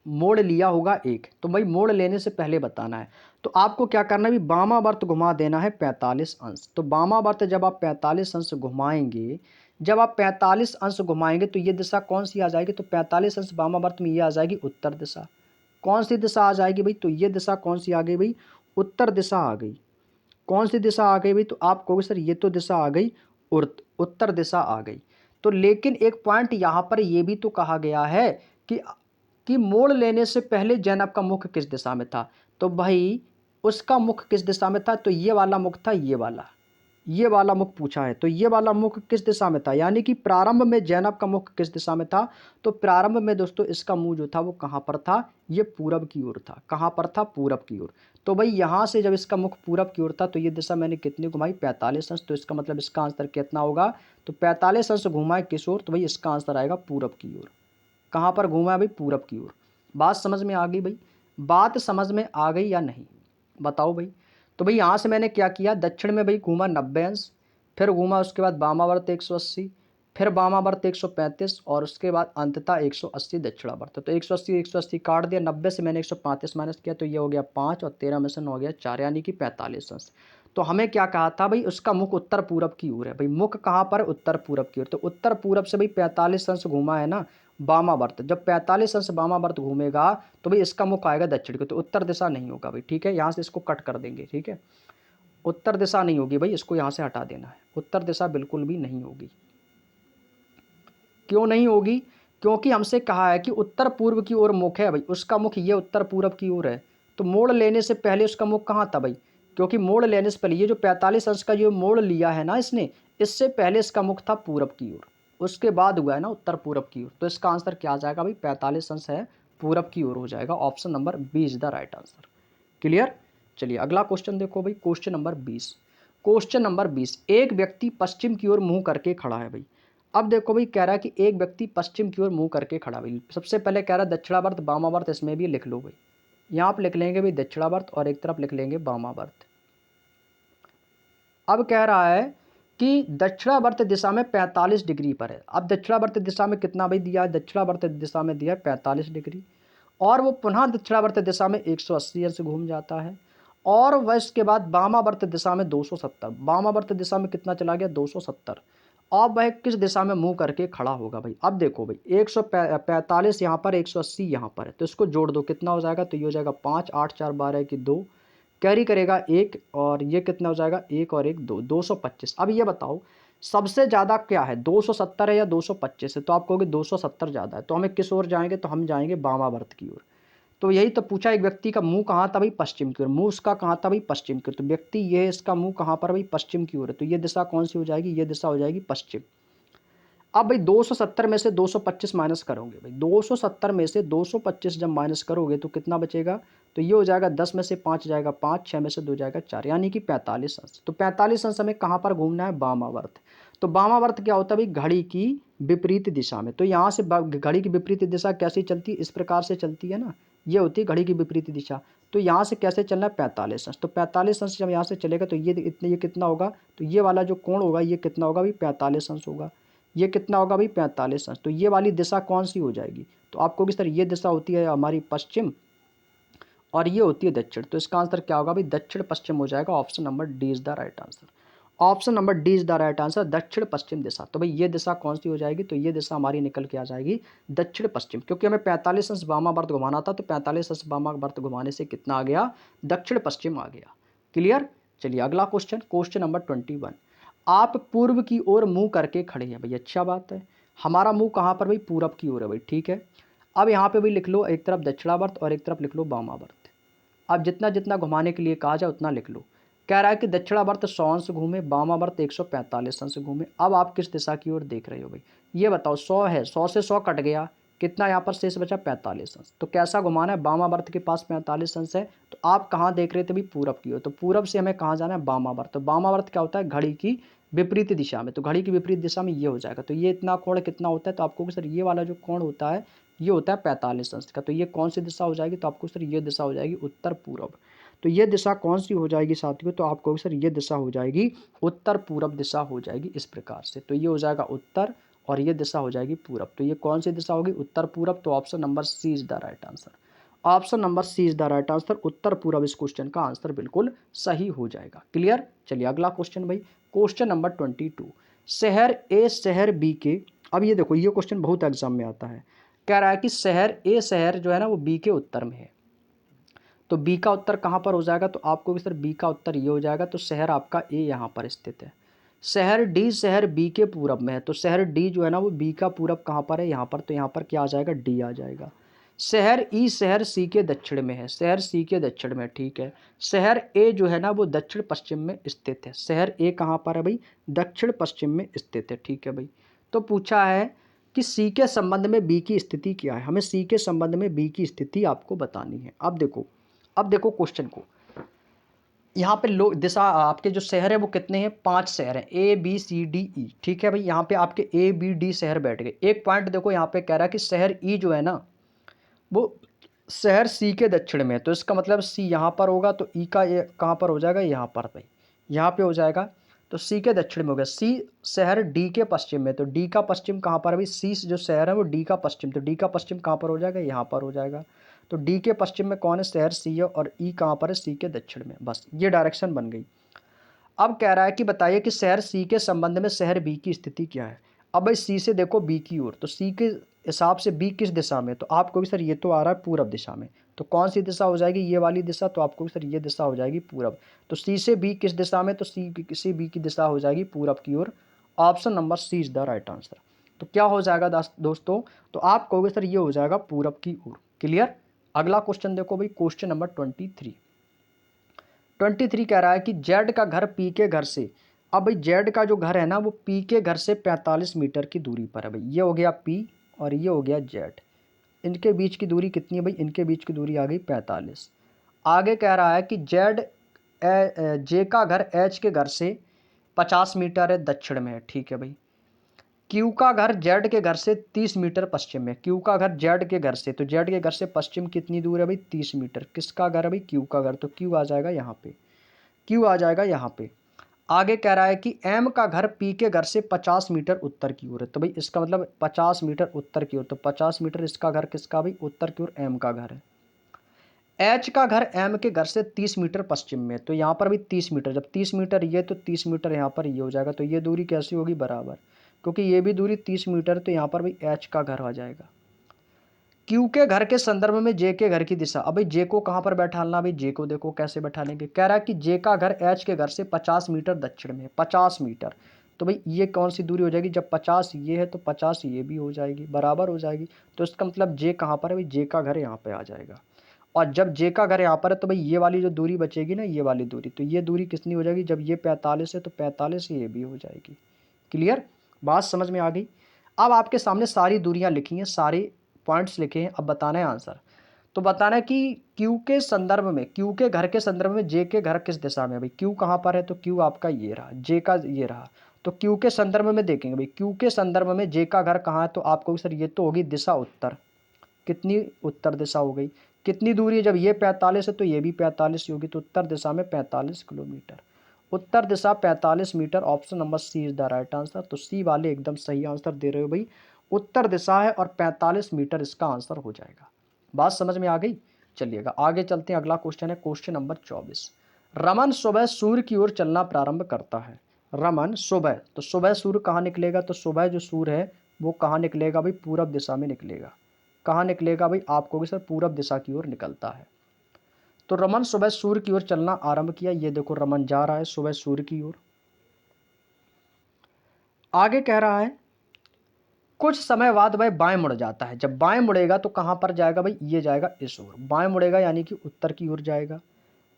मोड़ लिया होगा एक, तो भाई मोड़ लेने से पहले बताना है। तो आपको क्या करना है, वामावर्त घुमा देना है 45 अंश। तो वामावर्त जब आप 45 अंश घुमाएंगे, जब आप 45 अंश घुमाएंगे तो ये दिशा कौन सी आ जाएगी, तो 45 अंश वामावर्त में ये आ जाएगी उत्तर दिशा। कौन सी दिशा आ जाएगी भाई, तो ये दिशा कौन सी आ गई भाई, उत्तर दिशा आ गई। कौन सी दिशा आ गई भाई? तो आप कहोगे सर ये तो दिशा आ गई उत्तर दिशा आ गई। तो लेकिन एक पॉइंट यहाँ पर ये भी तो कहा गया है कि मोड़ लेने से पहले ज़ैनब का मुख किस दिशा में था? तो भाई उसका मुख किस दिशा में था? तो ये वाला मुख था, ये वाला मुख पूछा है। तो ये वाला मुख किस दिशा में था? यानी कि प्रारंभ में ज़ैनब का मुख किस दिशा में था? तो प्रारंभ में दोस्तों इसका मुँह जो था वो कहाँ पर था? ये पूरब की ओर था। कहाँ पर था? पूरब की ओर। तो भाई यहाँ से जब इसका मुख पूरब की ओर था तो ये दिशा मैंने कितनी घुमाई? 45 अंश। तो इसका मतलब इसका आंसर कितना होगा? तो 45 अंश घुमाए किस ओर? तो भाई इसका आंसर आएगा पूरब की ओर। कहाँ पर घूमा है भाई? पूरब की ओर। बात समझ में आ गई भाई? बात समझ में आ गई या नहीं? बताओ भाई। तो भाई यहाँ से मैंने क्या किया? दक्षिण में भाई घूमा 90 अंश, फिर घूमा उसके बाद वामावर्त 180, फिर वामावर्त 135 और उसके बाद अंततः 180 दक्षिणावर्त। तो 180 काट दिया, 90 से मैंने 135 माइनस किया तो ये हो गया 5 और 13 में से 9 हो गया 4 यानी कि 45 अंश। तो हमें क्या कहा था भाई? उसका मुख उत्तर पूरब की ओर है। भाई मुख कहाँ पर? उत्तर पूरब की ओर। तो उत्तर पूरब से भाई 45 अंश घूमा है ना वामावर्त। जब 45 अंश वामावर्त घूमेगा तो भाई इसका मुख आएगा दक्षिण की। तो उत्तर दिशा नहीं होगा भाई, ठीक है। यहाँ से इसको कट कर देंगे, ठीक है। उत्तर दिशा नहीं होगी भाई, इसको यहाँ से हटा देना है। उत्तर दिशा बिल्कुल भी नहीं होगी। क्यों नहीं होगी? क्योंकि हमसे कहा है कि उत्तर पूर्व की ओर मुख है भाई, उसका मुख ये उत्तर पूरब की ओर है। तो मोड़ लेने से पहले उसका मुख कहाँ था भाई? क्योंकि मोड़ लेने से पहले ये जो 45 अंश का जो मोड़ लिया है ना इसने, इससे पहले इसका मुख था पूरब की ओर, उसके बाद हुआ है ना उत्तर पूरब की ओर। तो इसका आंसर क्या आ जाएगा भाई? 45 अंश है पूरब की ओर हो जाएगा। Option number B is the right answer. Clear? चलिए अगला क्वेश्चन देखो भाई, क्वेश्चन नंबर 20। क्वेश्चन नंबर 20, एक व्यक्ति पश्चिम की ओर मुंह करके खड़ा है भाई। अब देखो भाई कह रहा है कि एक व्यक्ति पश्चिम की ओर मुंह करके खड़ा भाई। सबसे पहले कह रहा है दक्षिणावर्त वामावर्त, इसमें भी लिख लो भाई। यहाँ आप लिख लेंगे भाई दक्षिणावर्त और एक तरफ लिख लेंगे वामावर्त। अब कह रहा है कि दक्षिणावर्त दिशा में 45 डिग्री पर है। अब दक्षिणावर्त दिशा में कितना भाई दिया है? दक्षिणावर्त दिशा में दिया है 45 डिग्री, और वो पुनः दक्षिणावर्त दिशा में 180 अंश घूम जाता है, और वह इसके बाद वामावर्त दिशा में 270, वामावर्त दिशा में कितना चला गया? 270। अब वह किस दिशा में मुंह करके खड़ा होगा भाई? अब देखो भाई 145 यहाँ पर, 180 यहाँ पर है, तो इसको जोड़ दो, कितना हो जाएगा? तो ये हो जाएगा 5, 8 4 12 की 2, कैरी करेगा 1, और ये कितना हो जाएगा? 1 और 1 2, 225। अब ये बताओ सबसे ज़्यादा क्या है, 270 है या 225 है? तो आप कहोगे 270 ज़्यादा है। तो हमें किस ओर जाएंगे? तो हम जाएंगे वामावर्त की ओर। तो यही तो पूछा, एक व्यक्ति का मुंह कहाँ था भाई? पश्चिम की ओर। मुंह उसका कहाँ था भाई? पश्चिम की ओर। तो व्यक्ति ये इसका मुंह कहाँ पर भाई? पश्चिम की ओर है। तो ये दिशा कौन सी हो जाएगी? ये दिशा हो जाएगी पश्चिम। अब भाई 270 में से 225 माइनस करोगे भाई, 270 में से 225 जब माइनस करोगे तो कितना बचेगा? तो ये हो जाएगा 10 में से 5 जाएगा 5, 6 में से 2 जाएगा 4, यानी कि 45 अंश। तो 45 अंश हमें कहाँ पर घूमना है? वामावर्त। तो वामावर्त क्या होता है भाई? घड़ी की विपरीत दिशा में। तो यहाँ से घड़ी की विपरीत दिशा कैसी चलती है? इस प्रकार से चलती है ना, ये होती है घड़ी की विपरीत दिशा। तो यहाँ से कैसे चलना है? 45 अंश। तो 45 अंश जब यहाँ से चलेगा तो ये कितना होगा? तो ये वाला जो कोण होगा ये कितना होगा भाई? 45 अंश होगा। ये कितना होगा भाई? 45 अंश। तो ये वाली दिशा कौन सी हो जाएगी? तो आपको किस तरह, ये दिशा होती है हमारी पश्चिम और ये होती है दक्षिण। तो इसका आंसर क्या होगा भाई? दक्षिण पश्चिम हो जाएगा। Option number D is the right answer. Option number D is the right answer, दक्षिण पश्चिम दिशा। तो भाई ये दिशा कौन सी हो जाएगी? तो ये दिशा हमारी निकल के आ जाएगी दक्षिण पश्चिम, क्योंकि हमें 45 अंश वामावर्त घुमाना था। तो 45 अंश वामावर्त घुमाने से कितना आ गया? दक्षिण पश्चिम आ गया। क्लियर? चलिए अगला क्वेश्चन, क्वेश्चन नंबर 21। आप पूर्व की ओर मुंह करके खड़े हैं भाई, अच्छा बात है। हमारा मुंह कहाँ पर भाई? पूरब की ओर है भाई, ठीक है। अब यहाँ पे भी लिख लो, एक तरफ दक्षिणावर्त और एक तरफ लिख लो वामावर्त। अब जितना जितना घुमाने के लिए कहा जाए उतना लिख लो। कह रहा है कि दक्षिणावर्त 100 अंश घूमे, वामावर्त 145 अंश घूमे। अब आप किस दिशा की ओर देख रहे हो भाई? ये बताओ, 100 है, 100 से 100 कट गया, कितना यहाँ पर शेष बचा? 45 अंश। तो कैसा घुमाना है? वामावर्त के पास 45 अंश है, तो आप कहाँ देख रहे थे भाई? पूरब की ओर। तो पूरब से हमें कहाँ जाना है? वामावर्त। तो वामावर्त क्या होता है? घड़ी की विपरीत दिशा में। तो घड़ी की विपरीत दिशा में ये हो जाएगा। तो ये इतना कोण कितना होता है? तो आपको सर ये वाला जो कोण होता है ये होता है 45 अंश का। तो ये कौन सी दिशा हो जाएगी? तो आपको सर ये दिशा हो जाएगी उत्तर पूरब। तो ये दिशा कौन सी हो जाएगी साथियों? तो आपको सर ये दिशा हो जाएगी उत्तर पूरब दिशा हो जाएगी इस प्रकार से। तो ये हो जाएगा उत्तर और ये दिशा हो जाएगी पूरब। तो ये कौन सी दिशा होगी? उत्तर पूरब। तो option number C is the right answer. Option number C is the right answer, उत्तर पूरब इस क्वेश्चन का आंसर बिल्कुल सही हो जाएगा। क्लियर? चलिए अगला क्वेश्चन भाई, क्वेश्चन नंबर 22। शहर ए शहर बी के, अब ये देखो ये क्वेश्चन बहुत एग्जाम में आता है। कह रहा है कि शहर ए शहर जो है ना वो बी के उत्तर में है। तो बी का उत्तर कहाँ पर हो जाएगा, तो आपको भी सर बी का उत्तर ये हो जाएगा। तो शहर आपका ए यहाँ पर स्थित है। शहर डी शहर बी के पूरब में है, तो शहर डी जो है ना वो बी का पूरब कहाँ पर है, यहाँ पर, तो यहाँ पर क्या आ जाएगा, डी आ जाएगा। शहर ई शहर सी के दक्षिण में है, शहर सी के दक्षिण में, ठीक है। शहर ए जो है ना वो दक्षिण पश्चिम में स्थित है, शहर ए कहाँ पर है भाई, दक्षिण पश्चिम में स्थित है, ठीक है भाई। तो पूछा है कि सी के संबंध में बी की स्थिति क्या है, हमें सी के संबंध में बी की स्थिति आपको बतानी है। अब देखो क्वेश्चन को, यहाँ पे लोग दिशा आपके जो शहर है वो कितने हैं, 5 शहर हैं, ए बी सी डी ई, ठीक है भाई। यहाँ पे आपके ए बी डी शहर बैठ गए। एक पॉइंट देखो यहाँ पे कह रहा है कि शहर ई जो है ना वो शहर सी के दक्षिण में है, तो इसका मतलब सी यहाँ पर होगा, तो ई का ये कहाँ पर हो जाएगा, यहाँ पर भाई, यहाँ पे हो जाएगा। तो सी के दक्षिण में हो गया। सी शहर डी के पश्चिम में, तो डी का पश्चिम कहाँ पर है भाई, सी जो शहर है वो डी का पश्चिम, तो डी का पश्चिम कहाँ पर हो जाएगा, यहाँ पर हो जाएगा। तो डी के पश्चिम में कौन है, शहर सी है, और ई कहाँ पर है, सी के दक्षिण में। बस ये डायरेक्शन बन गई। अब कह रहा है कि बताइए कि शहर सी के संबंध में शहर बी की स्थिति क्या है। अब भाई सी से देखो बी की ओर, तो सी के हिसाब से बी किस दिशा में, तो आपको भी सर ये तो आ रहा है पूरब दिशा में, तो कौन सी दिशा हो जाएगी, ये वाली दिशा, तो आपको भी सर ये दिशा हो जाएगी पूरब। तो सी से बी किस दिशा में, तो सी बी की दिशा हो जाएगी पूरब की ओर। Option number C is the right answer. तो क्या हो जाएगा दोस्तों, तो आप कहोगे सर ये हो जाएगा पूरब की ओर। क्लियर। अगला क्वेश्चन देखो भाई, क्वेश्चन नंबर 23 कह रहा है कि जेड का घर पी के घर से, अब भाई जेड का जो घर है ना वो पी के घर से 45 मीटर की दूरी पर है भाई। ये हो गया पी और ये हो गया जेड, इनके बीच की दूरी कितनी है भाई, इनके बीच की दूरी आ गई 45। आगे कह रहा है कि जे का घर एच के घर से 50 मीटर है दक्षिण में है, ठीक है भाई। क्यू का घर जेड के घर से 30 मीटर पश्चिम में, क्यू का घर जेड के घर से, तो जेड के घर से पश्चिम कितनी दूर है भाई, 30 मीटर। किसका घर है भाई, क्यू का घर, तो क्यू आ जाएगा यहाँ पे, क्यू आ जाएगा यहाँ पे। आगे कह रहा है कि एम का घर पी के घर से 50 मीटर उत्तर की ओर है, तो भाई इसका मतलब 50 मीटर उत्तर की ओर, तो 50 मीटर इसका घर किसका भाई, उत्तर की ओर एम का घर है। एच का घर एम के घर से 30 मीटर पश्चिम में, तो यहाँ पर भी 30 मीटर, जब 30 मीटर ये तो 30 मीटर यहाँ पर ये हो जाएगा, तो ये दूरी कैसी होगी, बराबर, क्योंकि ये भी दूरी 30 मीटर, तो यहाँ पर भी एच का घर आ जाएगा। क्यू के घर के संदर्भ में जे के घर की दिशा, अब भाई जे को कहाँ पर बैठाना, भाई जे को देखो कैसे बैठानेंगे। कह रहा है कि जे का घर एच के घर से 50 मीटर दक्षिण में, 50 मीटर, तो भाई ये कौन सी दूरी हो जाएगी, जब 50 ये है तो 50 ये भी हो जाएगी, बराबर हो जाएगी। तो इसका मतलब जे कहाँ पर है भाई, जे का घर यहाँ पे आ जाएगा। और जब जे का घर यहाँ पर है तो भाई ये वाली जो दूरी बचेगी ना, ये वाली दूरी, तो ये दूरी कितनी हो जाएगी, जब ये 45 है तो 45 ये भी हो जाएगी। क्लियर, बात समझ में आ गई। अब आपके सामने सारी दूरियां लिखी हैं, सारे पॉइंट्स लिखे हैं, अब बताना है आंसर। तो बताना है कि क्यू के संदर्भ में, क्यू के घर के संदर्भ में जे के घर किस दिशा में है भाई, क्यू कहाँ पर है, तो क्यू आपका ये रहा, जे का ये रहा। तो क्यू के संदर्भ में देखेंगे भाई, क्यू के संदर्भ में जे का घर कहाँ है, तो आपको सर ये तो होगी दिशा उत्तर, कितनी उत्तर दिशा हो गई। कितनी दूरी है, जब ये 45 है तो ये भी 45 होगी, तो उत्तर दिशा में 45 किलोमीटर, उत्तर दिशा 45 metre. Option number C is the right answer. तो सी वाले एकदम सही आंसर दे रहे हो भाई, उत्तर दिशा है और 45 मीटर इसका आंसर हो जाएगा। बात समझ में आ गई। चलिएगा आगे चलते हैं, अगला क्वेश्चन है क्वेश्चन नंबर 24। रमन सुबह सूर्य की ओर चलना प्रारंभ करता है। रमन सुबह, तो सुबह सूर्य कहाँ निकलेगा, तो सुबह जो सूर्य है वो कहाँ निकलेगा भाई, पूरब दिशा में निकलेगा। कहाँ निकलेगा भाई, आपको भी सर पूरब दिशा की ओर निकलता है। तो रमन सुबह सूर्य की ओर चलना आरंभ किया, ये देखो रमन जा रहा है सुबह सूर्य की ओर। आगे कह रहा है कुछ समय बाद वह बाएं मुड़ जाता है। जब बाएं मुड़ेगा तो कहां पर जाएगा भाई, ये जाएगा इस ओर, बाएं मुड़ेगा यानी कि उत्तर की ओर जाएगा।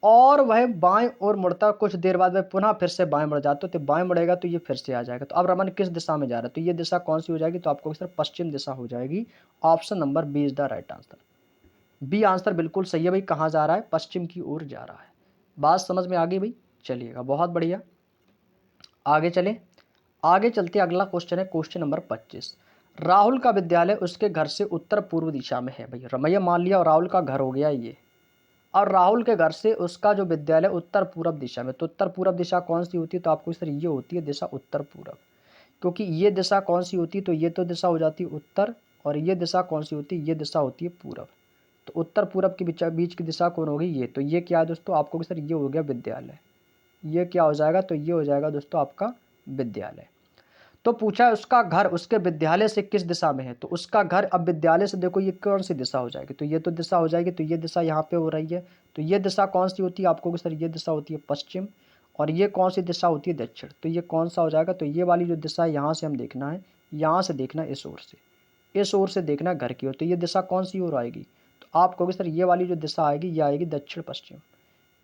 और वह बाएं ओर मुड़ता, कुछ देर बाद वह पुनः फिर से बाएं मुड़ जाता है, तो बाएं मुड़ेगा तो ये फिर से आ जाएगा। तो अब रमन किस दिशा में जा रहा है, तो ये दिशा कौन सी हो जाएगी, तो आपको सर पश्चिम दिशा हो जाएगी। Option number B is the right answer. B answer बिल्कुल सही है भाई, कहाँ जा रहा है, पश्चिम की ओर जा रहा है। बात समझ में आ गई भाई। चलिएगा बहुत बढ़िया, आगे चलें। आगे चलते अगला क्वेश्चन है क्वेश्चन नंबर 25। राहुल का विद्यालय उसके घर से उत्तर पूर्व दिशा में है भाई। रमैया मान लिया राहुल का घर हो गया ये, और राहुल के घर से उसका जो विद्यालय उत्तर पूर्व दिशा में, तो उत्तर पूर्व दिशा कौन सी होती है, तो आपको सर ये होती है दिशा उत्तर पूर्व। क्योंकि ये दिशा कौन सी होती है, तो ये तो दिशा हो जाती है उत्तर, और ये दिशा कौन सी होती है, ये दिशा होती है पूर्व। तो उत्तर पूर्व के बीच की दिशा कौन होगी, ये, तो ये क्या है दोस्तों, आपको सर ये हो गया विद्यालय। ये क्या हो जाएगा, तो ये हो जाएगा दोस्तों आपका विद्यालय। तो पूछा है उसका घर उसके विद्यालय से किस दिशा में है, तो उसका घर अब विद्यालय से देखो ये कौन सी दिशा हो जाएगी, तो ये तो दिशा हो जाएगी, तो ये दिशा यहाँ पे हो रही है, तो ये दिशा कौन सी होती है आपको कि सर ये दिशा होती है पश्चिम, और ये कौन सी दिशा होती है दक्षिण, तो ये कौन सा हो जाएगा, तो ये वाली जो दिशा है यहाँ से हम देखना है, यहाँ से देखना इस ओर से, इस ओर से देखना घर की ओर, तो ये दिशा कौन सी ओर आएगी, तो आप कहोगे सर ये वाली जो दिशा आएगी ये आएगी दक्षिण पश्चिम,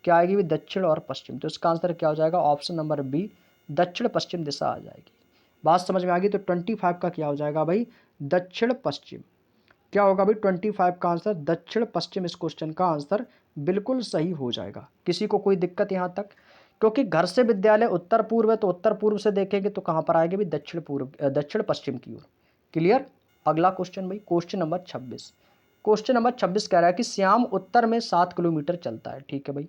क्या आएगी भी दक्षिण और पश्चिम, तो इसका आंसर क्या हो जाएगा ऑप्शन नंबर बी दक्षिण पश्चिम दिशा आ जाएगी। बात समझ में आ गई, तो 25 का क्या हो जाएगा भाई दक्षिण पश्चिम, क्या होगा भाई 25 का आंसर दक्षिण पश्चिम, इस क्वेश्चन का आंसर बिल्कुल सही हो जाएगा। किसी को कोई दिक्कत यहाँ तक, क्योंकि घर से विद्यालय उत्तर पूर्व है तो उत्तर पूर्व से देखेंगे तो कहाँ पर आएगी भी दक्षिण पूर्व दक्षिण पश्चिम की ओर। क्लियर। अगला क्वेश्चन भाई क्वेश्चन नंबर 26, क्वेश्चन नंबर 26 कह रहा है कि श्याम उत्तर में 7 किलोमीटर चलता है, ठीक है भाई,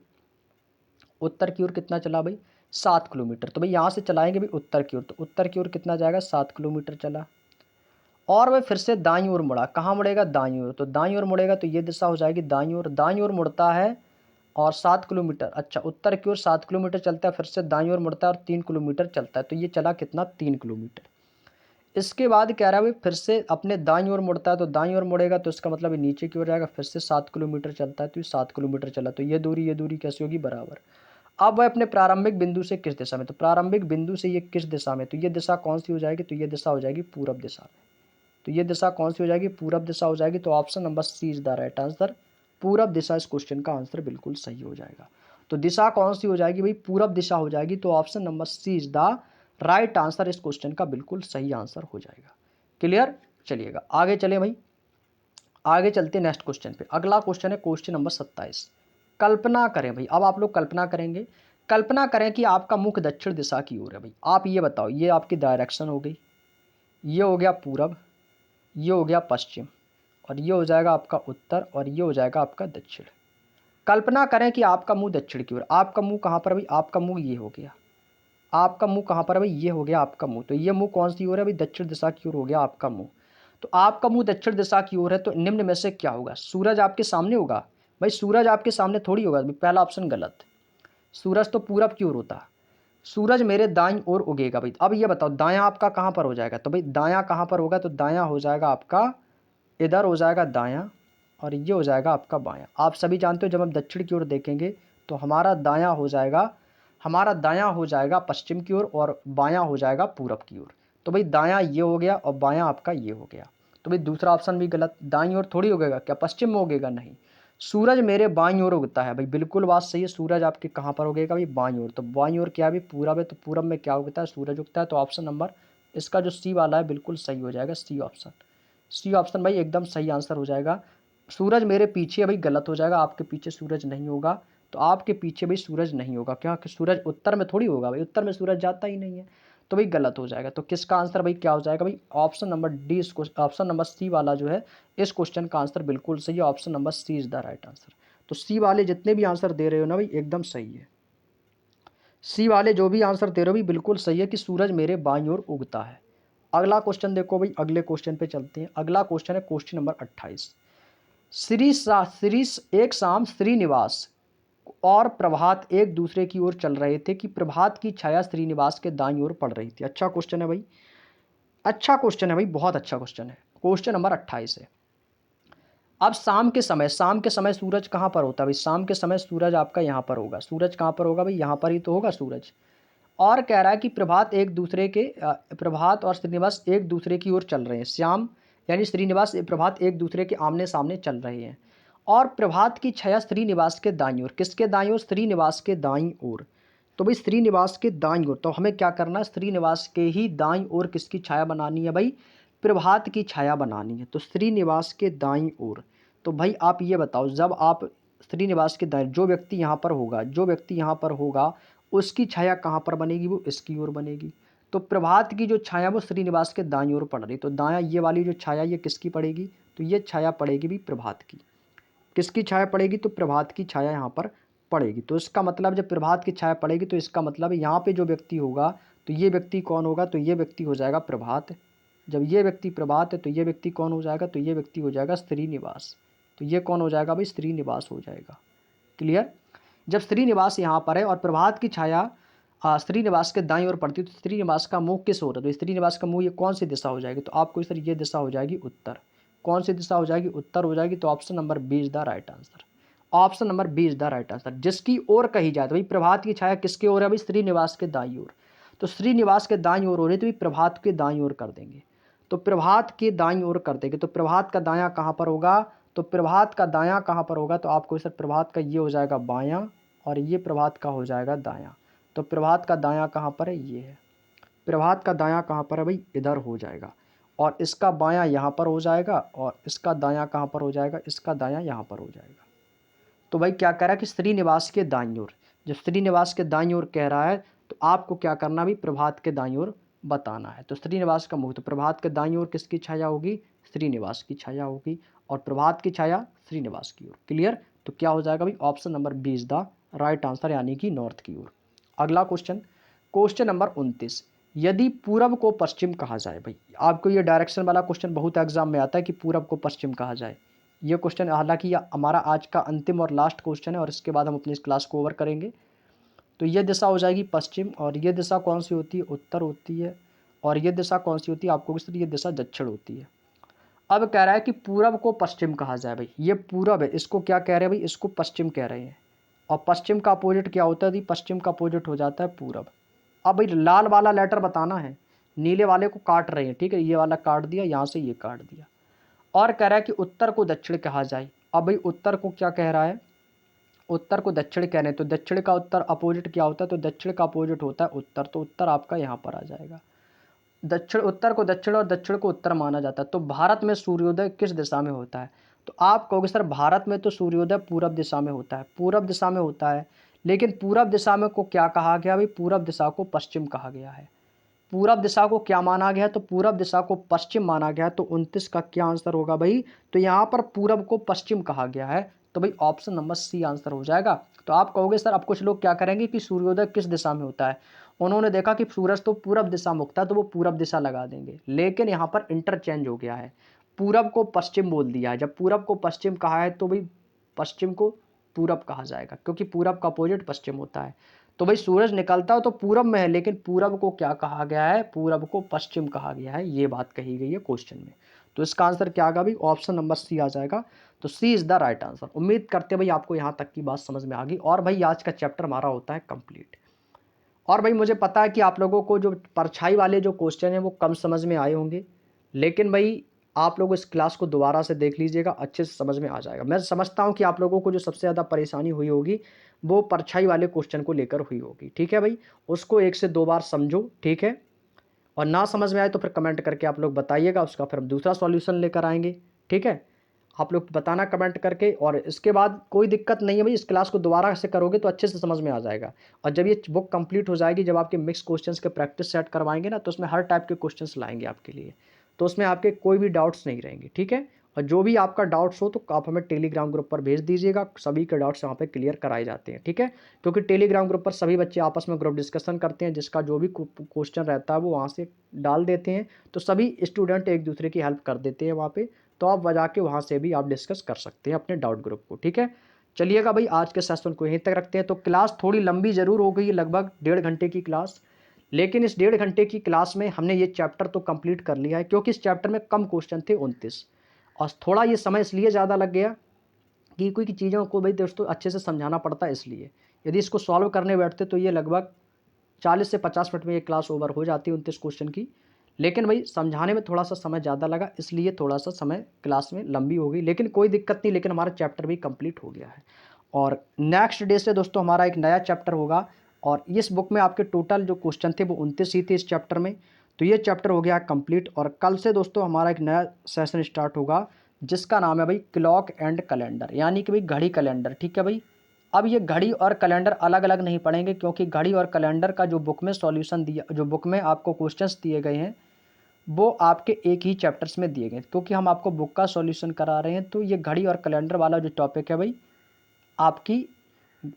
उत्तर की ओर कितना चला भाई 7 किलोमीटर, तो भाई यहाँ से चलाएंगे भाई उत्तर की ओर, तो उत्तर की ओर कितना जाएगा 7 किलोमीटर चला, और वह फिर से दाईं ओर मुड़ा, कहाँ मुड़ेगा दाईं ओर, तो दाईं ओर मुड़ेगा तो ये दिशा हो जाएगी दाईं ओर, दाईं ओर मुड़ता है और 7 किलोमीटर, अच्छा उत्तर की ओर 7 किलोमीटर चलता है, फिर से दाईं ओर मुड़ता है और 3 किलोमीटर चलता है, तो ये चला कितना 3 किलोमीटर। इसके बाद कह रहा है भाई फिर से अपने दाईं ओर मुड़ता है, तो दाईं ओर मुड़ेगा तो इसका मतलब ये नीचे की ओर जाएगा, फिर से 7 किलोमीटर चलता है, तो ये 7 किलोमीटर चला, तो ये दूरी कैसी होगी बराबर। अब वह अपने प्रारंभिक बिंदु से किस दिशा में, तो प्रारंभिक बिंदु से ये किस दिशा में, तो ये दिशा कौन सी हो जाएगी, तो ये दिशा हो जाएगी पूरब दिशा में, तो ये दिशा कौन सी हो जाएगी पूरब दिशा हो जाएगी, तो option number C is the right answer, पूरब दिशा इस क्वेश्चन का आंसर बिल्कुल सही हो जाएगा। तो दिशा कौन सी हो जाएगी भाई पूरब दिशा हो जाएगी, तो option number C is the right answer, इस क्वेश्चन का बिल्कुल सही आंसर हो जाएगा। क्लियर। चलिएगा आगे चले भाई, आगे चलते नेक्स्ट क्वेश्चन पे। अगला क्वेश्चन है क्वेश्चन नंबर 27, कल्पना करें भाई, अब आप लोग कल्पना करेंगे, कल्पना करें कि आपका मुख दक्षिण दिशा की ओर है भाई, आप ये बताओ ये आपकी डायरेक्शन हो गई, ये हो गया पूरब, ये हो गया पश्चिम, और ये हो जाएगा आपका उत्तर, और ये हो जाएगा आपका दक्षिण। कल्पना करें कि आपका मुंह दक्षिण की ओर, आपका मुंह कहाँ पर भाई, आपका मुंह ये हो गया, आपका मुंह कहाँ पर है भाई, ये हो गया आपका मुंह, तो ये मुंह कौन सी ओर है भाई दक्षिण दिशा की ओर हो गया आपका मुंह। तो आपका मुंह दक्षिण दिशा की ओर है, तो निम्न में से क्या होगा, सूरज आपके सामने होगा भाई, सूरज आपके सामने थोड़ी होगा भाई, पहला ऑप्शन गलत, सूरज तो पूरब की ओर होता है, सूरज मेरे दाईं ओर उगेगा भाई। अब ये बताओ दायां आपका कहाँ पर हो जाएगा, तो भाई दायां कहाँ पर होगा, तो दायां हो जाएगा आपका इधर हो जाएगा दायां, और ये हो जाएगा आपका बायां। आप सभी जानते हो जब हम दक्षिण की ओर देखेंगे तो हमारा दायां हो जाएगा, हमारा दायां हो जाएगा पश्चिम की ओर, और बायां हो जाएगा पूरब की ओर। तो भाई दायां ये हो गया और बायां आपका ये हो गया, तो भाई दूसरा ऑप्शन भी गलत, दाईं ओर थोड़ी उगेगा, क्या पश्चिम में उगेगा, नहीं, सूरज मेरे बाईं ओर उगता है भाई, बिल्कुल बात सही है, सूरज आपके कहाँ पर उगेगा भाई बाईं ओर, तो बाईं ओर क्या है भाई पूरब है, तो पूरब में क्या उगता है सूरज उगता है, तो ऑप्शन नंबर इसका जो सी वाला है बिल्कुल सही हो जाएगा, सी ऑप्शन, सी ऑप्शन भाई एकदम सही आंसर हो जाएगा। सूरज मेरे पीछे भाई गलत हो जाएगा, आपके पीछे सूरज नहीं होगा, तो आपके पीछे भाई सूरज नहीं होगा, क्या कि सूरज उत्तर में थोड़ी होगा भाई, उत्तर में सूरज जाता ही नहीं है, तो भाई गलत हो जाएगा। तो किसका आंसर भाई क्या हो जाएगा भाई option number D, option number C वाला जो है इस क्वेश्चन का आंसर बिल्कुल सही है, option number C is the right answer. तो सी वाले जितने भी आंसर दे रहे हो ना भाई एकदम सही है, सी वाले जो भी आंसर दे रहे हो भाई बिल्कुल सही है कि सूरज मेरे बाईं ओर उगता है। अगला क्वेश्चन देखो भाई, अगले क्वेश्चन पे चलते हैं। अगला क्वेश्चन है क्वेश्चन नंबर 28, श्री एक शाम श्रीनिवास और प्रभात एक दूसरे की ओर चल रहे थे कि प्रभात की छाया श्रीनिवास के दाईं ओर पड़ रही थी। अच्छा क्वेश्चन है भाई, अच्छा क्वेश्चन है भाई, बहुत अच्छा क्वेश्चन है। क्वेश्चन नंबर 28 है, अब शाम के समय, शाम के समय सूरज कहाँ पर होता है भाई, शाम के समय सूरज आपका यहाँ पर होगा, सूरज कहाँ पर होगा भाई यहाँ पर ही तो होगा सूरज। और कह रहा है कि प्रभात एक दूसरे के प्रभात और श्रीनिवास एक दूसरे की ओर चल रहे हैं, श्याम यानी श्रीनिवास प्रभात एक दूसरे के आमने सामने चल रहे हैं, और प्रभात की छाया श्रीनिवास के दाईं ओर, किसके दाईं ओर, श्रीनिवास के दाईं ओर। तो भाई श्रीनिवास के दाईं ओर, तो हमें क्या करना है, श्रीनिवास के ही दाईं ओर किसकी छाया बनानी है भाई, प्रभात की छाया बनानी है, तो श्रीनिवास के दाईं ओर। तो भाई आप ये बताओ जब आप श्रीनिवास के दाईं, जो व्यक्ति यहाँ पर होगा, जो व्यक्ति यहाँ पर होगा उसकी छाया कहाँ पर बनेगी, वो इसकी ओर बनेगी। तो प्रभात की जो छाया वो श्रीनिवास के दाईं ओर पड़ रही, तो दायां ये वाली जो छाया ये किसकी पड़ेगी, तो ये छाया पड़ेगी भी प्रभात की, किसकी छाया पड़ेगी, तो प्रभात की छाया यहाँ पर पड़ेगी। तो इसका मतलब जब प्रभात की छाया पड़ेगी तो इसका मतलब यहाँ पे जो व्यक्ति होगा तो ये व्यक्ति कौन होगा, तो ये व्यक्ति हो जाएगा प्रभात। जब ये व्यक्ति प्रभात है तो ये व्यक्ति कौन हो जाएगा, तो ये व्यक्ति हो जाएगा श्रीनिवास। तो ये कौन हो जाएगा भाई, श्रीनिवास हो जाएगा। क्लियर। जब श्रीनिवास यहाँ पर है और प्रभात की छाया श्रीनिवास के दाईं ओर पड़ती है, तो श्रीनिवास का मुंह किस ओर है? तो श्रीनिवास का मुंह ये कौन सी दिशा हो जाएगी? तो आपको सर ये दिशा हो जाएगी उत्तर। कौन सी दिशा हो जाएगी? उत्तर हो जाएगी। तो option number B is the right answer. Option number B is the right answer. जिसकी ओर कही जाए, तो भाई प्रभात की छाया किसकी ओर है? भाई श्रीनिवास के दाईं ओर। तो श्रीनिवास के दाईं ओर हो रही, तो भाई प्रभात के दाईं ओर कर देंगे। तो प्रभात के दाईं ओर कर देंगे। तो प्रभात का दायां कहाँ पर होगा? तो प्रभात का दायां कहाँ पर होगा? तो आपको सर प्रभात का ये हो जाएगा बायां, और ये प्रभात का हो जाएगा दायां। तो प्रभात का दायां कहाँ पर है? ये है। प्रभात का दायां कहाँ पर है भाई? इधर हो जाएगा। और इसका बायां यहाँ पर हो जाएगा, और इसका दायां कहाँ पर हो जाएगा? इसका दायां यहाँ पर हो जाएगा। तो भाई क्या कह रहा है कि श्रीनिवास के दाईं ओर। जब श्रीनिवास के दाईं ओर कह रहा है, तो आपको क्या करना भी? प्रभात के दाईं ओर बताना है। तो श्रीनिवास का मुंह, तो प्रभात के दाईं ओर किसकी छाया होगी? श्रीनिवास की छाया होगी। और प्रभात की छाया श्रीनिवास की ओर। क्लियर? तो क्या हो जाएगा भाई? Option number B is the right answer, यानी कि नॉर्थ की ओर। अगला क्वेश्चन, क्वेश्चन नंबर 29। यदि पूरब को पश्चिम कहा जाए, भाई आपको ये डायरेक्शन वाला क्वेश्चन बहुत एग्जाम में आता है कि पूरब को पश्चिम कहा जाए। ये क्वेश्चन, हालांकि ये हमारा आज का अंतिम और लास्ट क्वेश्चन है, और इसके बाद हम अपनी इस क्लास को ओवर करेंगे। तो ये दिशा हो जाएगी पश्चिम, और ये दिशा कौन सी होती है? उत्तर होती है। और ये दिशा कौन सी होती है? आपको किस, ये दिशा दक्षिण होती है। अब कह रहा है कि पूरब को पश्चिम कहा जाए, भाई ये पूरब है, इसको क्या कह रहे हैं भाई? इसको पश्चिम कह रहे हैं। और पश्चिम का अपोजिट क्या होता है? जी पश्चिम का अपोजिट हो जाता है पूरब। अब भाई लाल वाला लेटर बताना है, नीले वाले को काट रहे हैं, ठीक है, ये वाला काट दिया, यहाँ से ये काट दिया। और कह रहा है कि उत्तर को दक्षिण कहा जाए। अब भाई उत्तर को क्या कह रहा है? उत्तर को दक्षिण कह रहे हैं, तो दक्षिण का उत्तर अपोजिट क्या होता है? तो दक्षिण का अपोजिट होता है उत्तर। तो उत्तर आपका यहाँ पर आ जाएगा। दक्षिण, उत्तर को दक्षिण और दक्षिण को उत्तर माना जाता है। तो भारत में सूर्योदय किस दिशा में होता है? तो आप कहोगे सर भारत में तो सूर्योदय पूरब दिशा में होता है। पूरब दिशा में होता है, लेकिन पूरब दिशा में को क्या कहा गया भाई? पूरब दिशा को पश्चिम कहा गया है। पूरब दिशा को क्या माना गया है? तो पूरब दिशा को पश्चिम माना गया है। तो 29 का क्या आंसर होगा भाई? तो यहाँ पर पूरब को पश्चिम कहा गया है। तो भाई ऑप्शन नंबर सी आंसर हो जाएगा। तो आप कहोगे सर अब कुछ लोग क्या करेंगे कि सूर्योदय किस दिशा में होता है? उन्होंने देखा कि सूरज तो पूरब दिशा में उगता है, तो वो पूरब दिशा लगा देंगे, लेकिन यहाँ पर इंटरचेंज हो गया है। पूरब को पश्चिम बोल दिया है। जब पूरब को पश्चिम कहा है, तो भाई पश्चिम को पूरब कहा जाएगा, क्योंकि पूरब का अपोजिट पश्चिम होता है। तो भाई सूरज निकलता हो तो पूरब में है, लेकिन पूरब को क्या कहा गया है? पूरब को पश्चिम कहा गया है, ये बात कही गई है क्वेश्चन में। तो इसका आंसर क्या आएगा भाई? ऑप्शन नंबर सी आ जाएगा। तो सी इज द राइट आंसर। उम्मीद करते हैं भाई आपको यहाँ तक की बात समझ में आ गई, और भाई आज का चैप्टर हमारा होता है कंप्लीट। और भाई मुझे पता है कि आप लोगों को जो परछाई वाले जो क्वेश्चन हैं वो कम समझ में आए होंगे, लेकिन भाई आप लोग इस क्लास को दोबारा से देख लीजिएगा, अच्छे से समझ में आ जाएगा। मैं समझता हूँ कि आप लोगों को जो सबसे ज़्यादा परेशानी हुई होगी वो परछाई वाले क्वेश्चन को लेकर हुई होगी, ठीक है भाई। उसको 1 से 2 बार समझो, ठीक है। और ना समझ में आए तो फिर कमेंट करके आप लोग बताइएगा, उसका फिर हम दूसरा सॉल्यूशन लेकर आएंगे, ठीक है। आप लोग बताना कमेंट करके, और इसके बाद कोई दिक्कत नहीं है भाई, इस क्लास को दोबारा से करोगे तो अच्छे से समझ में आ जाएगा। और जब ये बुक कंप्लीट हो जाएगी, जब आपके मिक्स क्वेश्चंस के प्रैक्टिस सेट करवाएंगे ना, तो उसमें हर टाइप के क्वेश्चंस लाएंगे आपके लिए, तो उसमें आपके कोई भी डाउट्स नहीं रहेंगे, ठीक है। और जो भी आपका डाउट्स हो तो आप हमें टेलीग्राम ग्रुप पर भेज दीजिएगा, सभी के डाउट्स वहाँ पे क्लियर कराए जाते हैं, ठीक है। क्योंकि टेलीग्राम ग्रुप पर सभी बच्चे आपस में ग्रुप डिस्कशन करते हैं, जिसका जो भी क्वेश्चन रहता है वो वहाँ से डाल देते हैं, तो सभी स्टूडेंट एक दूसरे की हेल्प कर देते हैं वहाँ पे। तो आप बजा के वहाँ से भी आप डिस्कस कर सकते हैं अपने डाउट ग्रुप को, ठीक है। चलिएगा भाई, आज के सेशन को यहीं तक रखते हैं। तो क्लास थोड़ी लंबी ज़रूर हो गई है, लगभग 1.5 घंटे की क्लास, लेकिन इस 1.5 घंटे की क्लास में हमने ये चैप्टर तो कंप्लीट कर लिया है, क्योंकि इस चैप्टर में कम क्वेश्चन थे 29, और थोड़ा ये समय इसलिए ज़्यादा लग गया कि कोई की चीज़ों को भाई दोस्तों अच्छे से समझाना पड़ता है, इसलिए यदि इसको सॉल्व करने बैठते तो ये लगभग 40 से 50 मिनट में ये क्लास ओवर हो जाती है 29 क्वेश्चन की। लेकिन भाई समझाने में थोड़ा सा समय ज़्यादा लगा, इसलिए थोड़ा सा समय क्लास में लंबी हो गई, लेकिन कोई दिक्कत नहीं, लेकिन हमारा चैप्टर भी कंप्लीट हो गया है। और नेक्स्ट डे से दोस्तों हमारा एक नया चैप्टर होगा, और इस बुक में आपके टोटल जो क्वेश्चन थे वो 29 ही थे इस चैप्टर में। तो ये चैप्टर हो गया कंप्लीट, और कल से दोस्तों हमारा एक नया सेशन स्टार्ट होगा, जिसका नाम है भाई क्लॉक एंड कैलेंडर, यानी कि भाई घड़ी कैलेंडर, ठीक है भाई। अब ये घड़ी और कैलेंडर अलग अलग नहीं पढ़ेंगे, क्योंकि घड़ी और कैलेंडर का जो बुक में सॉल्यूशन दिया, जो बुक में आपको क्वेश्चंस दिए गए हैं वो आपके एक ही चैप्टर्स में दिए गए, क्योंकि हम आपको बुक का सॉल्यूशन करा रहे हैं। तो ये घड़ी और कैलेंडर वाला जो टॉपिक है भाई, आपकी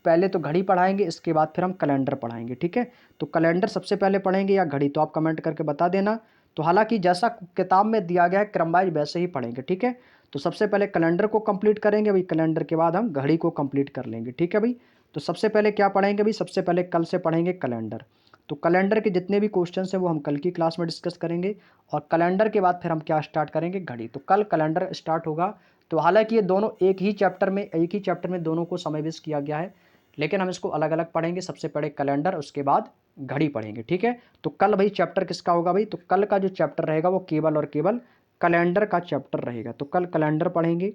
पहले तो घड़ी पढ़ाएंगे, इसके बाद फिर हम कैलेंडर पढ़ाएंगे, ठीक है। तो कैलेंडर सबसे पहले पढ़ेंगे या घड़ी, तो आप कमेंट करके बता देना। तो हालांकि जैसा किताब में दिया गया है क्रम वाइज वैसे ही पढ़ेंगे, ठीक है। तो सबसे पहले कैलेंडर को कंप्लीट करेंगे भाई, कैलेंडर के बाद हम घड़ी को कंप्लीट कर लेंगे, ठीक है भाई। तो सबसे पहले क्या पढ़ेंगे भाई, सबसे पहले कल से पढ़ेंगे कैलेंडर। तो कैलेंडर के जितने भी क्वेश्चन हैं वो हम कल की क्लास में डिस्कस करेंगे, और कैलेंडर के बाद फिर हम क्या स्टार्ट करेंगे, घड़ी। तो कल कैलेंडर स्टार्ट होगा। तो हालांकि ये दोनों एक ही चैप्टर में दोनों को समावेश किया गया है, लेकिन हम इसको अलग अलग पढ़ेंगे। सबसे पहले कैलेंडर, उसके बाद घड़ी पढ़ेंगे, ठीक है। तो कल भाई चैप्टर किसका होगा भाई, तो कल का जो चैप्टर रहेगा वो केवल और केवल कैलेंडर का चैप्टर रहेगा। तो कल कैलेंडर पढ़ेंगे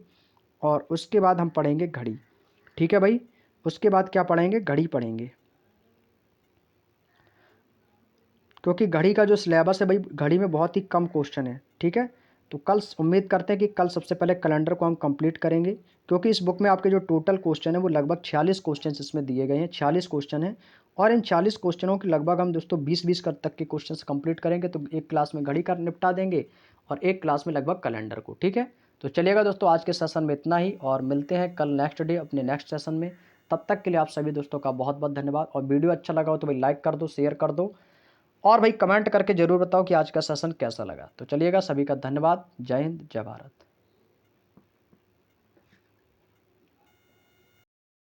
और उसके बाद हम पढ़ेंगे घड़ी, ठीक है भाई। उसके बाद क्या पढ़ेंगे, घड़ी पढ़ेंगे, क्योंकि घड़ी का जो सिलेबस है भाई, घड़ी में बहुत ही कम क्वेश्चन है, ठीक है। तो कल उम्मीद करते हैं कि कल सबसे पहले कैलेंडर को हम कंप्लीट करेंगे, क्योंकि इस बुक में आपके जो टोटल क्वेश्चन है वो लगभग 46 क्वेश्चन इसमें दिए गए हैं, 46 क्वेश्चन हैं। और इन 40 क्वेश्चनों के लगभग हम दोस्तों 20-20 कर तक के क्वेश्चन कंप्लीट करेंगे। तो एक क्लास में घड़ी का निपटा देंगे और एक क्लास में लगभग कैलेंडर को, ठीक है। तो चलिएगा दोस्तों, आज के सेशन में इतना ही, और मिलते हैं कल नेक्स्ट डे अपने नेक्स्ट सेशन में। तब तक के लिए आप सभी दोस्तों का बहुत बहुत धन्यवाद। और वीडियो अच्छा लगा हो तो भाई लाइक कर दो, शेयर कर दो, और भाई कमेंट करके ज़रूर बताओ कि आज का सेशन कैसा लगा। तो चलिएगा, सभी का धन्यवाद। जय हिंद, जय भारत।